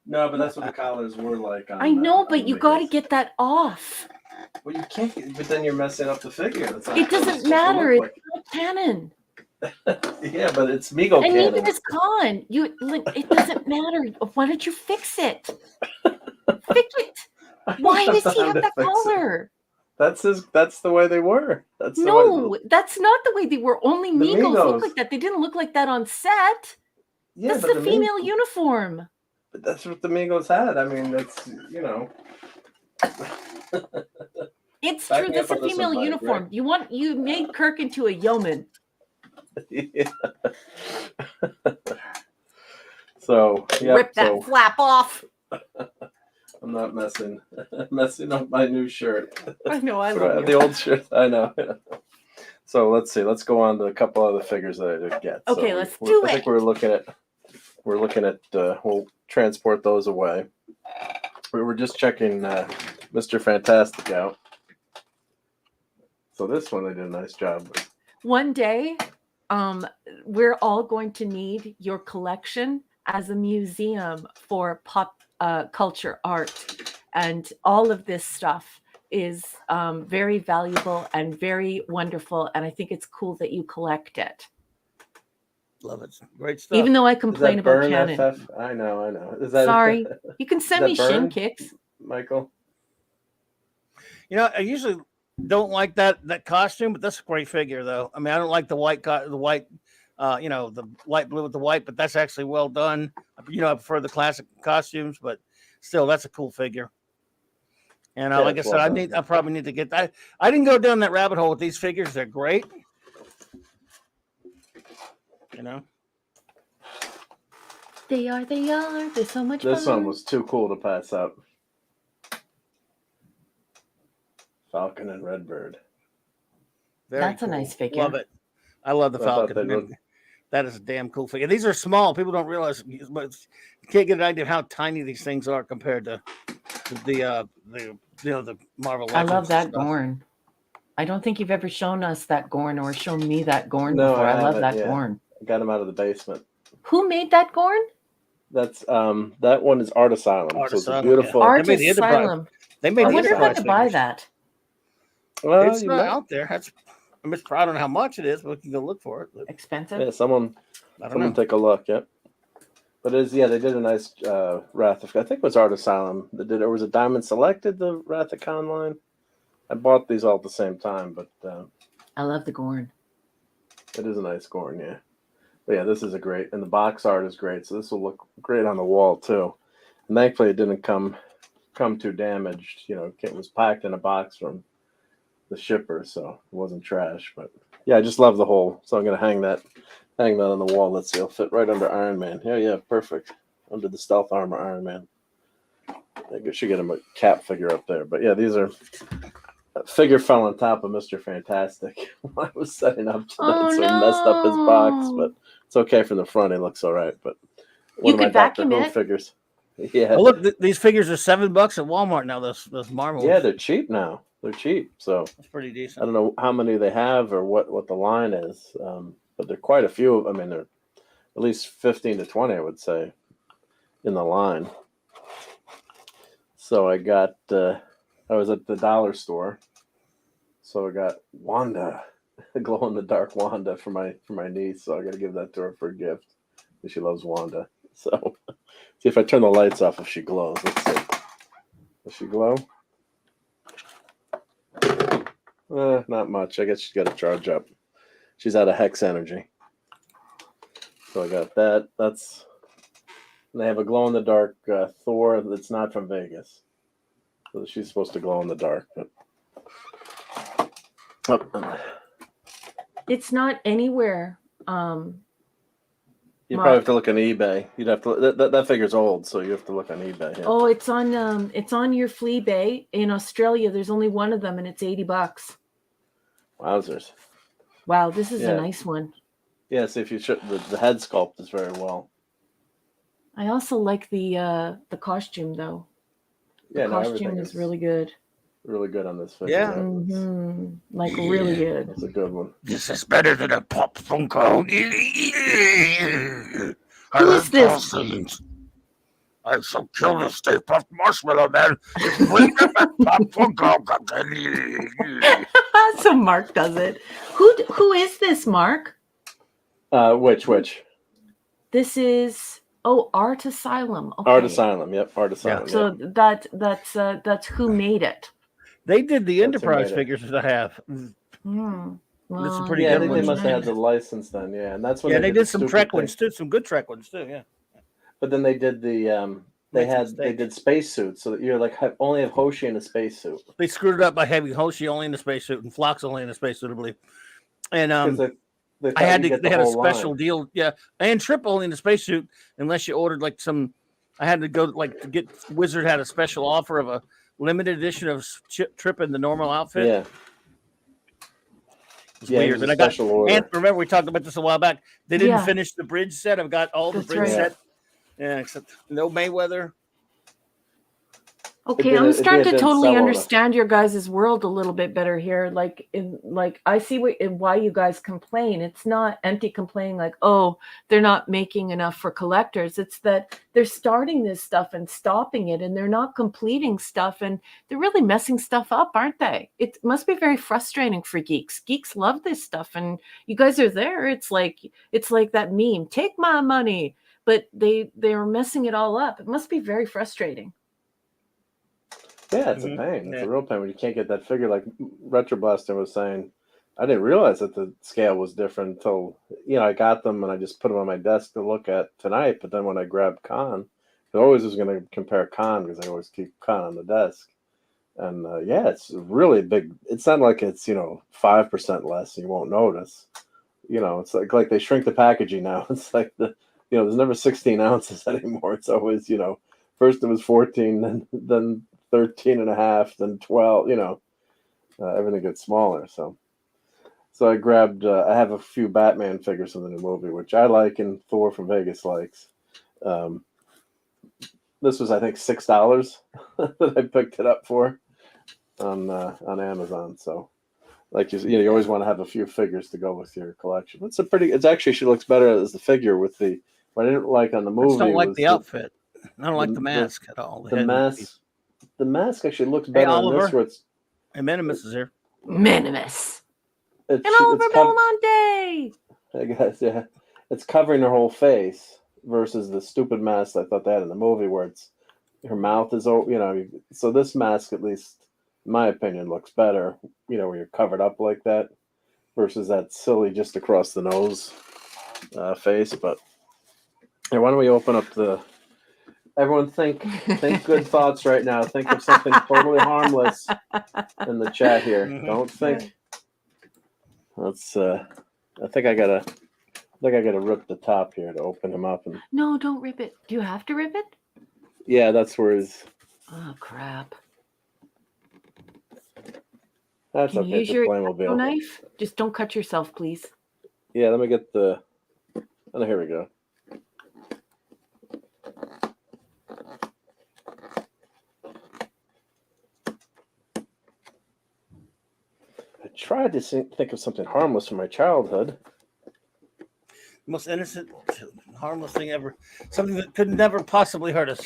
No, but that's what the collars were like. I know, but on you the got to Vegas. get that off. Well, you can't. But then you're messing up the figure. That's not It what it's doesn't supposed to matter. look It's not canon. like. Yeah, but it's Mego And cannon. neither is Con. It doesn't matter. Why don't you fix it? Fix it. I don't Why have does he time have to that fix it. collar? That's the way they were. That's the way. No, that's not the way they were. Only The Migos look Migos. like that. They didn't look like that on set. Yeah, That's but the the female uniform. But that's what the Migos had. I mean, that's It's Back true. me That's up a on this female one, Mike, uniform. You made Kirk into a yeoman. Yeah. So Rip that flap off. I'm not messing up my new shirt. I know. I love you. The old shirt. I know. So let's see. Let's go on to a couple other figures that I did get. Okay, So let's do I think it. we're looking at. We'll transport those away. We were just checking Mr. Fantastic out. So this one they did a nice job with. One day, we're all going to need your collection as a museum for pop culture art, and all of this stuff is very valuable and very wonderful, and I think it's cool that you collect it. Love it. Great stuff. Even though I Is complain that about Burn canon. FF? I know. Is that Sorry, you can send that me shin Burn? kicks. Michael? You know, I usually don't like that costume, but that's a great figure, though. I mean, I don't like the white, the light blue with the white, but that's actually well done. You know, I prefer the classic costumes, but still, that's a cool figure. And Yeah, like I it's said, well done. I probably need to get that. I didn't go down that rabbit hole with these figures. They're great. You know, They are. They're so much This fun. one was too cool to pass up. Falcon and Redbird. very That's a cool. nice figure. Love it. I love the I thought Falcon. they looked- That is a damn cool figure. These are small. People don't realize, but you can't get an idea of how tiny these things are compared to the Marvel. I love Legends that stuff. Gorn. I don't think you've ever shown us that Gorn or shown me that Gorn No, before. I I love haven't, that yeah. Gorn. I got him out of the basement. Who made that Gorn? That's that one is Art Asylum. Art so it's a Asylum, beautiful. yeah. Art They made the Enterprise. Asylum. They made I the wonder how Enterprise to buy figures. that. Well, It's you not might- out there. I don't know how much it is, but we can go look for it. But Expensive. yeah, someone I don't know. take a look. Yep. But they did a nice Wrath of. I think it was Art Asylum that did. Or was it Diamond Selected the Wrath of Khan line? I bought these all at the same time, but I love the Gorn. it is a nice Gorn, yeah. But yeah, this is a great, and the box art is great. So this will look great on the wall too. And thankfully, it didn't come too damaged. You know, it was packed in a box from the shipper, so it wasn't trash. But yeah, I just love the whole. So I'm gonna hang that on the wall. Let's see, it'll fit right under Iron Man. Yeah, perfect. Under the stealth armor Iron Man. I should get him a cap figure up there. But yeah, these are. That figure fell on top of Mr. Fantastic when I was setting up tonight, so he messed up his box. But it's okay from the front; it looks all right. But one You of my could Doctor vacuum Who it. figures. Yeah, Oh, look, these figures are $7 at Walmart now. Those Marvel. yeah, they're cheap now. They're cheap, so That's pretty I decent. don't know how many they have or what the line is, but there are quite a few. I mean, they're at least 15 to 20, I would say, in the line. So I got. I was at the dollar store, so I got Wanda, the glow in the dark Wanda for my niece. So I got to give that to her for a gift. She loves Wanda. So see if I turn the lights off if she glows. Let's see. Does she glow? Not much. I guess she's got to charge up. She's out of hex energy. So I got that. And they have a glow in the dark Thor that's not from Vegas. So she's supposed to glow in the dark. But It's not anywhere. You Mark. probably have to look on eBay. You'd have to. That figure's old, so you have to look on eBay. Yeah. Oh, it's on your flea bay in Australia. There's only one of them, and it's $80. Wowzers. Wow, this is a Yeah. nice one. Yes, if you should, the head sculpt is very well. I also like the costume though. The Yeah, no, costume everything is really good. really good on this figure. Yeah. Mhm. Like really good. That's a good one. This is better than a Pop Funko. Who is this? I shall kill the Stay Puft Marshmallow Man if you bring them a Pop Funko. So Mark does it. Who is this, Mark? Which? This is Art Asylum. Okay. Art Asylum. Yep, Art Asylum. So that's who made it. They did the That's Enterprise amazing. figures that I have. Hmm. That's a Well, pretty Yeah, good they one. must have had the license then. Yeah, and that's when Yeah, they the did some stupid Trek thing. ones too, some good Trek ones too. Yeah. But then they did the Made some they mistakes. did spacesuits, so that you're like only have Hoshi in a spacesuit. They screwed it up by having Hoshi only in the spacesuit and Phlox only in the spacesuit, I believe. And Because they I had you to. get They the had a whole special line. deal. Yeah, and Trip only in the spacesuit unless you ordered like some. I had to go like to get Wizard had a special offer of a limited edition of Trip in the normal outfit. Yeah, It's yeah, it weird. was And a I got. special order. And remember, we talked about this a while back. They didn't Yeah. finish the bridge set. I've got all the That's bridge right. set. Yeah, except no Mayweather. Okay, did- I'm it starting to did totally sell on a- understand your guys' world a little bit better here. Like I see why you guys complain. It's not empty complaining like, oh, they're not making enough for collectors. It's that they're starting this stuff and stopping it, and they're not completing stuff, and they're really messing stuff up, aren't they? It must be very frustrating for geeks. Geeks love this stuff, and you guys are there. It's like that meme, take my money, but they're messing it all up. It must be very frustrating. Yeah, it's a Mhm. pain. It's Yeah. a real pain when you can't get that figure. Like Retro Blaster was saying, I didn't realize that the scale was different until I got them and I just put them on my desk to look at tonight. But then when I grabbed Con, I always was going to compare Con because I always keep Con on the desk. And yeah, it's really big. It's not like it's 5% less. You won't notice. It's like they shrink the packaging now. It's like there's never 16 ounces anymore. It's always first it was 14, then 13 and a half, then 12, everything gets smaller. So I grabbed, I have a few Batman figures from the new movie, which I like and Thor from Vegas likes. This was, I think, $6 that I picked it up for on Amazon. So like you always want to have a few figures to go with your collection. It's actually, she looks better as the figure with what I didn't like on the I movie. just don't like was the outfit. I don't like the- the mask at all. The head mask. The mask actually looks better on Oliver. this. Where it's Hey, Minimus is here. Minimus. it's, And Oliver it's cov- Belmonte. I guess, yeah. It's covering her whole face versus the stupid mask I thought they had in the movie where it's her mouth is open, so this mask, at least in my opinion, looks better, where you're covered up like that versus that silly just across the nose face. But hey, why don't we open up everyone think good thoughts right now. Think of something totally harmless in the chat here. Mhm. Don't think. Let's I think I gotta rip the top here to open him up, and No, don't rip it. Do you have to rip it? yeah, that's where his. Oh crap! That's Can you okay. use It's a your Playmobil. knife? Just don't cut yourself, please. Yeah, let me get the. Oh, here we go. I tried to think of something harmless from my childhood. Most innocent, harmless thing ever. Something that could never possibly hurt us.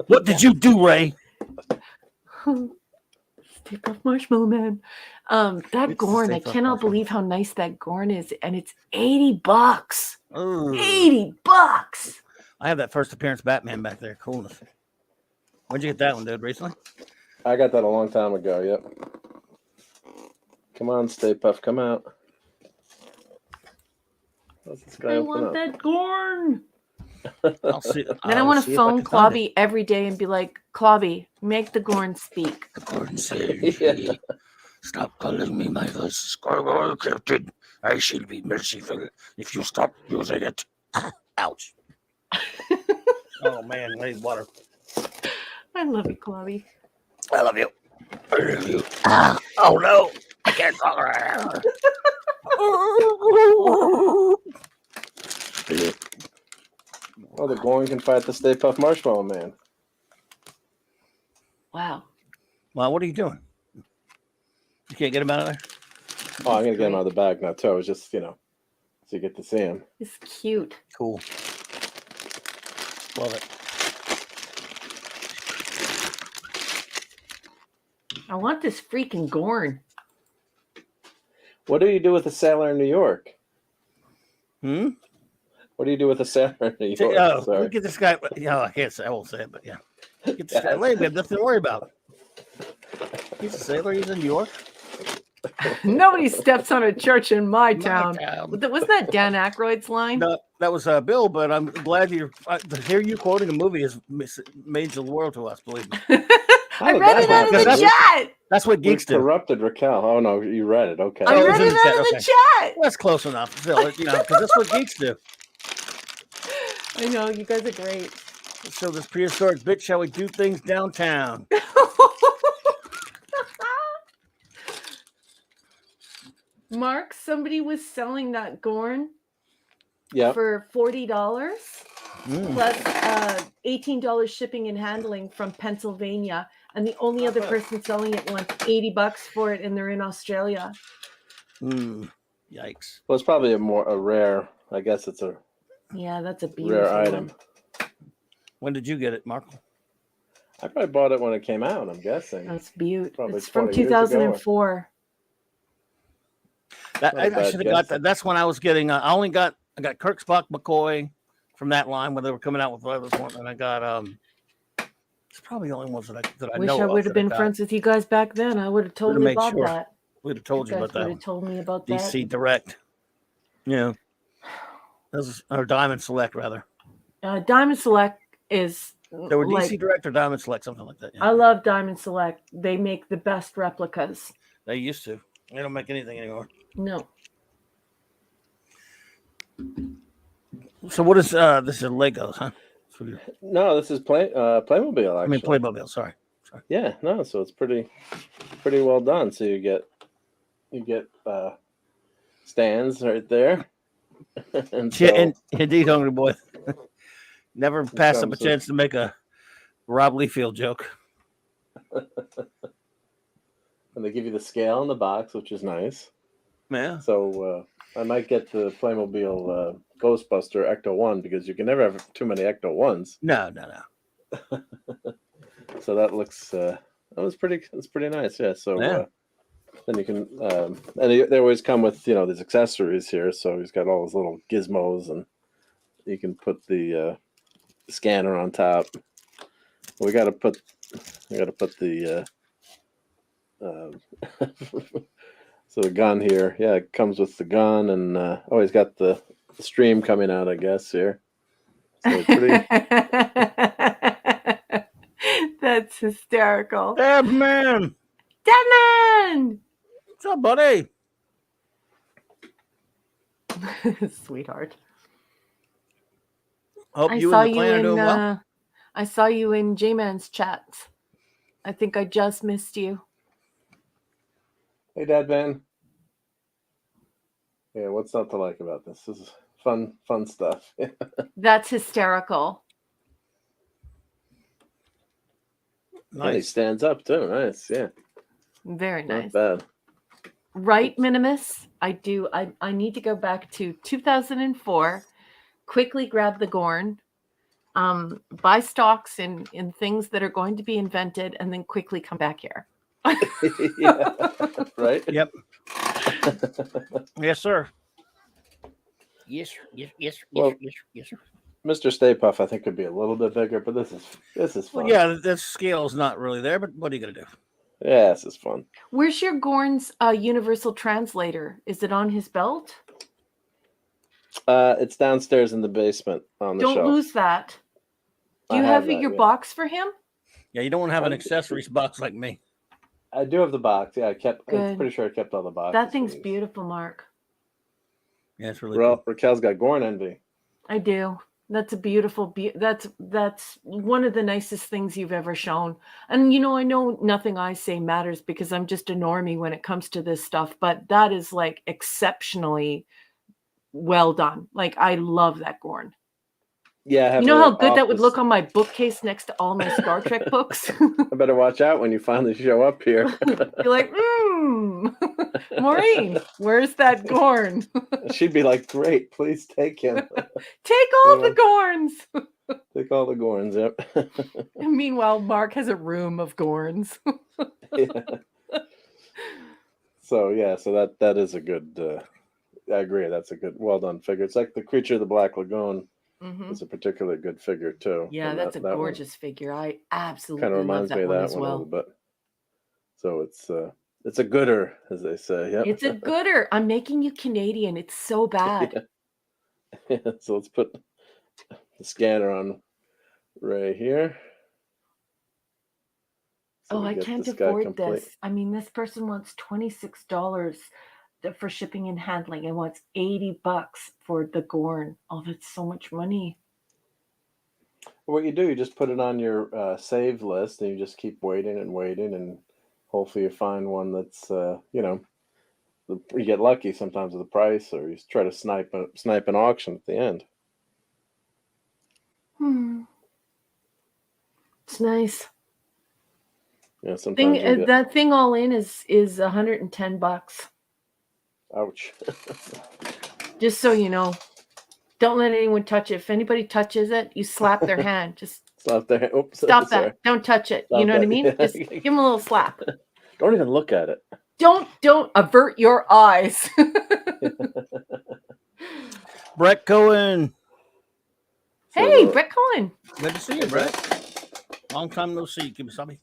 What did you do, Ray? Stay Puft Marshmallow Man. That It's the Gorn, Stay I Puft cannot Marshmallow. believe how nice that Gorn is, and it's $80. Ooh. $80. I have that first appearance Batman back there. Coolness. Where'd you get that one, dude? Recently? I got that a long time ago. Yep. Come on, Stay Puft, come out. What's this guy I open want up? that Gorn. I'll see. Then I I'll want see to if I phone can find it. Clobby every day and be like, Clobby, make the Gorn speak. Gordon says, Yeah. Stop calling me my first gargoyle, Captain. I shall be merciful if you stop using it. Ouch. Oh man, I need water. I love you, Clobby. I love you. I love you. Oh no. I can't talk around. Oh, the Gorn can fight the Stay Puft Marshmallow Man. Wow. Well, what are you doing? You can't get him out of there? Oh, I'm gonna get him out of the bag now too. I was just, so you get to see him. It's cute. Cool. Love it. I want this freaking Gorn. What do you do with a sailor in New York? Hmm? What do you do with a sailor in New York? Oh, Sorry. look at this guy. Yeah, I can't say. I won't say it, but yeah. Get this guy. We have nothing to worry about. He's a sailor. He's in New York. Nobody steps on a church in my My town. town. Wasn't that Dan Aykroyd's line? No, that was Bill, but I'm glad to hear you quoting a movie has made the world to us, believe me. I read it out of the chat. That's what geeks do. Corrupted Raquel. Oh, no, you read it. Okay. I Oh, read it's in it the out chat, of the okay. chat. Well, that's close enough. Still, because that's what geeks do. I know, you guys are great. So this prehistoric bitch, shall we do things downtown? Mark, somebody was selling that Gorn Yeah. for $40 plus $18 shipping and handling from Pennsylvania, and the only other person selling it wants $80 for it, and they're in Australia. Yikes. Well, it's probably a rare. I guess it's a Yeah, that's a beautiful rare item. one. When did you get it, Mark? I probably bought it when it came out. I'm guessing. That's beautiful. Probably It's from 20 years ago. 2004. That, Not a I bad should have got guess. that. That's when I was getting. I got Kirk, Spock, McCoy from that line when they were coming out with the others one, and I got it's probably the only ones that I Wish know. I would have been friends with you guys back then. I would have told Would've you made about sure. that. We'd have told you guys about that. would one. have told me about that. DC Direct. Yeah. Those or Diamond Select rather. Diamond Select is. They were DC like, Direct or Diamond Select, something like that. Yeah. I love Diamond Select. They make the best replicas. They used to. They don't make anything anymore. No. So what is this? Is Legos, huh? No, this is Playmobil. Actually, I mean Playmobil. Sorry. Yeah, no. So it's pretty well done. So you get stands right there. And so, Yeah, indeed, hungry boy. Never pass up a comes chance to make a Rob Liefeld joke. and they give you the scale in the box, which is nice. Yeah. So I might get the Playmobil Ghostbuster Ecto 1 because you can never have too many Ecto 1s. No. So that looks that's pretty nice. Yeah. So Yeah. then you can and they always come with these accessories here. So he's got all his little gizmos, and you can put the scanner on top. We got to put the so the gun here. Yeah, it comes with the gun, and he's got the stream coming out, I guess here. So pretty. That's hysterical. Dab man. What's up, buddy? Sweetheart. Hope I you saw and the you clan are in doing well. I saw you in J-Man's chats. I think I just missed you. Hey, Dad Man. Yeah, what's not to like about this? This is fun stuff. That's hysterical. And he stands up too. Nice, yeah. Very nice. Not bad. Right, Minimus? I need to go back to 2004, quickly grab the Gorn, buy stocks in things that are going to be invented, and then quickly come back here. Yeah, right? Yep. Yes, sir. Yes, Well, sir. Mr. Stay Puft, I think, could be a little bit bigger, but this is fun. Well, yeah, the scale is not really there, but what are you gonna do? Yeah, this is fun. Where's your Gorn's universal translator? Is it on his belt? It's downstairs in the basement on the Don't shelf. lose that. Do I you have that, your yeah. box for him? Yeah, you don't want to have an accessories box like me. I do have the box. Yeah, I kept. I'm Good. pretty sure I kept all the boxes. That for thing's these. beautiful, Mark. Yeah, it's really cool. Raquel's got Gorn envy. I do. That's a beautiful. That's one of the nicest things you've ever shown. And you know, I know nothing I say matters because I'm just a normie when it comes to this stuff. But that is like exceptionally well done. Like I love that Gorn. Yeah, I have You know a how good that would office. look on my bookcase next to all my Star Trek books? I better watch out when you finally show up here. You're like, Maureen, where's that Gorn? She'd be like, "Great, please take him. Take all the Gorns." Take all the Gorns." Yep. And meanwhile, Mark has a room of Gorns. Yeah. So that is a good. I agree. That's a good, well done figure. It's like the Creature of the Black Lagoon. It's a particularly good figure too. Yeah, And that's a gorgeous figure. I absolutely kind of love reminds that me of one that as one a well. little bit. So it's a gooder, as they say. Yep. It's a gooder. I'm making you Canadian. It's so bad. Yeah. So let's put the scanner on Ray here. So I we get can't this guy afford complete. this. I mean, this person wants $26 for shipping and handling and wants $80 for the Gorn. Oh, that's so much money. What you do, you just put it on your save list, and you just keep waiting, and hopefully you find one that's you get lucky sometimes with the price, or you try to snipe an auction at the end. It's nice. Yeah, sometimes that thing all in is $110. Ouch. Just so you know. Don't let anyone touch it. If anybody touches it, you slap their hand. Just Slap their hand. Oops, stop sorry. that. Don't touch it. Stop You know what I that. mean? Yeah. Just give them a little slap. Don't even look at it. Don't avert your eyes. Brett Cohen. Hey, Brett Cohen. Good to see you, Brett. Long time no see. Give me something.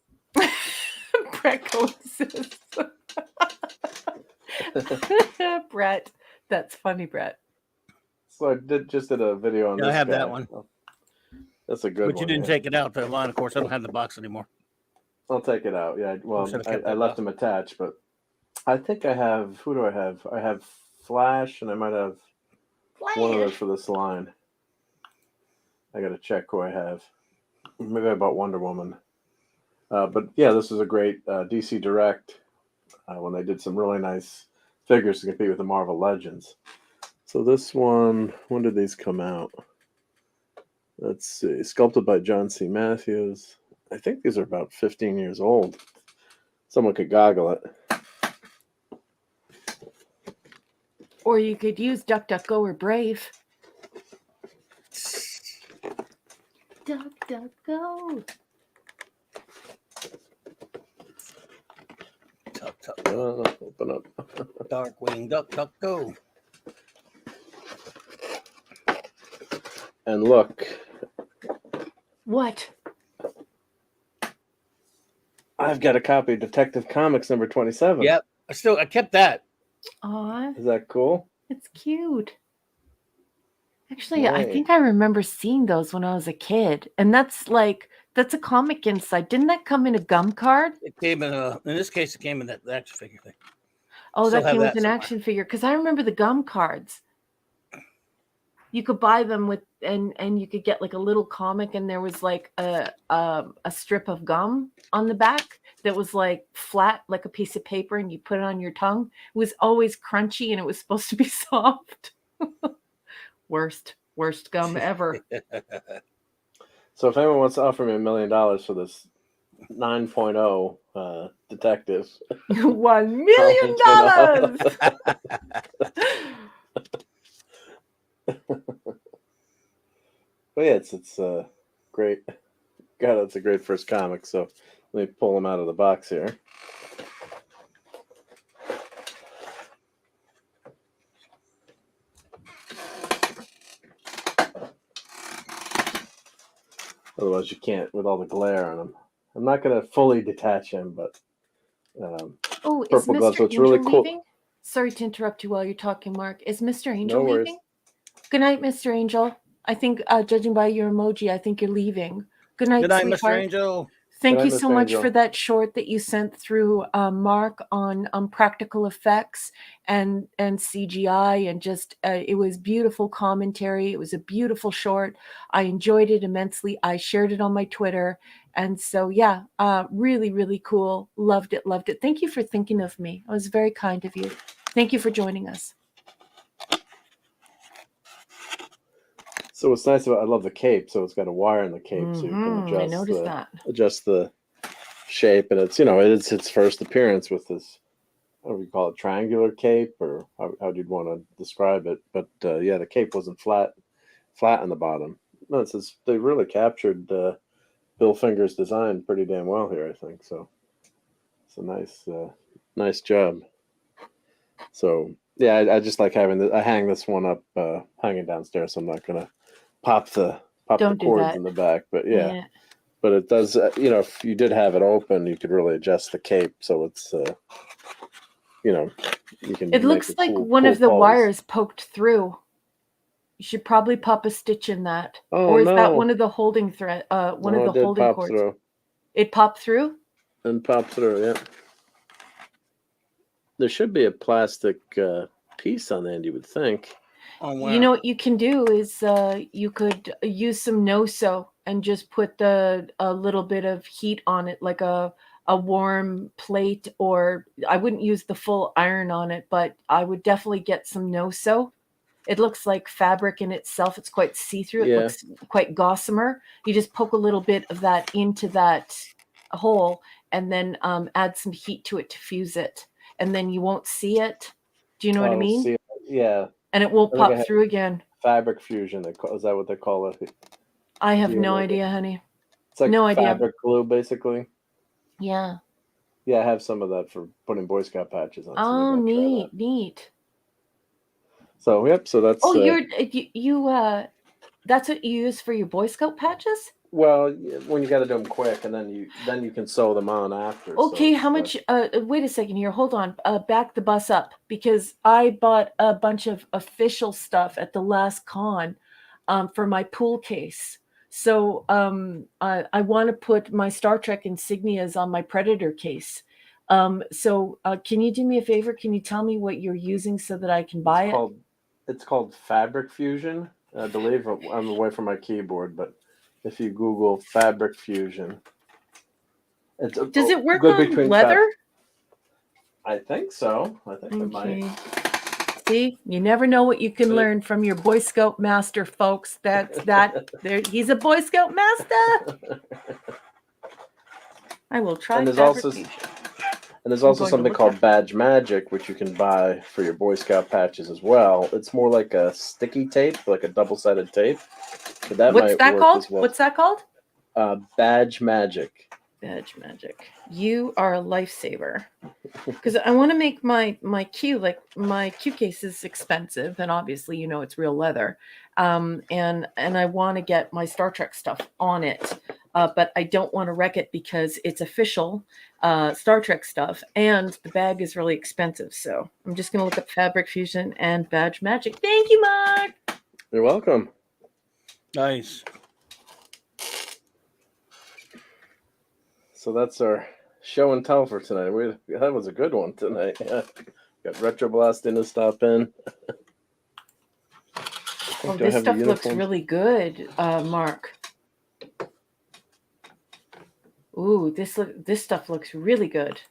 Brett Cohen says. Brett. That's funny, Brett. So I just did a video on Yeah, this I have guy. that one. That's a good one. But you didn't take it out the line, of course. I don't have the box anymore. I'll take it out. Yeah, well, should've kept I that left box. them attached, but I think I have. Who do I have? I have Flash, and I might have one of those for this line. I got to check who I have. Maybe I bought Wonder Woman. But yeah, this is a great DC Direct when they did some really nice figures to compete with the Marvel Legends. So this one, when did these come out? Let's see. Sculpted by John C. Matthews. I think these are about 15 years old. Someone could goggle it. Or you could use DuckDuckGo or Brave. DuckDuckGo. Open up. Darkwing Duck Duck Go. And look, What? I've got a copy of Detective Comics number 27. Yep. I kept that. Aw, Is that cool? it's cute. Actually, I Right. think I remember seeing those when I was a kid. And that's a comic inside. Didn't that come in a gum card? It came in this case, it came in that action figure thing. Oh, Still that have came that with an somewhere. action figure. Because I remember the gum cards. You could buy them with and you could get like a little comic, and there was like a strip of gum on the back that was like flat, like a piece of paper, and you put it on your tongue. It was always crunchy, and it was supposed to be soft. Worst gum ever. So if anyone wants to offer me $1 million for this 9.0 detective, $1 million. but yeah, it's great. God, that's a great first comic. So let me pull them out of the box here. Otherwise, you can't with all the glare on them. I'm not going to fully detach him, but Oh, is purple gloves. Mr. So it's Angel really cool. leaving? Sorry to interrupt you while you're talking, Mark. Is Mr. Angel No worries. leaving? Good night, Mr. Angel. I think, judging by your emoji, I think you're leaving. Good night, Good night, Mr. sweetheart. Angel. Thank Good you night, so Miss much Angel. for that short that you sent through Mark on practical effects and CGI, and just it was beautiful commentary. It was a beautiful short. I enjoyed it immensely. I shared it on my Twitter, and so yeah, really, really cool. Loved it, loved it. Thank you for thinking of me. It was very kind of you. Thank you for joining us. So what's nice about I love the cape. So it's got a wire in the cape, so you can I noticed that. adjust the shape, and it's it's its first appearance with this. What do we call it? Triangular cape, or how do you want to describe it? But yeah, the cape wasn't flat on the bottom. No, it says they really captured Bill Finger's design pretty damn well here. I think so. It's a nice job. So yeah, I just like having I hang this one up, hanging downstairs. So I'm not gonna pop the Don't do cords that. in the back, but yeah. But it does, if you did have it open, you could really adjust the cape so it's, you can. It make looks a like cool- one cool of the pose. wires poked through. You should probably pop a stitch in that. Oh, or is that no. one of the holding thread? One No, of it the did holding pop cords. through. It popped through. And pop through, yeah. There should be a plastic piece on the end, you would think. You know what you can do is you could use some no-sew and just put a little bit of heat on it, like a warm plate, or I wouldn't use the full iron on it, but I would definitely get some no-sew. It looks like fabric in itself. It's quite see-through. Yeah. It looks quite gossamer. You just poke a little bit of that into that hole and then add some heat to it to fuse it. And then you won't see it. Do you know what I mean? See, yeah. And it won't I think I pop have through again. Fabric fusion, is that what they call it? I have Do you no know idea, honey. It's like No idea. fabric glue, basically. Yeah. Yeah, I have some of that for putting Boy Scout patches on. Oh, maybe I'll try that. neat. So, yep, so that's... Oh, that's what you use for your Boy Scout patches? Well, when you got to do them quick, and then you can sew them on after. Okay, so how much? Wait a second here. Hold on. Back the bus up, because I bought a bunch of official stuff at the last con for my pool case. So I want to put my Star Trek insignias on my Predator case. So can you do me a favor? Can you tell me what you're using so that I can buy it? It's called Fabric Fusion. I believe I'm away from my keyboard, but if you Google Fabric Fusion, Does it work on leather? I think so. I think it might. See, you never know what you can learn from your Boy Scout master, folks. He's a Boy Scout master. I will try. And there's also something called Badge Magic, which you can buy for your Boy Scout patches as well. It's more like a sticky tape, like a double-sided tape. But What's that called? What's that called? Badge Magic. Badge Magic. You are a lifesaver. Because I want to make my Q, like my Q case is expensive, and obviously it's real leather. And I want to get my Star Trek stuff on it. But I don't want to wreck it because it's official Star Trek stuff, and the bag is really expensive. So I'm just going to look up Fabric Fusion and Badge Magic. Thank you, Mark. You're welcome. Nice. So that's our show and tell for tonight. That was a good one tonight. Yeah. Got Retro Blast in to stop in. Oh, this stuff looks really good, Mark. Ooh, this stuff looks really good.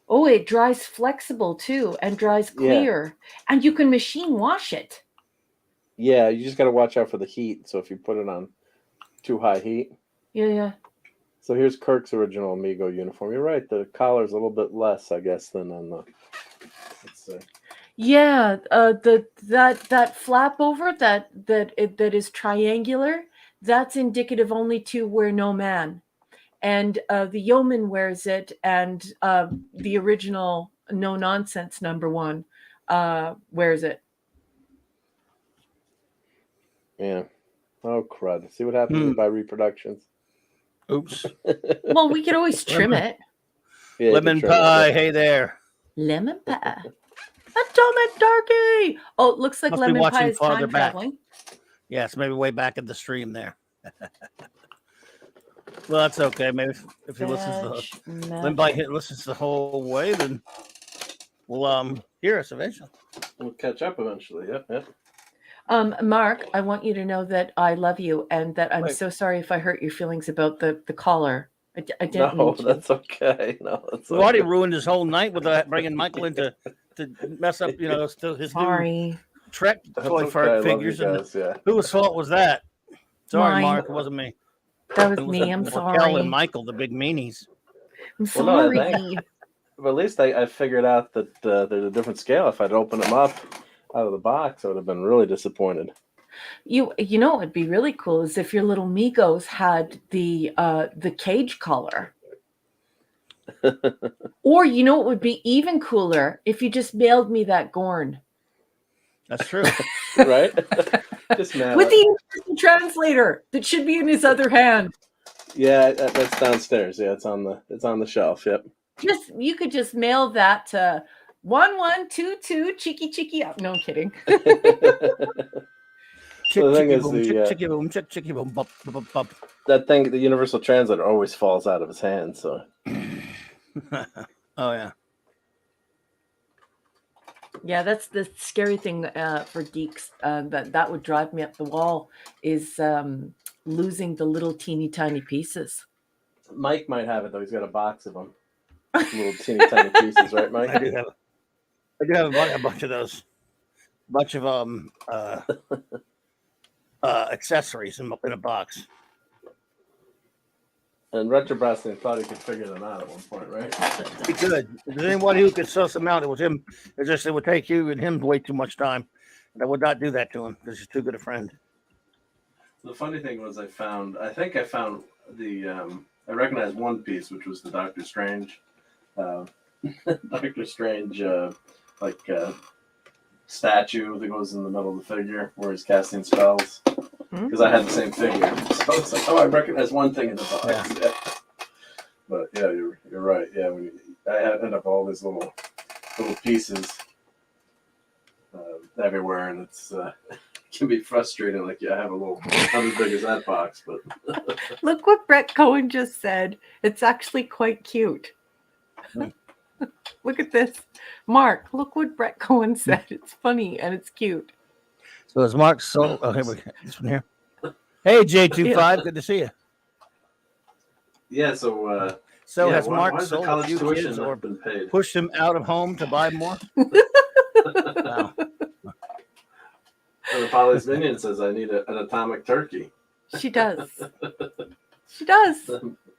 Oh, it dries flexible too, and dries clear, and you can machine wash it. Yeah, you just got to watch out for the heat. So if you put it on too high heat. Yeah. So here's Kirk's original Amigo uniform. You're right. The collar's a little bit less, I guess, than on the. Let's see. Yeah, that flap over that is triangular. That's indicative only to wear no man, and the yeoman wears it, and the original no nonsense #1 wears it. Yeah. Oh crud! See what happens by reproductions. Oops. Well, we could always trim it. Yeah, lemon pie. Hey there. Lemon pie. Atomic Darky. Oh, it looks like Must be lemon watching pie is farther time back. traveling. Yes, maybe way back in the stream there. Well, that's okay. Maybe if he listens to listens the whole way, then we'll hear us eventually. We'll catch up eventually. Yep, yep. Mark, I want you to know that I love you and that I'm Wait. so sorry if I hurt your feelings about the collar. I didn't No, mean to. that's okay. No, that's We've already okay. ruined his whole night with bringing Michael in to mess up, still his new Sorry. Trek That's toy okay. I love figures. you And guys, yeah. whose fault was that? Sorry, Mine. Mark. It wasn't me. That was It me. I'm Raquel sorry. and Michael, the big meanies. I'm Well, no, I sorry. think- But at least I figured out that there's a different scale. If I'd opened them up out of the box, I would have been really disappointed. You know what would be really cool is if your little Migos had the cage collar. Or you know what would be even cooler if you just mailed me that Gorn. That's true. Right? Just mail With it. the translator that should be in his other hand. Yeah, that's downstairs. Yeah, it's on the shelf. Yep. You could just mail that to 1122 Cheeky Cheeky up. No, I'm kidding. Chick, The thing chicky is boom, the, chick, chicky boom, chick, chicky boom, bop, bop, bop. That thing, the universal translator, always falls out of his hand. So. Oh yeah. Yeah, that's the scary thing for geeks that would drive me up the wall is losing the little teeny tiny pieces. Mike might have it though. He's got a box of them, little teeny tiny pieces, right, Mike? I do have a bunch of those. Bunch of accessories in a box. And Retroblasting thought he could figure them out at one point, right? He could. If there's anybody who could suss them out, it was him. It's just it would take you and him way too much time. And I would not do that to him because he's too good a friend. The funny thing was I think I found the I recognized one piece, which was the Doctor Strange Doctor Strange statue that goes in the middle of the figure where he's casting spells. Because I had the same figure. So it's like, oh, I recognize one thing in the box. Yeah. But yeah, you're right. Yeah, I end up all these little pieces everywhere, and it's it can be frustrating. Like, yeah, I have a little not as big as that box, but Look what Brett Cohen just said. It's actually quite cute. Look at this. Mark, look what Brett Cohen said. It's funny and it's cute. So is Mark so oh here we go. This one here. Hey J25, good to see you. yeah. So Has Mark why's the sold a college few tuition kids not or been paid? pushed them out of home to buy more? Wow. And the Polly's Minion says I need an atomic turkey. She does. She does.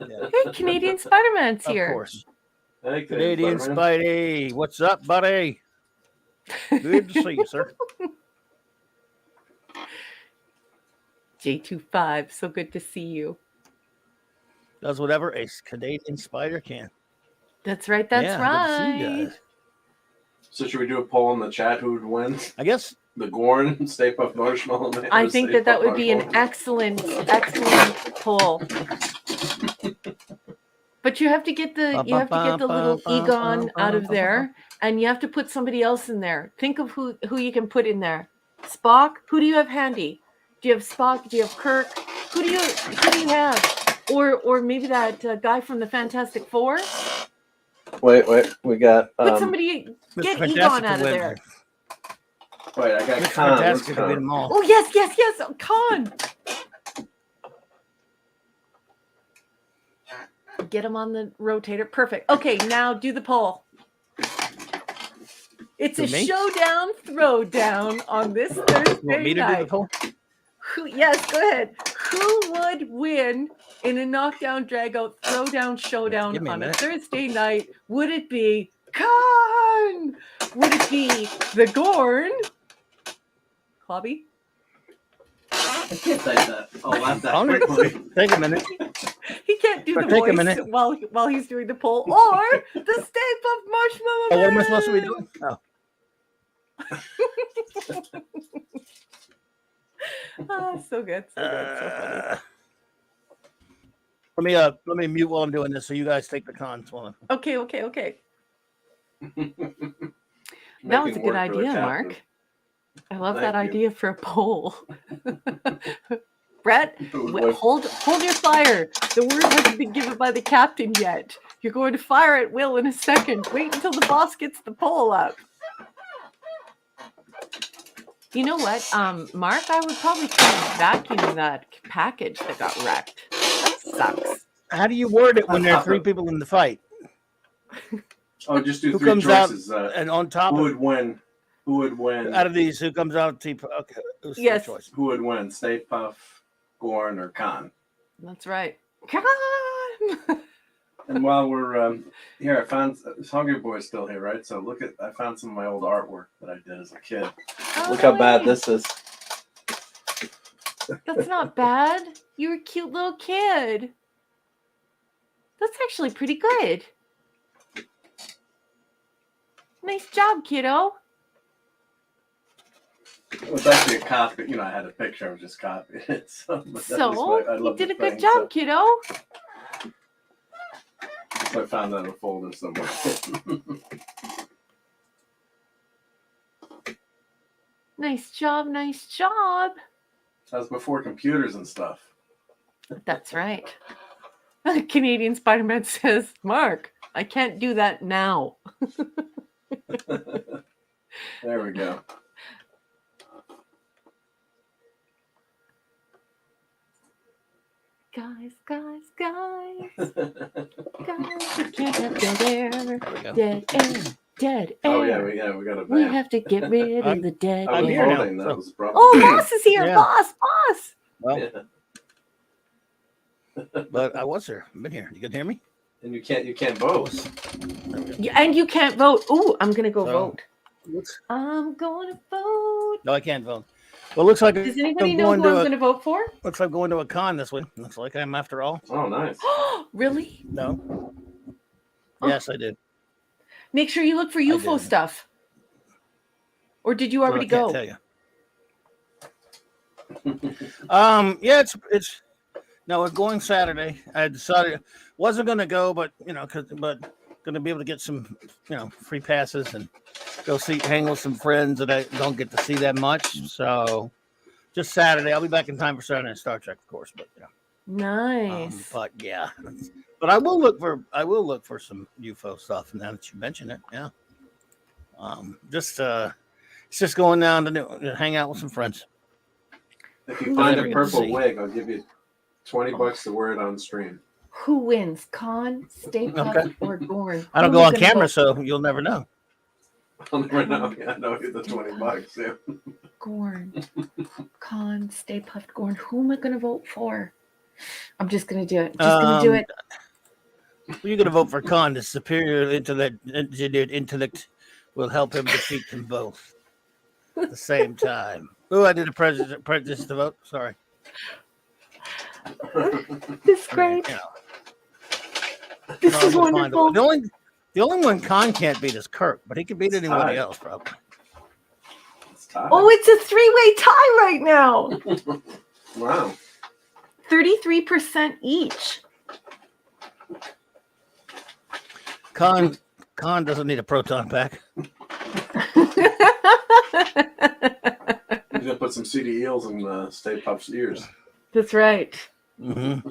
Yeah. Hey, Canadian Spider-Man's here. Of course. Hey, Canadian Spider-Man. Spidey. What's up, buddy? Good to see you, sir. J25, so good to see you. Does whatever a Canadian spider can. That's right. That's Yeah, good to see you right. guys. So should we do a poll in the chat? Who would win? I guess The Gorn, Stay Puft Marshmallow Man? I or think Stay that Puft would be an Marshmallow? excellent poll. But you have to get the little Egon out of there, and you have to put somebody else in there. Think of who you can put in there. Spock. Who do you have handy? Do you have Spock? Do you have Kirk? Who do you have? Or maybe that guy from the Fantastic Four. Wait, we got. Put somebody. Get Egon out of there. Wait, I got Mr. Khan. What's Fantastic could beat Khan? them all. Oh yes. Oh, Khan. Get him on the rotator. Perfect. Okay, now do the poll. It's a Me? showdown throwdown on this You want Thursday me to do the night. poll? Yes, go ahead. Who would win in a knockdown, dragout, throwdown, Give showdown me a on a minute. Thursday night? Would it be Khan? Would it be the Gorn? Clobby? I can't type that. I'll laugh that I'm gonna- quickly. Take a minute. He can't do But the take a voice minute. while he's doing the poll. Or the Stay Puft Marshmallow Oh, what am I supposed to be Man. doing? Oh, So good. So good. So funny. let me mute while I'm doing this, so you guys take the cons. While I'm- Okay. That was a Making good work for the idea, captain. Mark. I love Thank that you. idea for a poll. Brett, With- hold your fire. The word hasn't been given by the captain yet. You're going to fire at will in a second. Wait until the boss gets the pole up. You know what, Mark? I would probably try vacuuming that package that got wrecked. That sucks. How do you word it when there are three people in the fight? Oh, just do Who three comes out choices. and on top Who of would win? Who would win? out of these? Who comes out? Okay, who's Yes. choice? Who would win? Stay Puff, Gorn, or Khan? That's right. Come on. And while we're here, I found Hungry Boy's still here, right? So look at, I found some of my old artwork that I did as a kid. Oh, Look no how bad way. this is. That's not bad. You were a cute little kid. That's actually pretty good. Nice job, kiddo. It was actually a copy. You know, I had a picture. I was just copying it. So, but that So, was I you love did the a good thing, job, kiddo. So I found that in a folder somewhere. Nice job, nice job. That was before computers and stuff. That's right. Canadian Spider-Man says, Mark, I can't do that now. There we go. Guys, guys, guys. Guys, we can't have dead air. Dead air. Dead air. Oh yeah, we got a We band. have to get rid of the dead I was here now, voting. That so- was the problem. Oh, Boss is here. Yeah. Boss. Well, Yeah. but I was here. I've been here. You can hear me? And you can't vote. Yeah, and you can't vote. Ooh, I'm going to go So- vote. Looks- I'm going to vote. No, I can't vote. Well, looks like Does anybody I'm know going who I'm to going to vote for? looks like I'm going to a con this week. Looks like I'm after all. Oh, nice. Really? No. Oh. Yes, I did. Make sure you look for UFO did. stuff. Or did you Well, already I can't go? tell you. Yeah, it's no, we're going Saturday. I decided wasn't going to go, but but going to be able to get some free passes and go hang with some friends that I don't get to see that much. So just Saturday. I'll be back in time for Saturday Night Star Trek, of course. But Nice. but yeah, but I will look for some UFO stuff now that you mention it. Yeah. It's just going down to hang out with some friends. If you find a Never get to purple see. wig, I'll give you $20 to wear it on stream. Who wins? Khan, Stay Puft, Okay. or Gorn? I don't Who go am on gonna camera, vote? so you'll never know. I'll never know. Yeah, I know the $20. Yeah. Gorn. Khan, Stay Puft, Gorn. Who am I going to vote for? I'm just going to do it. Just going to do it. You're going to vote for Khan. The superior intellect will help him defeat them both at the same time. Oh, I did a prejudice to vote. Sorry. This is great. This is we'll find a way. wonderful. The only one Khan can't beat is Kirk, but he can beat anybody tied. else, probably. It's tied. Oh, it's a 3-way tie right now. Wow. 33% each. Khan doesn't need a proton pack. He's gonna put some CD eels in Stay Puft's ears. That's right. Mm-hmm.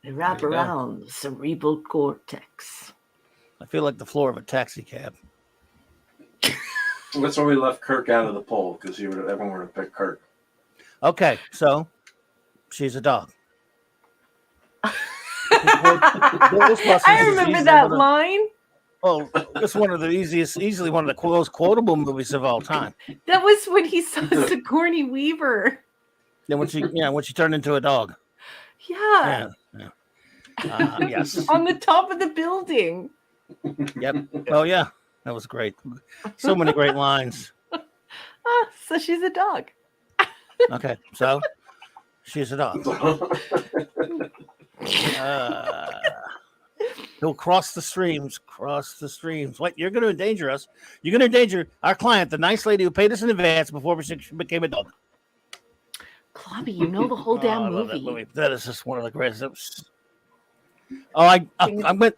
They wrap There you go. around the cerebral cortex. I feel like the floor of a taxi cab. That's why we left Kirk out of the poll, because everyone would have picked Kirk. Okay, so she's a dog. I remember that line. Oh, it's one of the easily one of the most quotable movies of all time. That was when he saw Sigourney Weaver. Then when she turned into a dog. Yeah. Yes. On the top of the building. Yep. Oh yeah, that was great. So many great lines. So she's a dog. Okay, so she's a dog. He'll cross the streams. Wait, you're going to endanger us. You're going to endanger our client, the nice lady who paid us in advance before she became a dog. Clobby, you know the whole damn I love movie. that movie. That is just one of the greatest. I went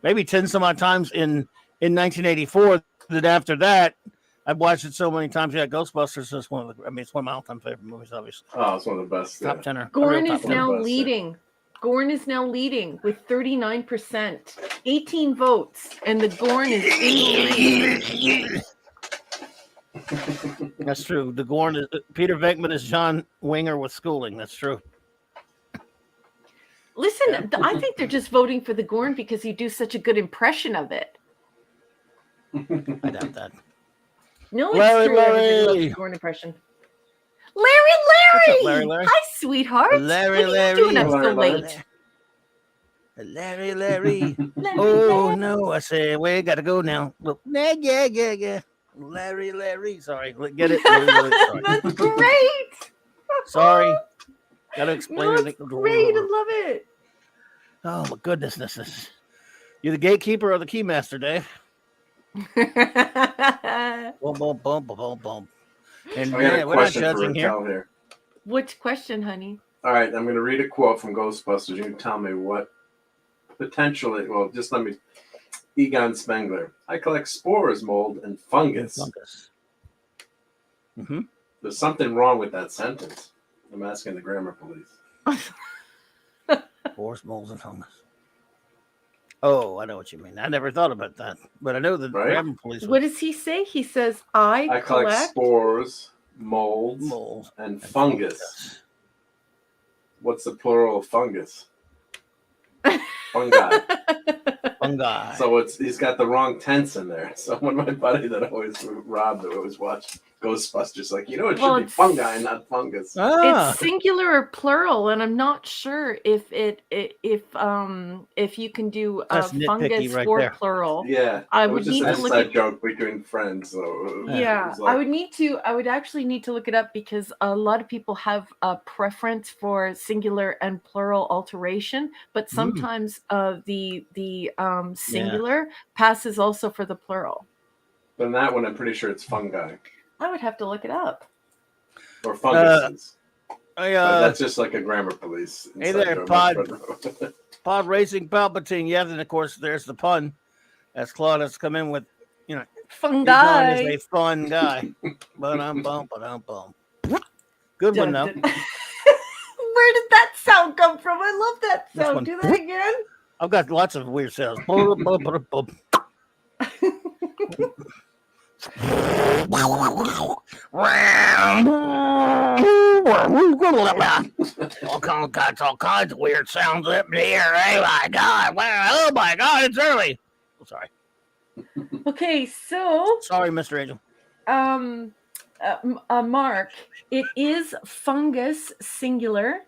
maybe 10 some odd times in 1984. Then after that, I've watched it so many times. Yeah, Ghostbusters is one of the. I mean, it's one of my all-time favorite movies. Obviously, Oh, it's one of the best. top Yeah. tenor. Gorn Top is 10. now best, yeah. leading. Gorn is now leading with 39%, 18 votes, and the Gorn is in the lead. That's true. The Gorn is Peter Venkman is John Winger with Schooling. That's true. Listen, I think they're just voting for the Gorn because you do such a good impression of it. I doubt that. No, it's Larry, true. Everybody loves Larry. the Gorn impression. Larry! What's up, Larry, Larry? Hi, sweetheart. Larry, what are you doing up so Larry, Larry. late? Larry, Larry. Larry, Oh Larry. no! I say we gotta go now. Look, yeah. Larry, Larry. Sorry, get it? Larry, sorry. That's great. Sorry. Gotta explain No, it. it's great. I love it. Oh my goodness, this is. You're the gatekeeper or the keymaster, Dave? Boom, boom, boom, boom, boom, boom. And I got yeah, a we're not question for judging here. Raquel here. Which question, honey? All right, I'm going to read a quote from Ghostbusters. You can tell me what potentially. Well, just let me. Egon Spengler. I collect spores, mold, and fungus. Mm-hmm. There's something wrong with that sentence. I'm asking the grammar police. Spores, molds, and fungus. Oh, I know what you mean. I never thought about that, but I know the Right? grammar police. What does he say? He says, I collect collect spores, molds, Mold and fungus. What's the plural of fungus? Fungi. Fungi. So he's got the wrong tense in there. So when my buddy Rob that always watched Ghostbusters, like, it should be fungi, not fungus. It's singular or plural, and I'm not sure if you can do That's nitpicky fungus right or there. plural. Yeah, I it would was just need an to look inside at. joke between friends. So Yeah, I would actually need to look it up because a lot of people have a preference for singular and plural alteration, but sometimes the singular passes also for the plural. But in that one, I'm pretty sure it's fungi I would have to look it up. or funguses. But that's just like a grammar police. Hey inside there, joke. Pod Racing Palpatine. Yeah, then of course there's the pun. As Claude has come in with, Fungi. Egon is a fun guy. Ba-dum-bum. Good one though. Where did that sound come from? I love that This one. sound. Do that again. I've got lots of weird sounds. all kinds of weird sounds up there. Oh my god! Wow! Oh my god! It's early. Oh, sorry. Okay, so Sorry, Mr. Angel. Mark, it is fungus singular,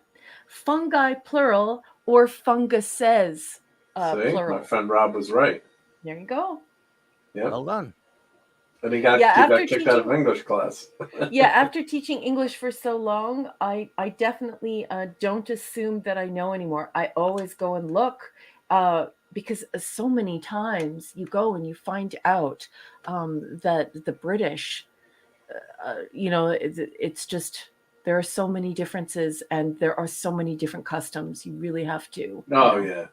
fungi plural, or funguses See, plural. my friend Rob was right. There you go. Yep. Well done. And he got kicked out of English class. Yeah, after teaching English for so long, I definitely don't assume that I know anymore. I always go and look because so many times you go and you find out that the British, it's just there are so many differences and there are so many different customs. You really have to. Oh, yeah.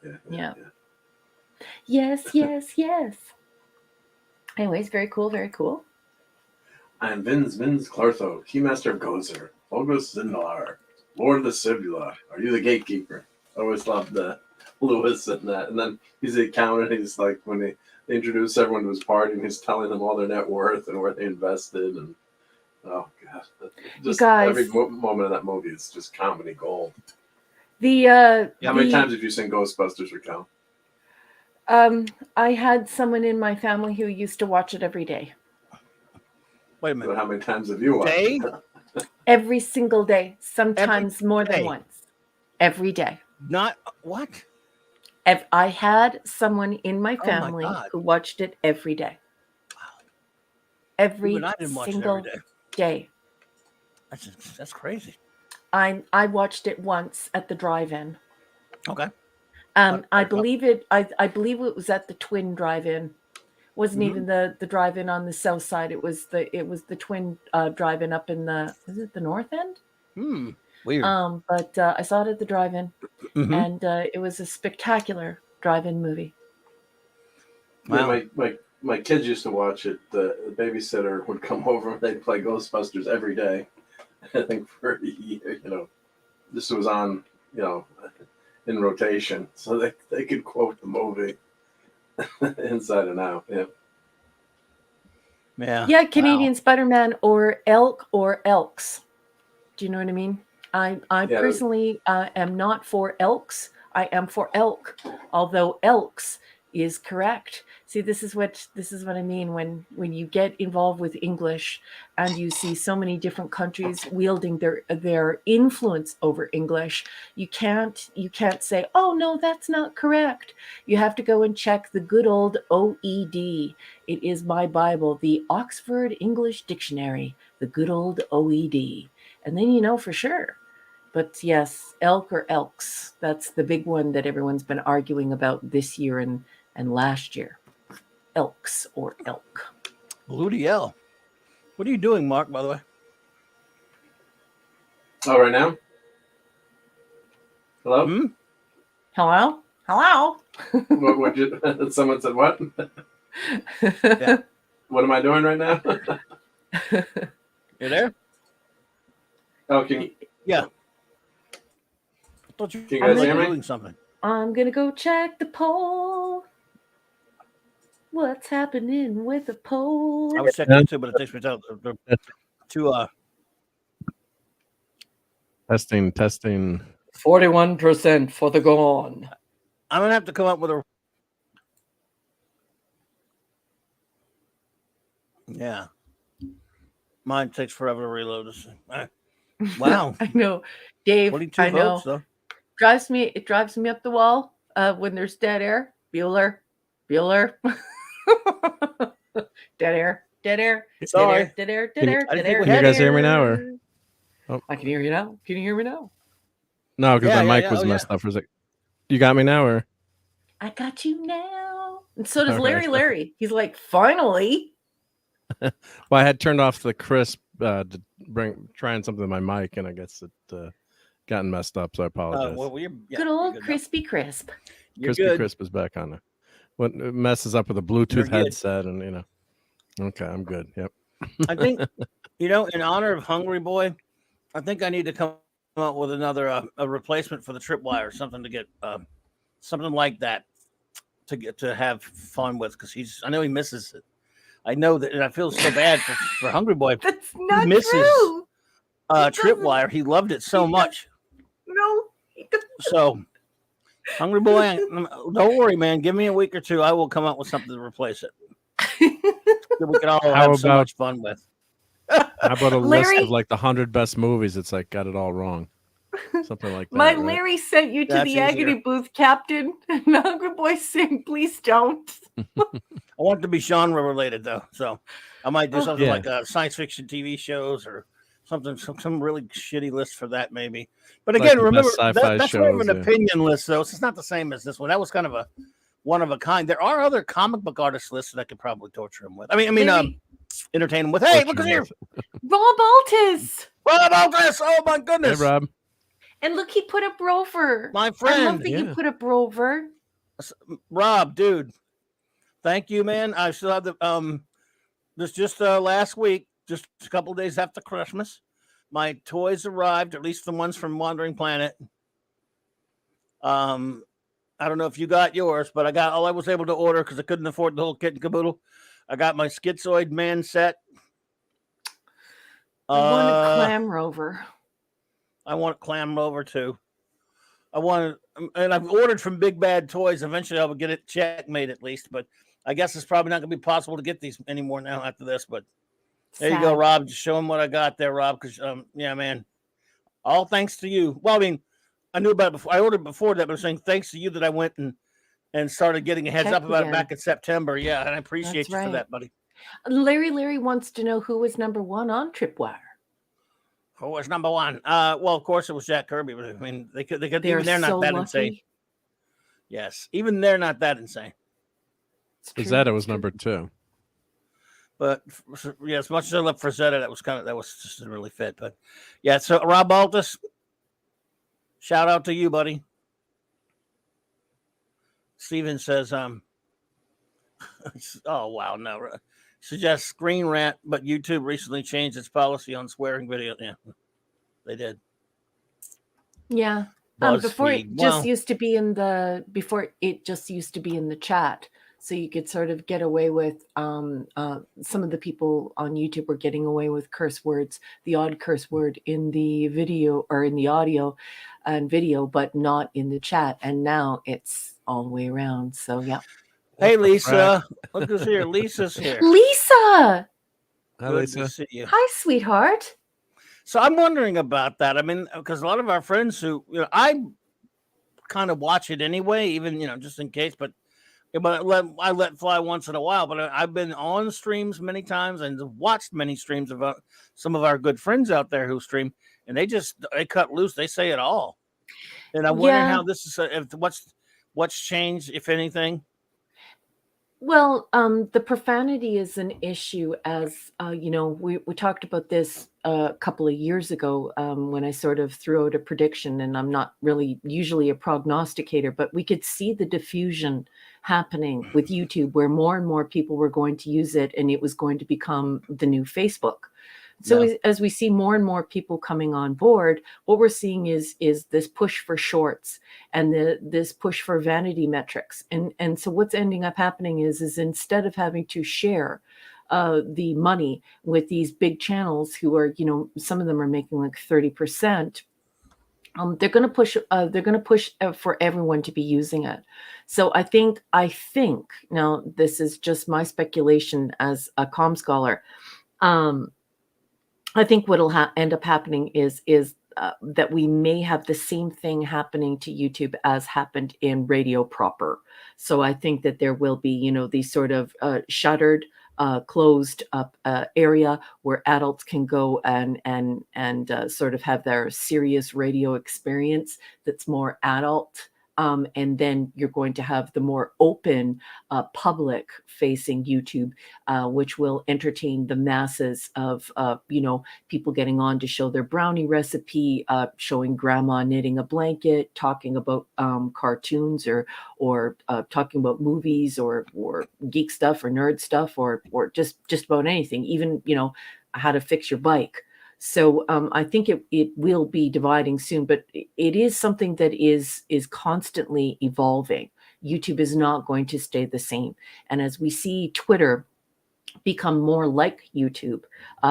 Yes. Anyways, very cool, very cool. I'm Vins Clartho, Keymaster of Gozer, Logos Zindalar, Lord of the Sibula. Are you the gatekeeper? I always loved Lewis and that. And then he's the accountant. He's like, when they introduce everyone to his party, and he's telling them all their net worth and where they invested. And oh, God. Just every moment of that movie is just comedy gold. How many times have you seen Ghostbusters, Raquel? I had someone in my family who used to watch it every day. Wait a minute. So how many times have you watched it? Every single day, sometimes more than once. Every day. Not what? I had someone in my family who watched it every day. Wow. Every I didn't watch single it every day. That's crazy. I watched it once at the drive-in. Okay. I believe it was at the Twin Drive-In. Wasn't even the drive-in on the south side. It was the Twin Drive-In up in the north end? Weird. But I saw it at the drive-in, and it was a spectacular drive-in movie. Wow. Yeah, my my kids used to watch it. The babysitter would come over and they'd play Ghostbusters every day. I think for a year, this was on, in rotation, so they could quote the movie inside and out. Yeah. Yeah. Yeah, Canadian Spider-Man or Elk or Elks. Do you know what I mean? I personally am not for Elks. I am for Elk, although Elks is correct. See, this is what I mean when you get involved with English and you see so many different countries wielding their influence over English. You can't say, "Oh no, that's not correct." You have to go and check the good old OED. It is my Bible, the Oxford English Dictionary, the good old OED. And then you know for sure. But yes, elk or elks. That's the big one that everyone's been arguing about this year and last year. Elks or elk. Blue to yell. What are you doing, Mark, by the way? Oh, right now? Hello? Hmm? Hello? Hello? What someone said what? Yeah. What am I doing right now? You there? Oh, can Yeah. I thought you guys hear me? doing something. I'm going to go check the poll. What's happening with the poll? I was checking it too, but it takes me to Testing. 41% for the gone. I'm gonna have to come up with a. Yeah. Mine takes forever to reload this thing. Wow. I know. Dave, 22 I know. votes, though. It drives me up the wall when there's dead air. Bueller. Dead air. Sorry. Dead air. Can you guys hear me now? Or? Oh. I can hear you now. Can you hear me now? No, because my mic was messed up for a sec. You got me now, or? I got you now. And so does All Larry. right. Larry. He's like, finally. Well, I had turned off the crisp to trying something in my mic, and I guess it gotten messed up, so I apologize. Good old Crispy Crisp. Crispy Crisp is back on there. What messes up with a Bluetooth headset, and okay, I'm good. Yep. I think in honor of Hungry Boy, I think I need to come up with another a replacement for the tripwire, something to get something like that to have fun with, because I know he misses it. I know that, and I feel so bad for Hungry Boy. That's not he misses true. tripwire. He loved it so much. No. So, Hungry Boy, don't worry, man. Give me a week or two. I will come up with something to replace it. We can all have so much fun with. How about a Larry, list of like the 100 best movies? It's like got it all wrong. Something like that. My right? Larry sent you to That's the agony booth, Captain. And Hungry Boy saying, please don't. I want it to be genre related, though. So I might do something like science fiction TV shows or something, some really shitty list for that, maybe. But again, like remember, that's more of an opinion list, though. So it's not the same as this one. That was kind of a one of a kind. There are other comic book artist lists that I could probably torture him with. I mean, entertain him with. Hey, look at here. Rob Altus. Rob Altus. Oh, my goodness. Hey, Rob. And look, he put up Rover. My friend. I love that you put up Rover. Rob, dude. Thank you, man. I still have the this just last week, just a couple of days after Christmas. My toys arrived, at least the ones from Wandering Planet. I don't know if you got yours, but I got all I was able to order because I couldn't afford the whole kit and caboodle. I got my Schizoid Man set. I want a Clam Rover. I want Clam Rover too. And I've ordered from Big Bad Toys. Eventually, I will get it checkmate at least, but I guess it's probably not going to be possible to get these anymore now after this. But there you go, Rob. Just show him what I got there, Rob. Because yeah, man, all thanks to you. Well, I mean, I knew about it before. I ordered before that, but I'm saying thanks to you that I went and started getting a heads up about it back in September. Yeah, and I appreciate you for that, buddy. Larry wants to know who was number one on Tripwire. Who was number one? Well, of course it was Jack Kirby. But I mean, they could even they're not that insane. Yes, even they're not that insane. Zeta was number 2. But yeah, as much as I love for Zeta, that was just a really fit. But yeah, so Rob Altus, shout out to you, buddy. Steven says, Oh wow, no. Suggest Screen Rant, but YouTube recently changed its policy on swearing video. Yeah, they did. Yeah. Before BuzzFeed. it just Well, used to be in the before it just used to be in the chat, so you could sort of get away with some of the people on YouTube were getting away with curse words, the odd curse word in the video or in the audio and video, but not in the chat. And now it's all the way around. So yeah. hey What the frack? Lisa, look who's here. Lisa's here. Lisa, Hi, Good to Lisa. see you. hi, sweetheart. So I'm wondering about that. I mean, because a lot of our friends who, I kind of watch it anyway, even just in case. But I let fly once in a while. But I've been on streams many times and watched many streams of some of our good friends out there who stream, and they cut loose. They say it all, and I'm wondering Yeah. how this is. What's changed, if anything. Well, the profanity is an issue, as we talked about this a couple of years ago when I sort of threw out a prediction, and I'm not really usually a prognosticator, but we could see the diffusion happening with YouTube, where more and more people were going to use it, and it was going to become the new Facebook. So as we see more and more people coming on board, what we're seeing is this push for shorts and this push for vanity metrics. And so what's ending up happening is instead of having to share the money with these big channels who are, some of them are making like 30%. They're going to push. They're going to push for everyone to be using it. So I think now this is just my speculation as a comm scholar. I think what'll end up happening is that we may have the same thing happening to YouTube as happened in radio proper. So I think that there will be, these sort of shuttered, closed up area where adults can go and sort of have their serious radio experience that's more adult. And then you're going to have the more open public facing YouTube, which will entertain the masses of, people getting on to show their brownie recipe, showing grandma knitting a blanket, talking about cartoons or talking about movies or geek stuff or nerd stuff or just about anything, even, how to fix your bike. So I think it will be dividing soon, but it is something that is constantly evolving. YouTube is not going to stay the same. And as we see Twitter become more like YouTube,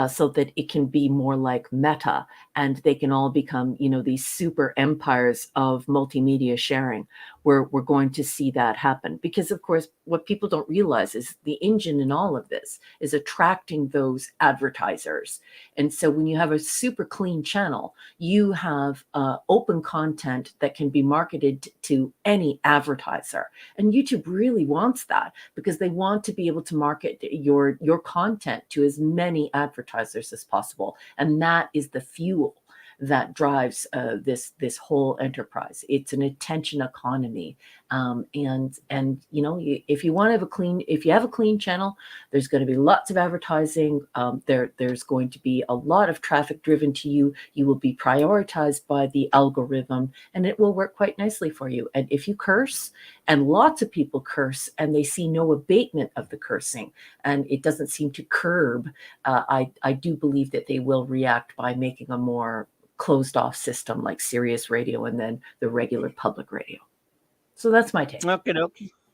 so that it can be more like Meta, and they can all become, these super empires of multimedia sharing, where we're going to see that happen. Because of course, what people don't realize is the engine in all of this is attracting those advertisers. And so when you have a super clean channel, you have open content that can be marketed to any advertiser. And YouTube really wants that, because they want to be able to market your content to as many advertisers as possible. And that is the fuel that drives this whole enterprise. It's an attention economy, and if you want to have if you have a clean channel, there's going to be lots of advertising. There's going to be a lot of traffic driven to you. You will be prioritized by the algorithm, and it will work quite nicely for you. And if you curse, and lots of people curse, and they see no abatement of the cursing, and it doesn't seem to curb, I do believe that they will react by making a more closed off system like Sirius Radio and then the regular public radio. So that's my take. Okay.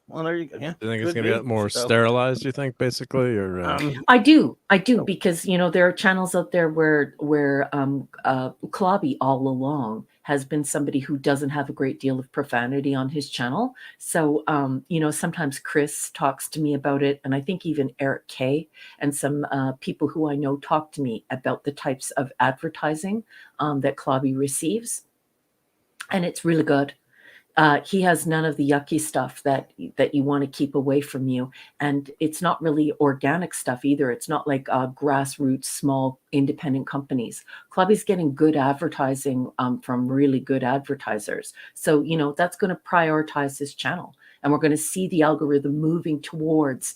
Well, there you go. Yeah. Do you think it's going to get more sterilized, you think, basically? Or I do, because there are channels out there where Clobby all along has been somebody who doesn't have a great deal of profanity on his channel. So sometimes Chris talks to me about it, and I think even Eric K and some people who I know talk to me about the types of advertising that Clobby receives, and it's really good. He has none of the yucky stuff that you want to keep away from you. And it's not really organic stuff either. It's not like grassroots, small, independent companies. Clubby's getting good advertising from really good advertisers. So, that's going to prioritize his channel. And we're going to see the algorithm moving towards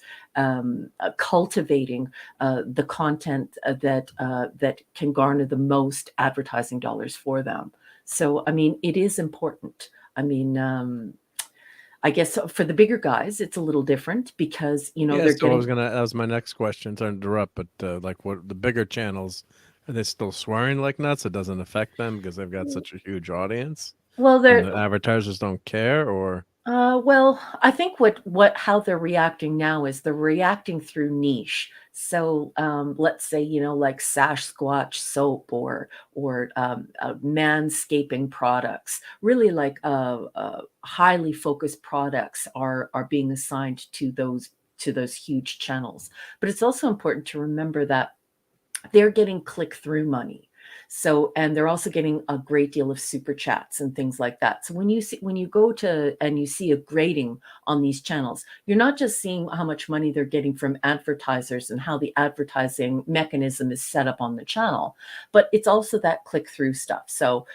cultivating the content that can garner the most advertising dollars for them. So, I mean, it is important. I mean, I guess for the bigger guys, it's a little different because, you know, Yeah, they're so I was getting, gonna. That was my next question. Sorry to interrupt, but like, what the bigger channels are they still swearing like nuts? It doesn't affect them because they've got such a huge audience, well, and they're, the advertisers don't care, or well, I think how they're reacting now is they're reacting through niche. So let's say, you know, like Sasquatch soap or manscaping products, really like highly focused products are being assigned to those huge channels. But it's also important to remember that they're getting click through money. So, and they're also getting a great deal of super chats and things like that. So when you go to and you see a grading on these channels, you're not just seeing how much money they're getting from advertisers and how the advertising mechanism is set up on the channel, but it's also that click through stuff. So,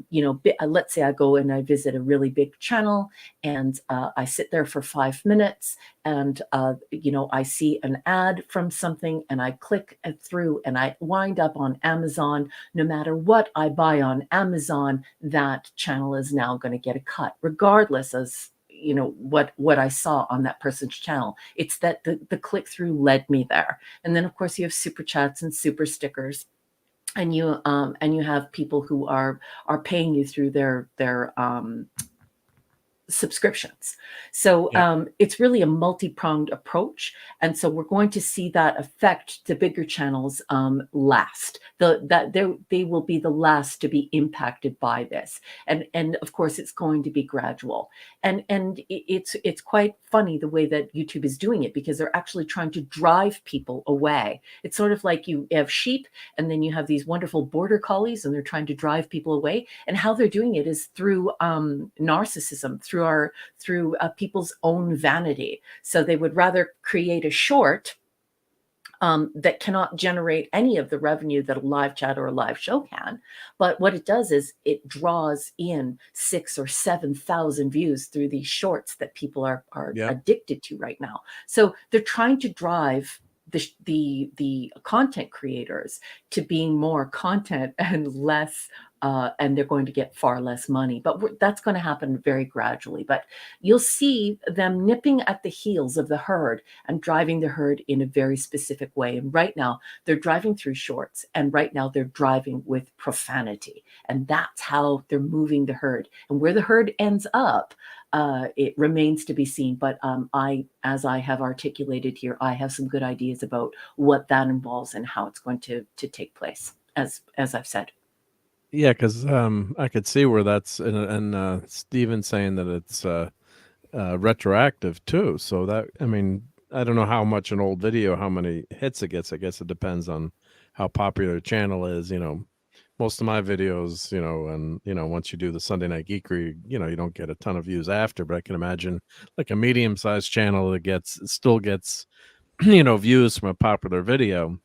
you know, let's say I go and I visit a really big channel and I sit there for 5 minutes and you know, I see an ad from something and I click through and I wind up on Amazon. No matter what I buy on Amazon, that channel is now going to get a cut, regardless as you know what I saw on that person's channel. It's that the click through led me there. And then of course you have super chats and super stickers, and you have people who are paying you through their subscriptions. So it's really a multi-pronged approach, and so we're going to see that affect the bigger channels last. They will be the last to be impacted by this, and of course it's going to be gradual. And it's quite funny the way that YouTube is doing it, because they're actually trying to drive people away. It's sort of like you have sheep and then you have these wonderful border collies and they're trying to drive people away, and how they're doing it is through narcissism, through people's own vanity. So they would rather create a short that cannot generate any of the revenue that a live chat or a live show can. But what it does is it draws in 6,000 or 7,000 views through these shorts that people are addicted to right now. So they're trying to drive the content creators to being more content and less and they're going to get far less money. But that's going to happen very gradually. But you'll see them nipping at the heels of the herd and driving the herd in a very specific way. And right now they're driving through shorts, and right now they're driving with profanity. And that's how they're moving the herd. And where the herd ends up, it remains to be seen. But as I have articulated here, I have some good ideas about what that involves and how it's going to take place, as I've said. yeah, because I could see where that's and Steven's saying that it's retroactive too. So that, I mean, I don't know how much an old video, how many hits it gets. I guess it depends on how popular the channel is. You know, most of my videos, you know, and you know, once you do the Sunday Night Geekery, you know, you don't get a ton of views after. But I can imagine like a medium-sized channel that still gets you know, views from a popular video.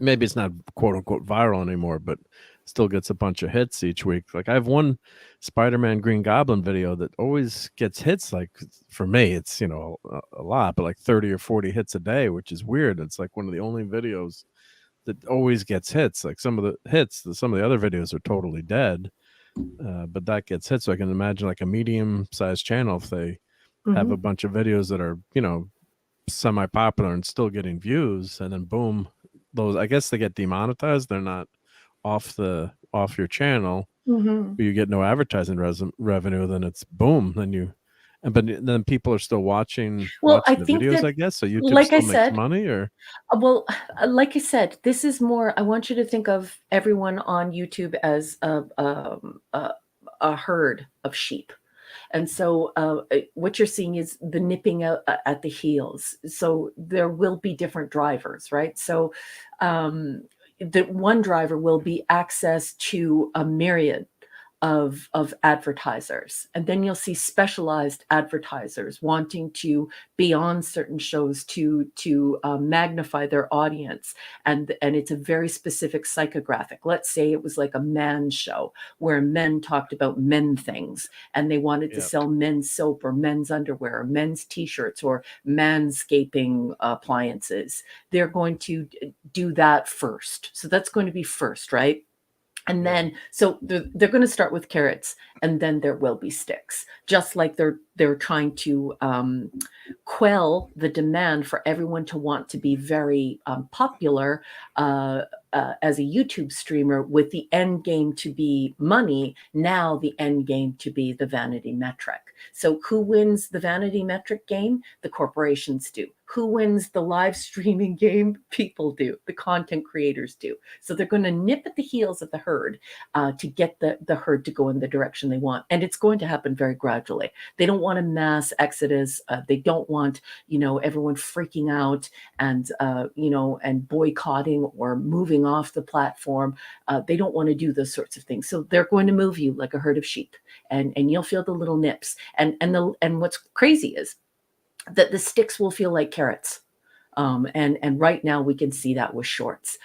Maybe it's not quote unquote viral anymore, but still gets a bunch of hits each week. Like I have one Spider-Man Green Goblin video that always gets hits. Like for me, it's, you know, a lot, but like 30 or 40 hits a day, which is weird. It's like one of the only videos that always gets hits. Like some of the other videos are totally dead, but that gets hits. So I can imagine like a medium-sized channel, if they have a bunch of videos that are, you know, semi-popular and still getting views, and then boom, those, I guess they get demonetized. They're not off your channel, but you get no advertising revenue. Then it's boom. But then people are still watching I the think videos, that, I guess. So YouTube like I still said, makes money, or well, like I said, this is more. I want you to think of everyone on YouTube as a herd of sheep. And so what you're seeing is the nipping at the heels. So there will be different drivers, right? So the one driver will be access to a myriad of advertisers, and then you'll see specialized advertisers wanting to be on certain shows to magnify their audience, and it's a very specific psychographic. Let's say it was like a man show where men talked about men things, and they wanted to sell men's soap or men's underwear or men's t-shirts or manscaping appliances. They're going to do that first. So that's going to be first, right? And then, so they're going to start with carrots, and then there will be sticks. Just like they're trying to quell the demand for everyone to want to be very popular as a YouTube streamer, with the end game to be money. Now the end game to be the vanity metric. So who wins the vanity metric game? The corporations do. Who wins the live streaming game? People do. The content creators do. So they're going to nip at the heels of the herd to get the herd to go in the direction they want. And it's going to happen very gradually. They don't want a mass exodus. They don't want, everyone freaking out and, and boycotting or moving off the platform. They don't want to do those sorts of things. So they're going to move you like a herd of sheep, and you'll feel the little nips. And what's crazy is that the sticks will feel like carrots. And right now we can see that with shorts.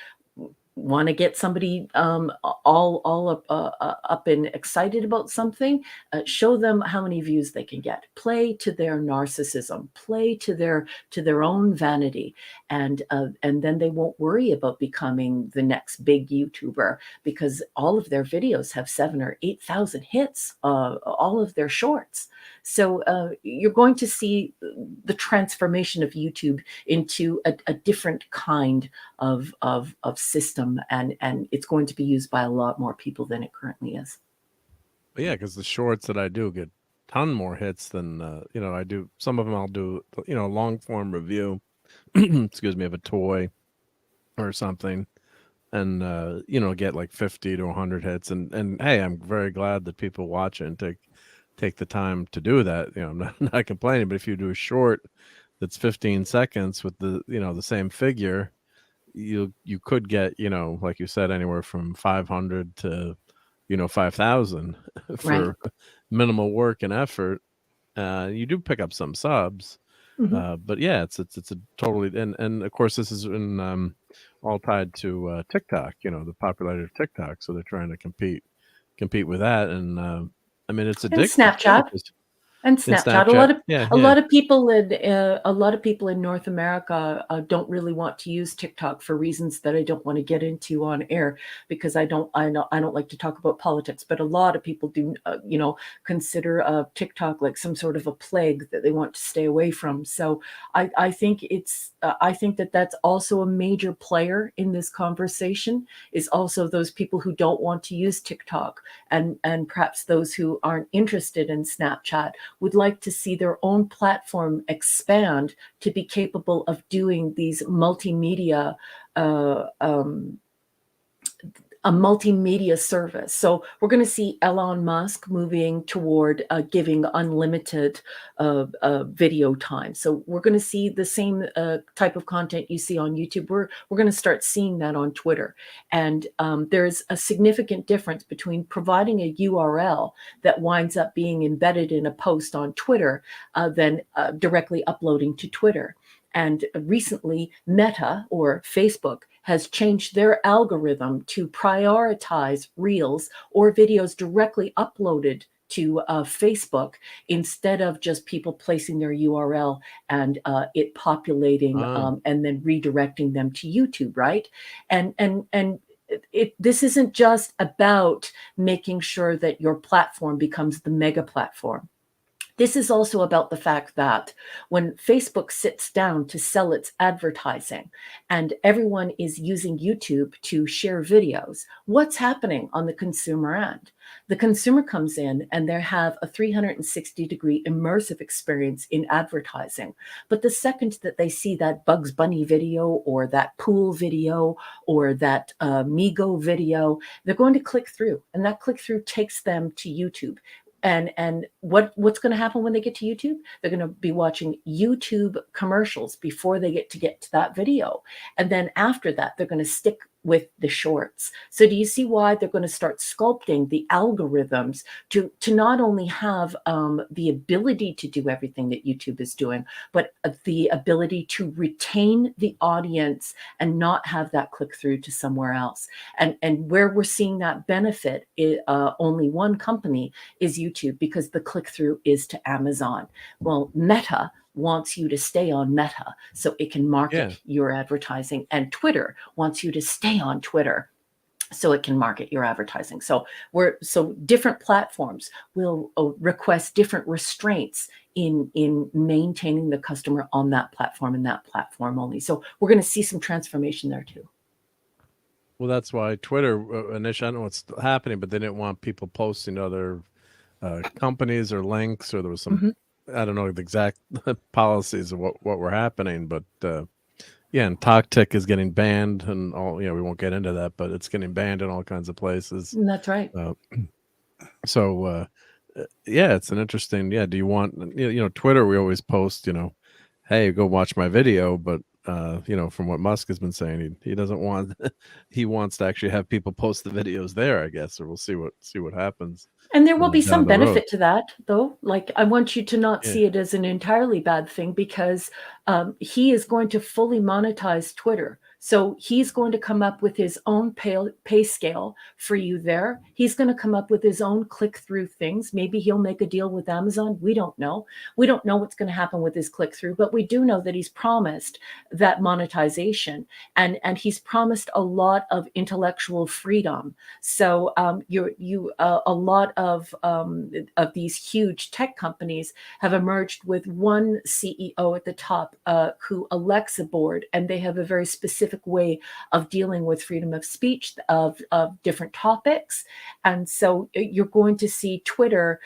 Want to get somebody all up and excited about something? Show them how many views they can get. Play to their narcissism. Play to their own vanity, and then they won't worry about becoming the next big YouTuber, because all of their videos have 7,000 or 8,000 hits. All of their shorts. So you're going to see the transformation of YouTube into a different kind of system, and it's going to be used by a lot more people than it currently is. But yeah, because the shorts that I do get a ton more hits than I do. Some of them I'll do long form review, excuse me, of a toy or something, and get like 50 to 100 hits, and hey, I'm very glad that people watch it and take the time to do that. I'm not complaining, but if you do a short that's 15 seconds with the same figure, you could get, like you said, anywhere from 500 to 5,000 for Right. minimal work and effort. You do pick up some subs. But yeah, it's a totally, and of course this is in all tied to TikTok, the popularity of TikTok, so they're trying to compete with that. And I mean, it's addictive. Snapchat. And Snapchat. A lot of people in North America don't really want to use TikTok for reasons that I don't want to get into on air, because I don't like to talk about politics. But a lot of people do, consider TikTok like some sort of a plague that they want to stay away from. So I think I think that's also a major player in this conversation, is also those people who don't want to use TikTok, and perhaps those who aren't interested in Snapchat would like to see their own platform expand to be capable of doing these multimedia a multimedia service. So we're going to see Elon Musk moving toward giving unlimited video time. So we're going to see the same type of content you see on YouTube. We're going to start seeing that on Twitter. And there's a significant difference between providing a URL that winds up being embedded in a post on Twitter than directly uploading to Twitter. And recently, Meta, or Facebook, has changed their algorithm to prioritize reels or videos directly uploaded to Facebook, instead of just people placing their URL and it populating and then redirecting them to YouTube, right? And this isn't just about making sure that your platform becomes the mega platform. This is also about the fact that when Facebook sits down to sell its advertising and everyone is using YouTube to share videos, what's happening on the consumer end? The consumer comes in and they have a 360-degree immersive experience in advertising. But the second that they see that Bugs Bunny video or that pool video or that Migo video, they're going to click through, and that click through takes them to YouTube. And what's going to happen when they get to YouTube? They're going to be watching YouTube commercials before they get to that video. And then after that, they're going to stick with the shorts. So do you see why they're going to start sculpting the algorithms to not only have the ability to do everything that YouTube is doing, but the ability to retain the audience and not have that click through to somewhere else? And where we're seeing that benefit, only one company is YouTube, because the click through is to Amazon. Well, Meta wants you to stay on Meta so it can market your advertising, and Twitter wants you to stay on Twitter so it can market your advertising. So different platforms will request different restraints in maintaining the customer on that platform and that platform only. So we're going to see some transformation there too. Well, that's why Twitter initially, I don't know what's happening, but they didn't want people posting other companies or links, or there was some, I don't know the exact policies of what were happening, but yeah, and TalkTick is getting banned and all. We won't get into that, but it's getting banned in all kinds of places. That's right. So yeah, it's an interesting. Yeah, do you want Twitter? We always post, hey, go watch my video, but from what Musk has been saying, he doesn't want. He wants to actually have people post the videos there, I guess, or we'll see what happens. And there will be some benefit to that, though. Like, I want you to not see it as an entirely bad thing, because he is going to fully monetize Twitter. So he's going to come up with his own pay scale for you there. He's going to come up with his own click-through things. Maybe he'll make a deal with Amazon. We don't know. We don't know what's going to happen with his click-through, but we do know that he's promised that monetization, and he's promised a lot of intellectual freedom. So a lot of these huge tech companies have emerged with one CEO at the top who elects a board, and they have a very specific way of dealing with freedom of speech of different topics. And so you're going to see Twitter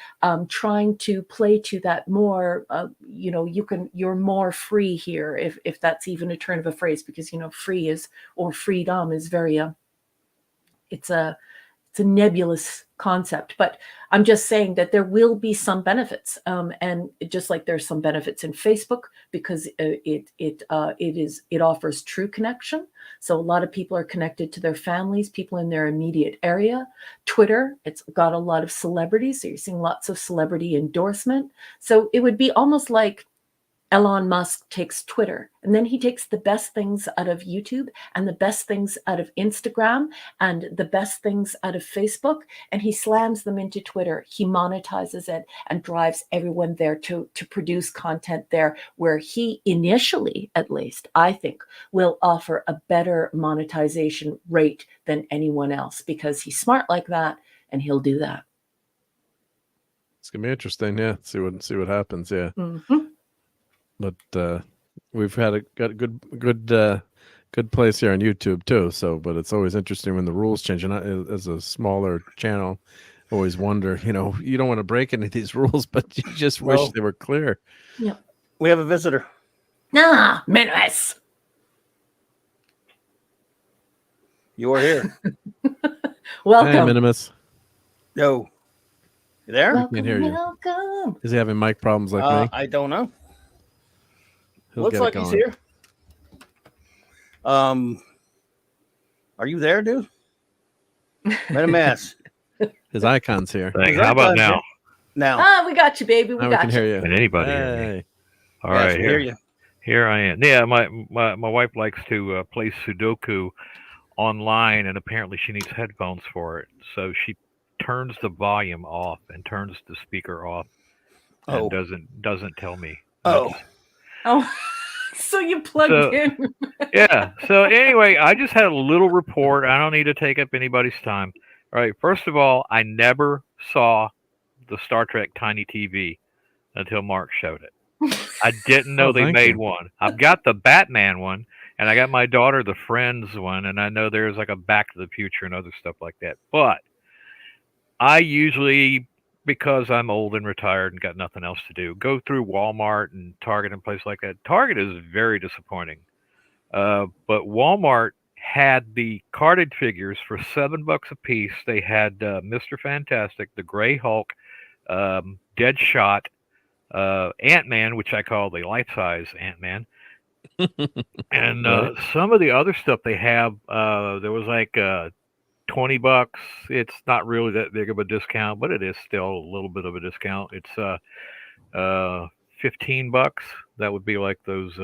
trying to play to that more, you're more free here, if that's even a turn of a phrase, because free is, or freedom is very it's a nebulous concept. But I'm just saying that there will be some benefits, and just like there's some benefits in Facebook, because it offers true connection. So a lot of people are connected to their families, people in their immediate area. Twitter, it's got a lot of celebrities, so you're seeing lots of celebrity endorsement. So it would be almost like Elon Musk takes Twitter, and then he takes the best things out of YouTube and the best things out of Instagram and the best things out of Facebook, and he slams them into Twitter. He monetizes it and drives everyone there to produce content there, where he initially, at least, I think, will offer a better monetization rate than anyone else, because he's smart like that, and he'll do that. It's gonna be interesting, yeah. See what happens, yeah. But we've got a good place here on YouTube too. So, but it's always interesting when the rules change. And as a smaller channel, always wonder, you don't want to break any of these rules, but you just wish they were clear. Yeah, we have a visitor. Minimus. You are here. Welcome, hey, Minimus. Yo, you there? I can't hear you. Welcome. Is he having mic problems like me? I don't know. He'll Looks like he's here. Are you there, dude? Minimus. His icon's here. Thanks. How about now? Now. We got you, baby. We can hear you. Can anybody hear me? All right, hear you. Here I am. Yeah, my wife likes to play Sudoku online, and apparently she needs headphones for it. So she turns the volume off and turns the speaker off, and doesn't tell me. So you plugged in. Yeah. So anyway, I just had a little report. I don't need to take up anybody's time. All right. First of all, I never saw the Star Trek Tiny TV until Mark showed it. I didn't know they made one. I've got the Batman one, and I got my daughter the Friends one, and I know there's like a Back to the Future and other stuff like that. But I usually, because I'm old and retired and got nothing else to do, go through Walmart and Target and places like that. Target is very disappointing. But Walmart had the carded figures for $7 a piece. They had Mr. Fantastic, the Gray Hulk, Deadshot, Ant-Man, which I call the life-size Ant-Man. And some of the other stuff they have, there was like $20. It's not really that big of a discount, but it is still a little bit of a discount. It's $15. That would be like those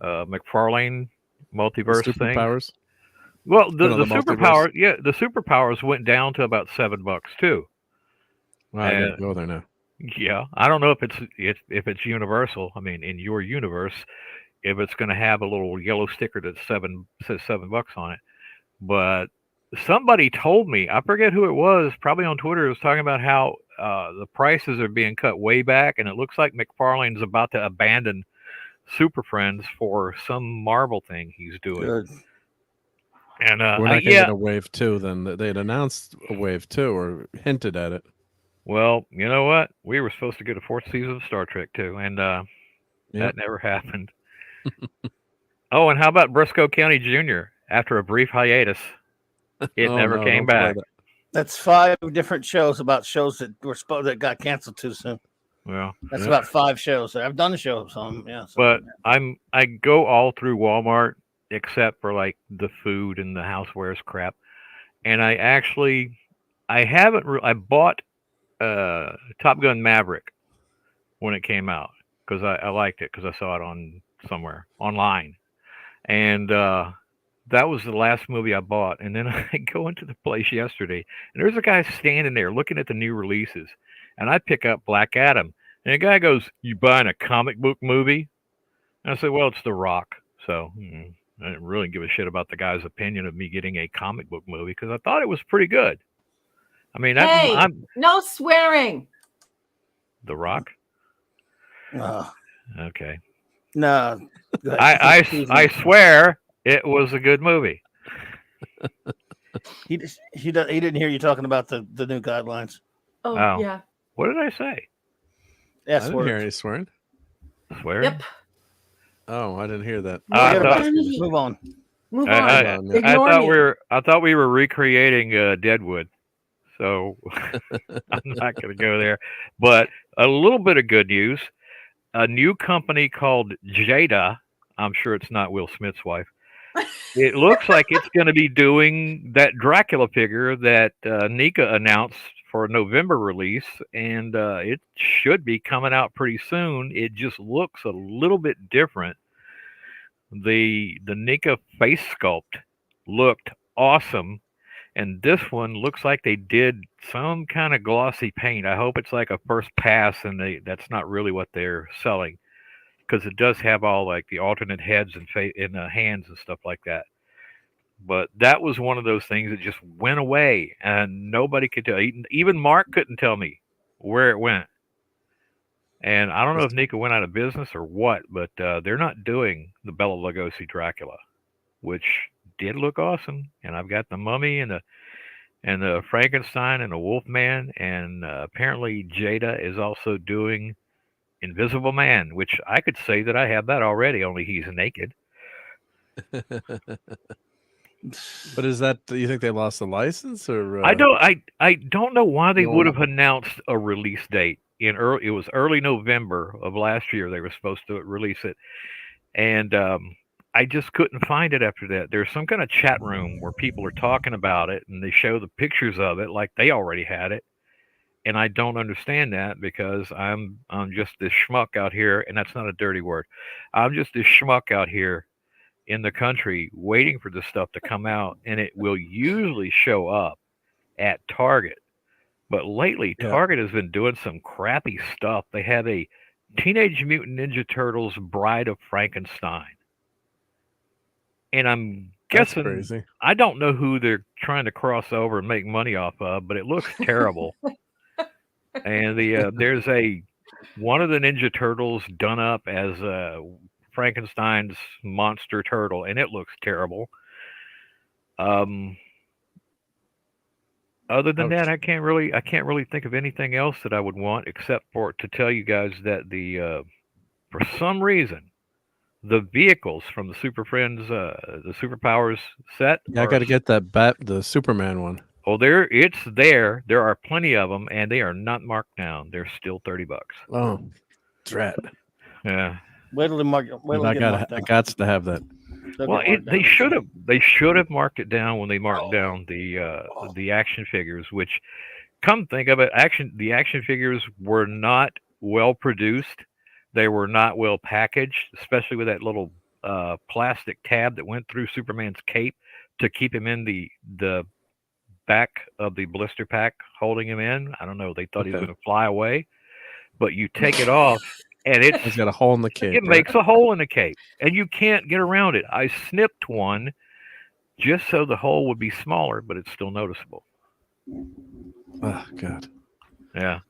McFarlane multiverse superpowers. Things. Well, the superpower, the superpowers went down to about $7 too. Wow, I gotta go there now. Yeah, I don't know if it's universal. I mean, in your universe, if it's going to have a little yellow sticker that says $7 on it, but somebody told me, I forget who it was, probably on Twitter, it was talking about how the prices are being cut way back, and it looks like McFarlane's about to abandon Super Friends for some Marvel thing he's doing. Good. And We're not going to get a wave 2 then. They had announced a wave 2 or hinted at it. Well, you know what? We were supposed to get a 4th season of Star Trek too, and that never happened. Oh, and how about Briscoe County Jr. after a brief hiatus? It never came back. That's 5 different shows about shows that were that got canceled too soon. Well, that's about 5 shows. I've done a show, so yeah. But I go all through Walmart except for like the food and the housewares crap, and I bought Top Gun Maverick when it came out because I liked it because I saw it on somewhere online, and that was the last movie I bought. And then I go into the place yesterday, and there's a guy standing there looking at the new releases, and I pick up Black Adam, and the guy goes, "You buying a comic book movie?" And I said, "Well, it's The Rock, so." I didn't really give a shit about the guy's opinion of me getting a comic book movie because I thought it was pretty good. I mean, no swearing. The Rock. Okay. No. I swear it was a good movie. He didn't hear you talking about the new guidelines. Oh yeah. What did I say? Yeah, I didn't hear any swearing. Swearing? Yep. Oh, I didn't hear that. Move on. Move on. I thought we were recreating Deadwood, so I'm not going to go there. But a little bit of good news: a new company called Jada. I'm sure it's not Will Smith's wife. It looks like it's going to be doing that Dracula figure that Nika announced for a November release, and it should be coming out pretty soon. It just looks a little bit different. The Nika face sculpt looked awesome, and this one looks like they did some kind of glossy paint. I hope it's like a first pass, and that's not really what they're selling, because it does have all like the alternate heads and hands and stuff like that. But that was one of those things that just went away, and nobody could tell. Even Mark couldn't tell me where it went. And I don't know if Nika went out of business or what, but they're not doing the Bela Lugosi Dracula, which did look awesome. And I've got the Mummy and the Frankenstein and the Wolfman, and apparently Jada is also doing Invisible Man, which I could say that I have that already, only he's naked. But is that, do you think they lost the license, or I don't know why they would have announced a release date it was early November of last year. They were supposed to release it, and I just couldn't find it after that. There's some kind of chat room where people are talking about it, and they show the pictures of it like they already had it, and I don't understand that because I'm just this schmuck out here, and that's not a dirty word. I'm just this schmuck out here in the country waiting for this stuff to come out, and it will usually show up at Target. But lately, Target has been doing some crappy stuff. They have a Teenage Mutant Ninja Turtles Bride of Frankenstein. And I'm guessing, crazy. I don't know who they're trying to cross over and make money off of, but it looks terrible. And there's one of the Ninja Turtles done up as Frankenstein's monster turtle, and it looks terrible. Other than that, I can't really think of anything else that I would want except for to tell you guys that for some reason, the vehicles from the Super Friends, the Superpowers set. Yeah, I got to get the Superman one. Oh, it's there. There are plenty of them, and they are not marked down. They're still $30. Oh, drat. Yeah. Wait till I got to have that. Well, they should have marked it down when they marked down the action figures. Which, come think of it, the action figures were not well produced. They were not well packaged, especially with that little plastic tab that went through Superman's cape to keep him in the back of the blister pack, holding him in. I don't know. They thought he was going to fly away, but you take it off. And it's got a hole in the cape. It makes a hole in the cape, and you can't get around it. I snipped one just so the hole would be smaller, but it's still noticeable. Oh God, Yeah.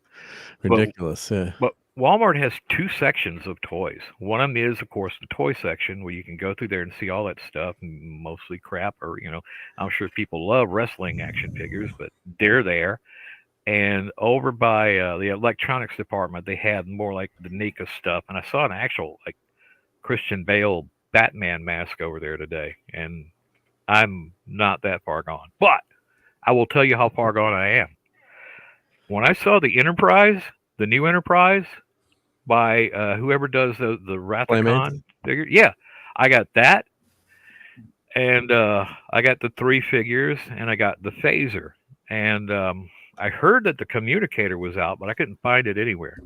ridiculous. Yeah. But Walmart has two sections of toys. One of them is, of course, the toy section where you can go through there and see all that stuff, mostly crap. Or I'm sure people love wrestling action figures, but they're there. And over by the electronics department, they had more like the NECA stuff. And I saw an actual like Christian Bale Batman mask over there today, and I'm not that far gone. But I will tell you how far gone I am. When I saw the Enterprise, the new Enterprise by whoever does the Rathacon figure, yeah, I got that, and I got the 3 figures, and I got the phaser, and I heard that the communicator was out, but I couldn't find it anywhere.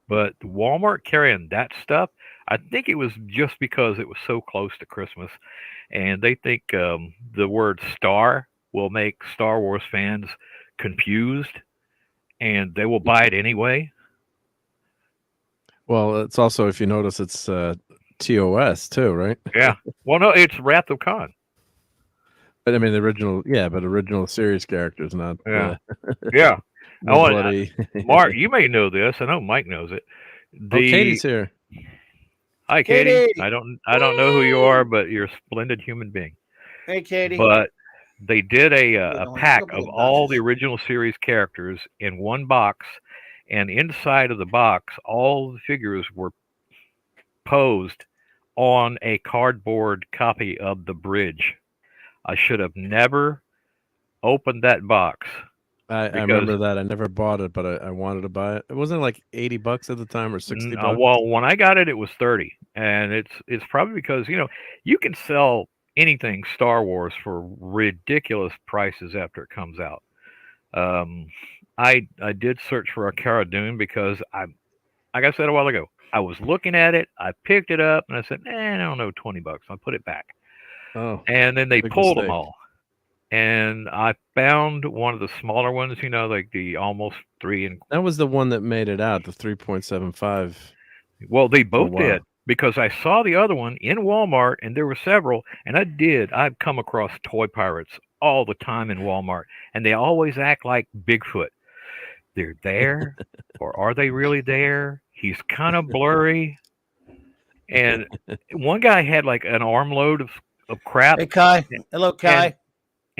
But Walmart carrying that stuff, I think it was just because it was so close to Christmas, and they think the word star will make Star Wars fans confused, and they will buy it anyway. Well, it's also, if you notice, it's TOS too, right? Yeah. Well, no, it's Wrath of Khan. But I mean, the original, yeah, but original series characters, not yeah, yeah. No bloody. Mark, you may know this. I know Mike knows it. Katie's here. Hi, Katie. I don't know who you are, but you're a splendid human being. Hey, Katie. But they did a pack of all the original series characters in one box, and inside of the box, all the figures were posed on a cardboard copy of The Bridge. I should have never opened that box. I remember that. I never bought it, but I wanted to buy it. It wasn't like $80 at the time or $60. Well, when I got it, it was 30, and it's probably because you can sell anything Star Wars for ridiculous prices after it comes out. I did search for a Cara Dune because like I said a while ago, I was looking at it, I picked it up, and I said, I don't know, $20. I'll put it back. Oh, and then they pulled mistake. them all. And I found one of the smaller ones, like the almost 3 and that was the one that made it out, the 3.75. Well, they both did, because I saw the other one in Walmart, and there were several, and I've come across toy pirates all the time in Walmart, and they always act like Bigfoot. They're there, or are they really there? He's kind of blurry. And one guy had like an armload of crap. Hey, Kai. Hello, Kai.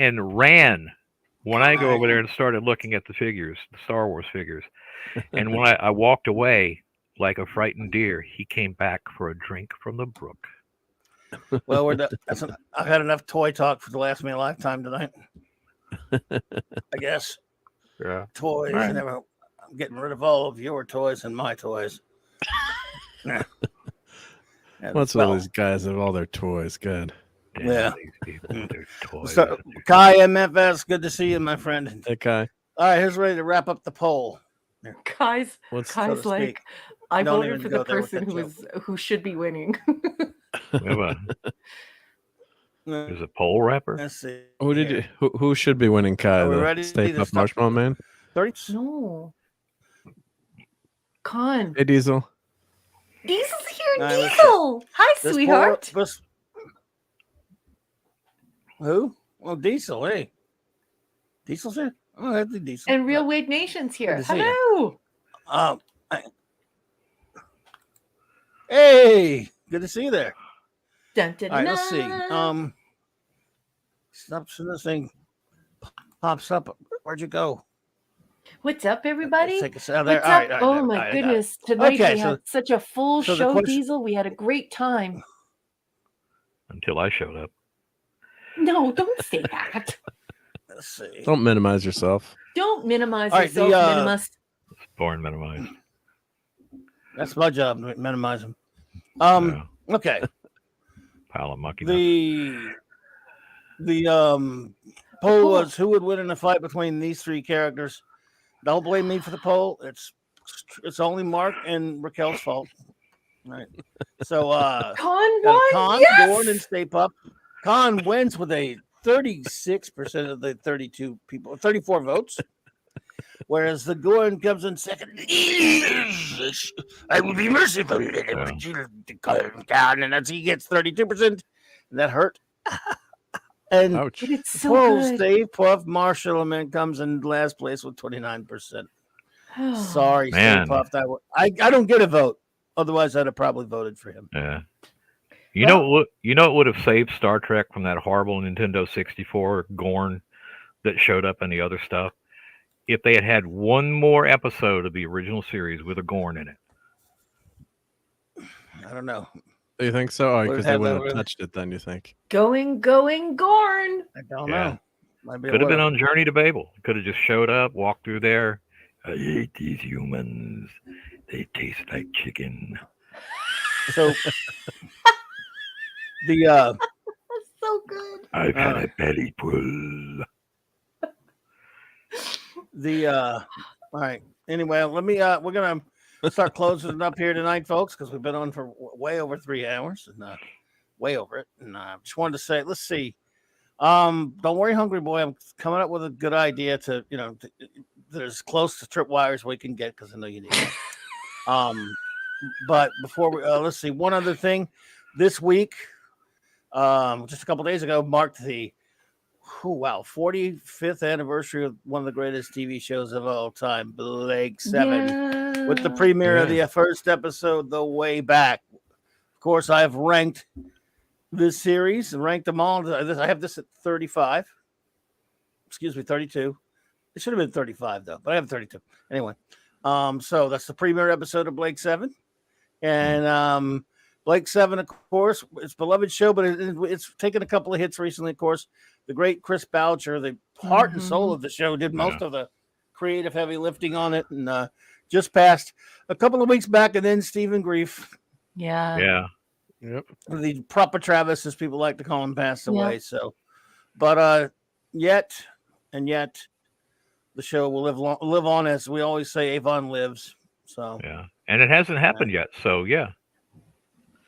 And ran when I go over there and started looking at the figures, the Star Wars figures. And when I walked away like a frightened deer, he came back for a drink from the brook. Well, I've had enough toy talk to last me a lifetime tonight. I guess. Yeah. Toys. Right. I'm getting rid of all of your toys and my toys. What's all these guys have all their toys? Good. Yeah. Toys. So, Kai MFS, good to see you, my friend. Hey, Kai. All right, here's ready to wrap up the poll. Kai's so to like, speak. I Don't voted even for go the there with person who should be winning. There's a poll rapper. Let's see. Who should be winning, Kai? Are we The ready Stay to Puft stop? Marshmallow Man? 30? No. Con. Hey, Diesel. Diesel's here. All right, Diesel. Hi, This sweetheart. Who? Well, Diesel, hey. Diesel's here? Oh, that's the Diesel. And Real Wade Nation's here. Good to see you. Hello. Hey, good to see you there. Dun, dun, All right, let's see. dun. Stop so this thing pops up. Where'd you go? What's up, everybody? Take us out there. What's All up? right, all right, Oh all right, my all right, I got it. goodness! Tonight Okay, we so- had such a full so the show, question- Diesel. We had a great time. Until I showed up. No, don't say that. Let's see. Don't minimize yourself. Don't minimize All right, yourself, minimus. Born minimized. That's my job, to minimize them. Okay. Pile of monkey. The poll was who would win in a fight between these 3 characters. Don't blame me for the poll. It's only Mark and Raquel's fault. Right. So Con got won. Con, Yes! Gordon, and Stay Puft. Con wins with a 36% of the 32 people, 34 votes. Whereas the Gordon comes in second. I will be merciful. And that's he gets 32%. And that hurt. And Ouch. But it's so poor old good. Stave Puff Marshallman comes in last place with 29%. Sorry, Man. Stave Puff. I don't get a vote. Otherwise, I'd have probably voted for him. Yeah. You know what would have saved Star Trek from that horrible Nintendo 64 Gorn that showed up in the other stuff? If they had had one more episode of the original series with a Gorn in it. I don't know. You think so? Oh, Would because have they had wouldn't that have really- touched it then, you think? Going, Gorn. I don't Yeah. know. Might be a Could have been little- on Journey to Babel. Could have just showed up, walked through there. I hate these humans. They taste like chicken. So the That's so good. I've had a belly pull. all right. Anyway, let me we're gonna start closing it up here tonight, folks, because we've been on for way over 3 hours and way over it. And I just wanted to say, let's see. Don't worry, Hungry Boy. I'm coming up with a good idea to, that is close to tripwires we can get, because I know you need it. But before we let's see, one other thing. This week, just a couple days ago, marked the 45th anniversary of one of the greatest TV shows of all time, Blake 7, with the premiere of the first episode, The Way Back. Of course, I've ranked this series and ranked them all. I have this at 35. Excuse me, 32. It should have been 35 though, but I have 32. Anyway, so that's the premiere episode of Blake 7, and Blake 7, of course, it's a beloved show, but it's taken a couple of hits recently. Of course, the great Chris Boucher, the heart and soul of the show, did most of the creative heavy lifting on it, and just passed a couple of weeks back, and then Stephen Grief. Yeah. Yep. The proper Travis, as people like to call him, passed away. So, but yet the show will live on, as we always say, Avon lives. So Yeah. And it hasn't happened yet. So yeah.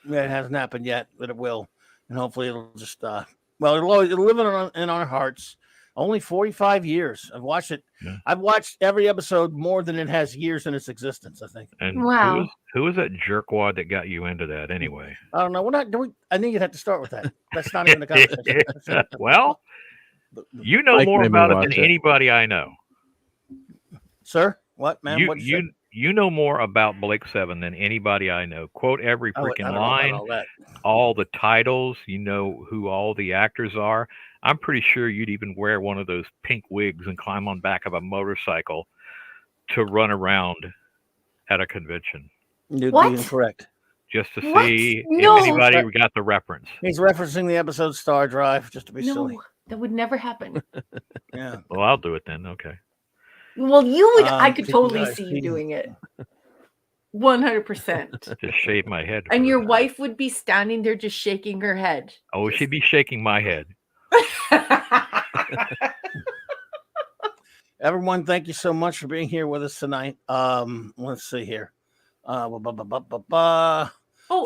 Yeah, it hasn't happened yet, but it will, and hopefully it'll just it'll live in our hearts. Only 45 years. I've watched it. Yeah. I've watched every episode more than it has years in its existence, I think. And Wow. who was that jerkwad that got you into that anyway? I don't know. We're not doing. I think you'd have to start with that. That's not even a conversation. Well, you know Mike more made me about it watch than it. anybody I know. Sir, what, man? What'd you say? You know more about Blake 7 than anybody I know. Quote every I freaking don't know about line, all that. all the titles. You know who all the actors are. I'm pretty sure you'd even wear one of those pink wigs and climb on back of a motorcycle to run around at a convention You'd What? be incorrect. just to What? see No. if anybody got the reference. He's referencing the episode Star Drive just to be silly. No, that would never happen. Yeah. Well, I'll do it then. Okay. Well, you would. I could Keep totally your eyes see you peeled. doing it. 100%. Just shave my head. And for your that. wife would be standing there just shaking her head. Oh, she'd be shaking my head. Everyone, thank you so much for being here with us tonight. Let's see here. Oh,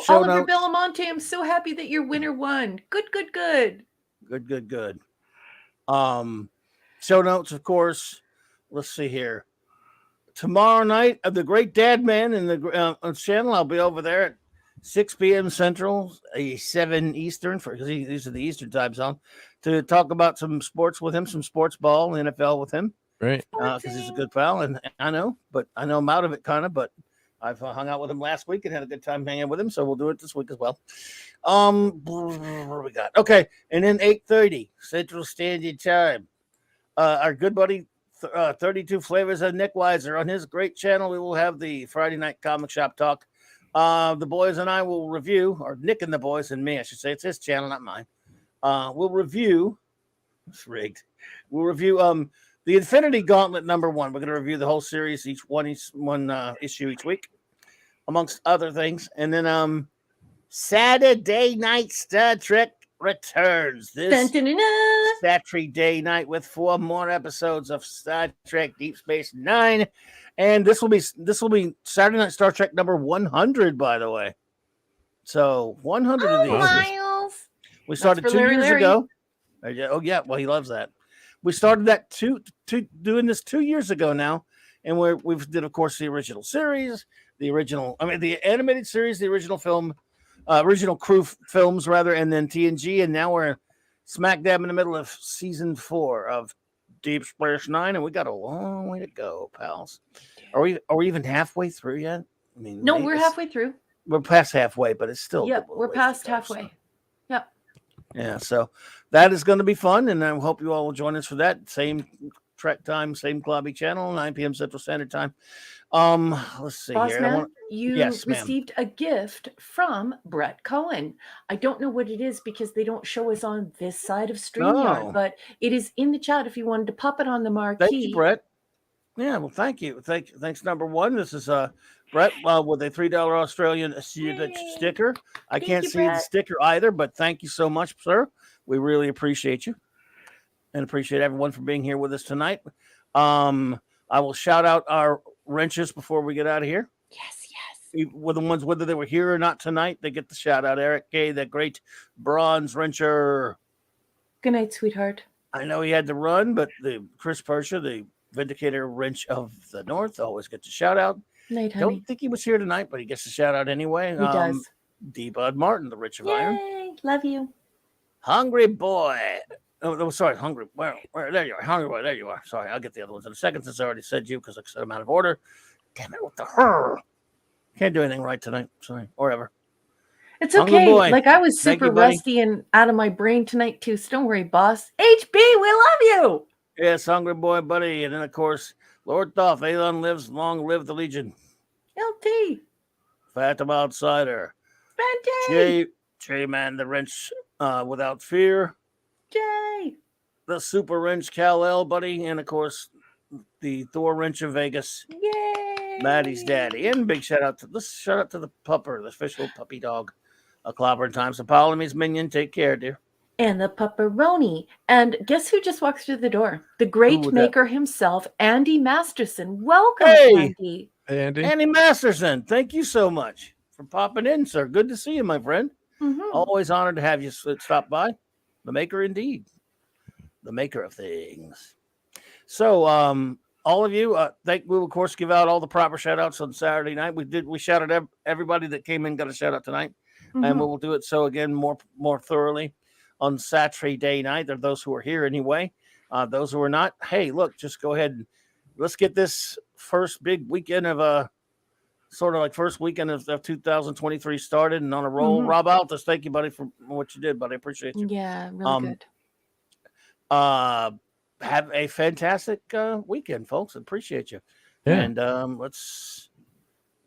Show Oliver notes. Belamonte, I'm so happy that your winner won. Good. Good. Show notes, of course. Let's see here. Tomorrow night, the Great Dad Man in the channel. I'll be over there at 6 p.m. Central, 7 Eastern, because these are the Eastern time zone, to talk about some sports with him, some sports ball, NFL with him. Right. Because he's a good pal, and I know him out of it kind of, but I've hung out with him last week and had a good time hanging with him, so we'll do it this week as well. What do we got? Okay, and then 8:30 Central Standard Time. Our good buddy 32 Flavors of Nick Weiser on his great channel. We will have the Friday night comic shop talk. The boys and I will review, or Nick and the boys and me, I should say. It's his channel, not mine. We'll review. It's rigged. We'll review the Infinity Gauntlet #1. We're going to review the whole series, each one issue each week, amongst other things. And then Saturday night Star Trek returns. This Saturday night with 4 more episodes of Star Trek Deep Space Nine, and this will be Saturday night Star Trek number 100, by the way. So 100 of these. Miles. We started for 2 Larry years Larry. ago. Oh yeah, well he loves that. We started that doing this 2 years ago now, and we've did of course the original series, the animated series, the original film, original crew films rather, and then TNG, and now we're smack dab in the middle of season 4 of Deep Space Nine, and we got a long way to go, pals. Are we even halfway through yet? I mean, No, we're halfway through. We're past halfway, but it's still. Yep, we're past halfway. Yep. Yeah, so that is going to be fun, and I hope you all will join us for that. Same track time, same Clubby channel, 9 p.m. Central Standard Time. Let's see Boss here. man, you Yes, ma'am. received a gift from Brett Cohen. I don't know what it is because they don't show us on this side of StreamYard, No. but it is in the chat if you wanted to pop it on the marquee. Thank you, Brett. Yeah, well, thank you. Thanks, number one. This is Brett with a $3 Australian sticker. I can't see the sticker either, but thank you so much, sir. We really appreciate you and appreciate everyone for being here with us tonight. I will shout out our wrenches before we get out of here. Yes. With the ones, whether they were here or not tonight, they get the shout out. Eric K., that great bronze wrencher. Good night, sweetheart. I know he had to run, but the Chris Persha, the Vindicator wrench of the North, always gets a shout out. Night, honey. Don't think he was here tonight, but he gets a shout out anyway. He does. D. Bud Martin, the Rich of Iron. Yay, love you. Hungry Boy. Oh, sorry, Hungry. Where? There you are. Hungry Boy. There you are. Sorry, I'll get the other ones in a second since I already said you because I said I'm out of order. Damn it, what the her? Can't do anything right tonight. Sorry, or ever. It's Hungry okay. Boy. Like I was Thank super you, buddy. rusty and out of my brain tonight too. So don't worry, boss. HB, we love you. Yes, Hungry Boy, buddy. And then, of course, Lord Thoth, Alon lives, long live the Legion. LT. Phantom Outsider. Fenty. J-Man, the wrench without fear. Jay. The Super Wrench Kal-El, buddy. And, of course, the Thor Wrench of Vegas. Yay. Maddie's daddy. And big shout out to the pupper, the official puppy dog. A clobber in time. So, Polymies Minion, take care, dear. And the pepperoni. And guess who just walks through the door? The great maker himself, Andy Masterson. Welcome, Andy. Hey, Andy. Andy Masterson, thank you so much for popping in, sir. Good to see you, my friend. Always honored to have you stop by. The maker, indeed. The maker of things. So, all of you, we will, of course, give out all the proper shout outs on Saturday night. We shouted everybody that came in, got a shout out tonight. And we will do it so again more thoroughly on Saturday night. There are those who are here anyway. Those who are not, hey, look, just go ahead and let's get this first big weekend of first weekend of 2023 started and on a roll. Rob Altus, thank you, buddy, for what you did, buddy. I appreciate you. Yeah, really good. Have a fantastic weekend, folks. Appreciate you. Yeah. And let's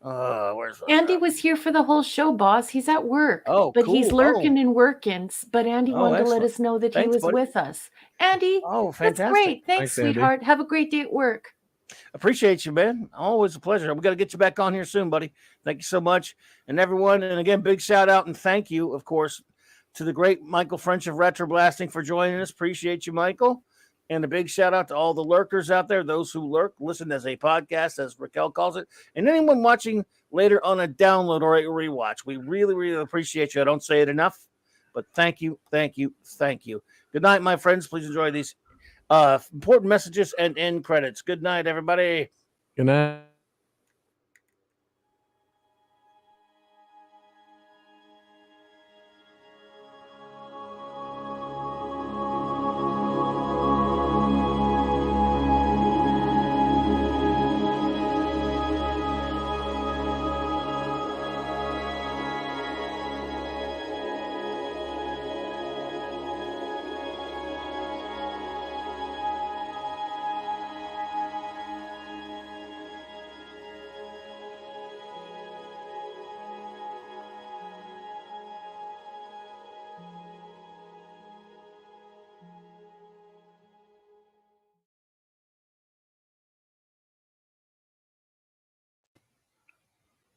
where's Andy was here for the whole show, boss. He's at work. Oh, but cool. he's lurking and working. But Andy wanted to let excellent. us know that Thanks, he was buddy. with us. Andy, Oh, that's fantastic. great. Thanks, Andy. sweetheart. Have a great day at work. Appreciate you, man. Always a pleasure. We got to get you back on here soon, buddy. Thank you so much. And everyone, and again, big shout out and thank you, of course, to the great Michael French of Retro Blasting for joining us. Appreciate you, Michael. And a big shout out to all the lurkers out there, those who lurk, listen as a podcast, as Raquel calls it, and anyone watching later on a download or a rewatch. We really, really appreciate you. I don't say it enough, but thank you, thank you, thank you. Good night, my friends. Please enjoy these important messages and end credits. Good night, everybody. Good night.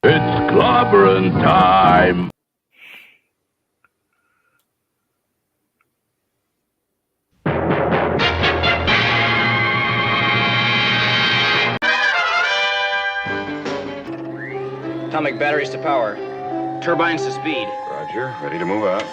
It's clobbering time. Atomic batteries to power. Turbines to speed. Roger, ready to move out.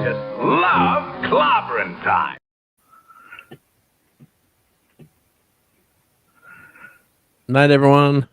just love clobbering time. Night, everyone.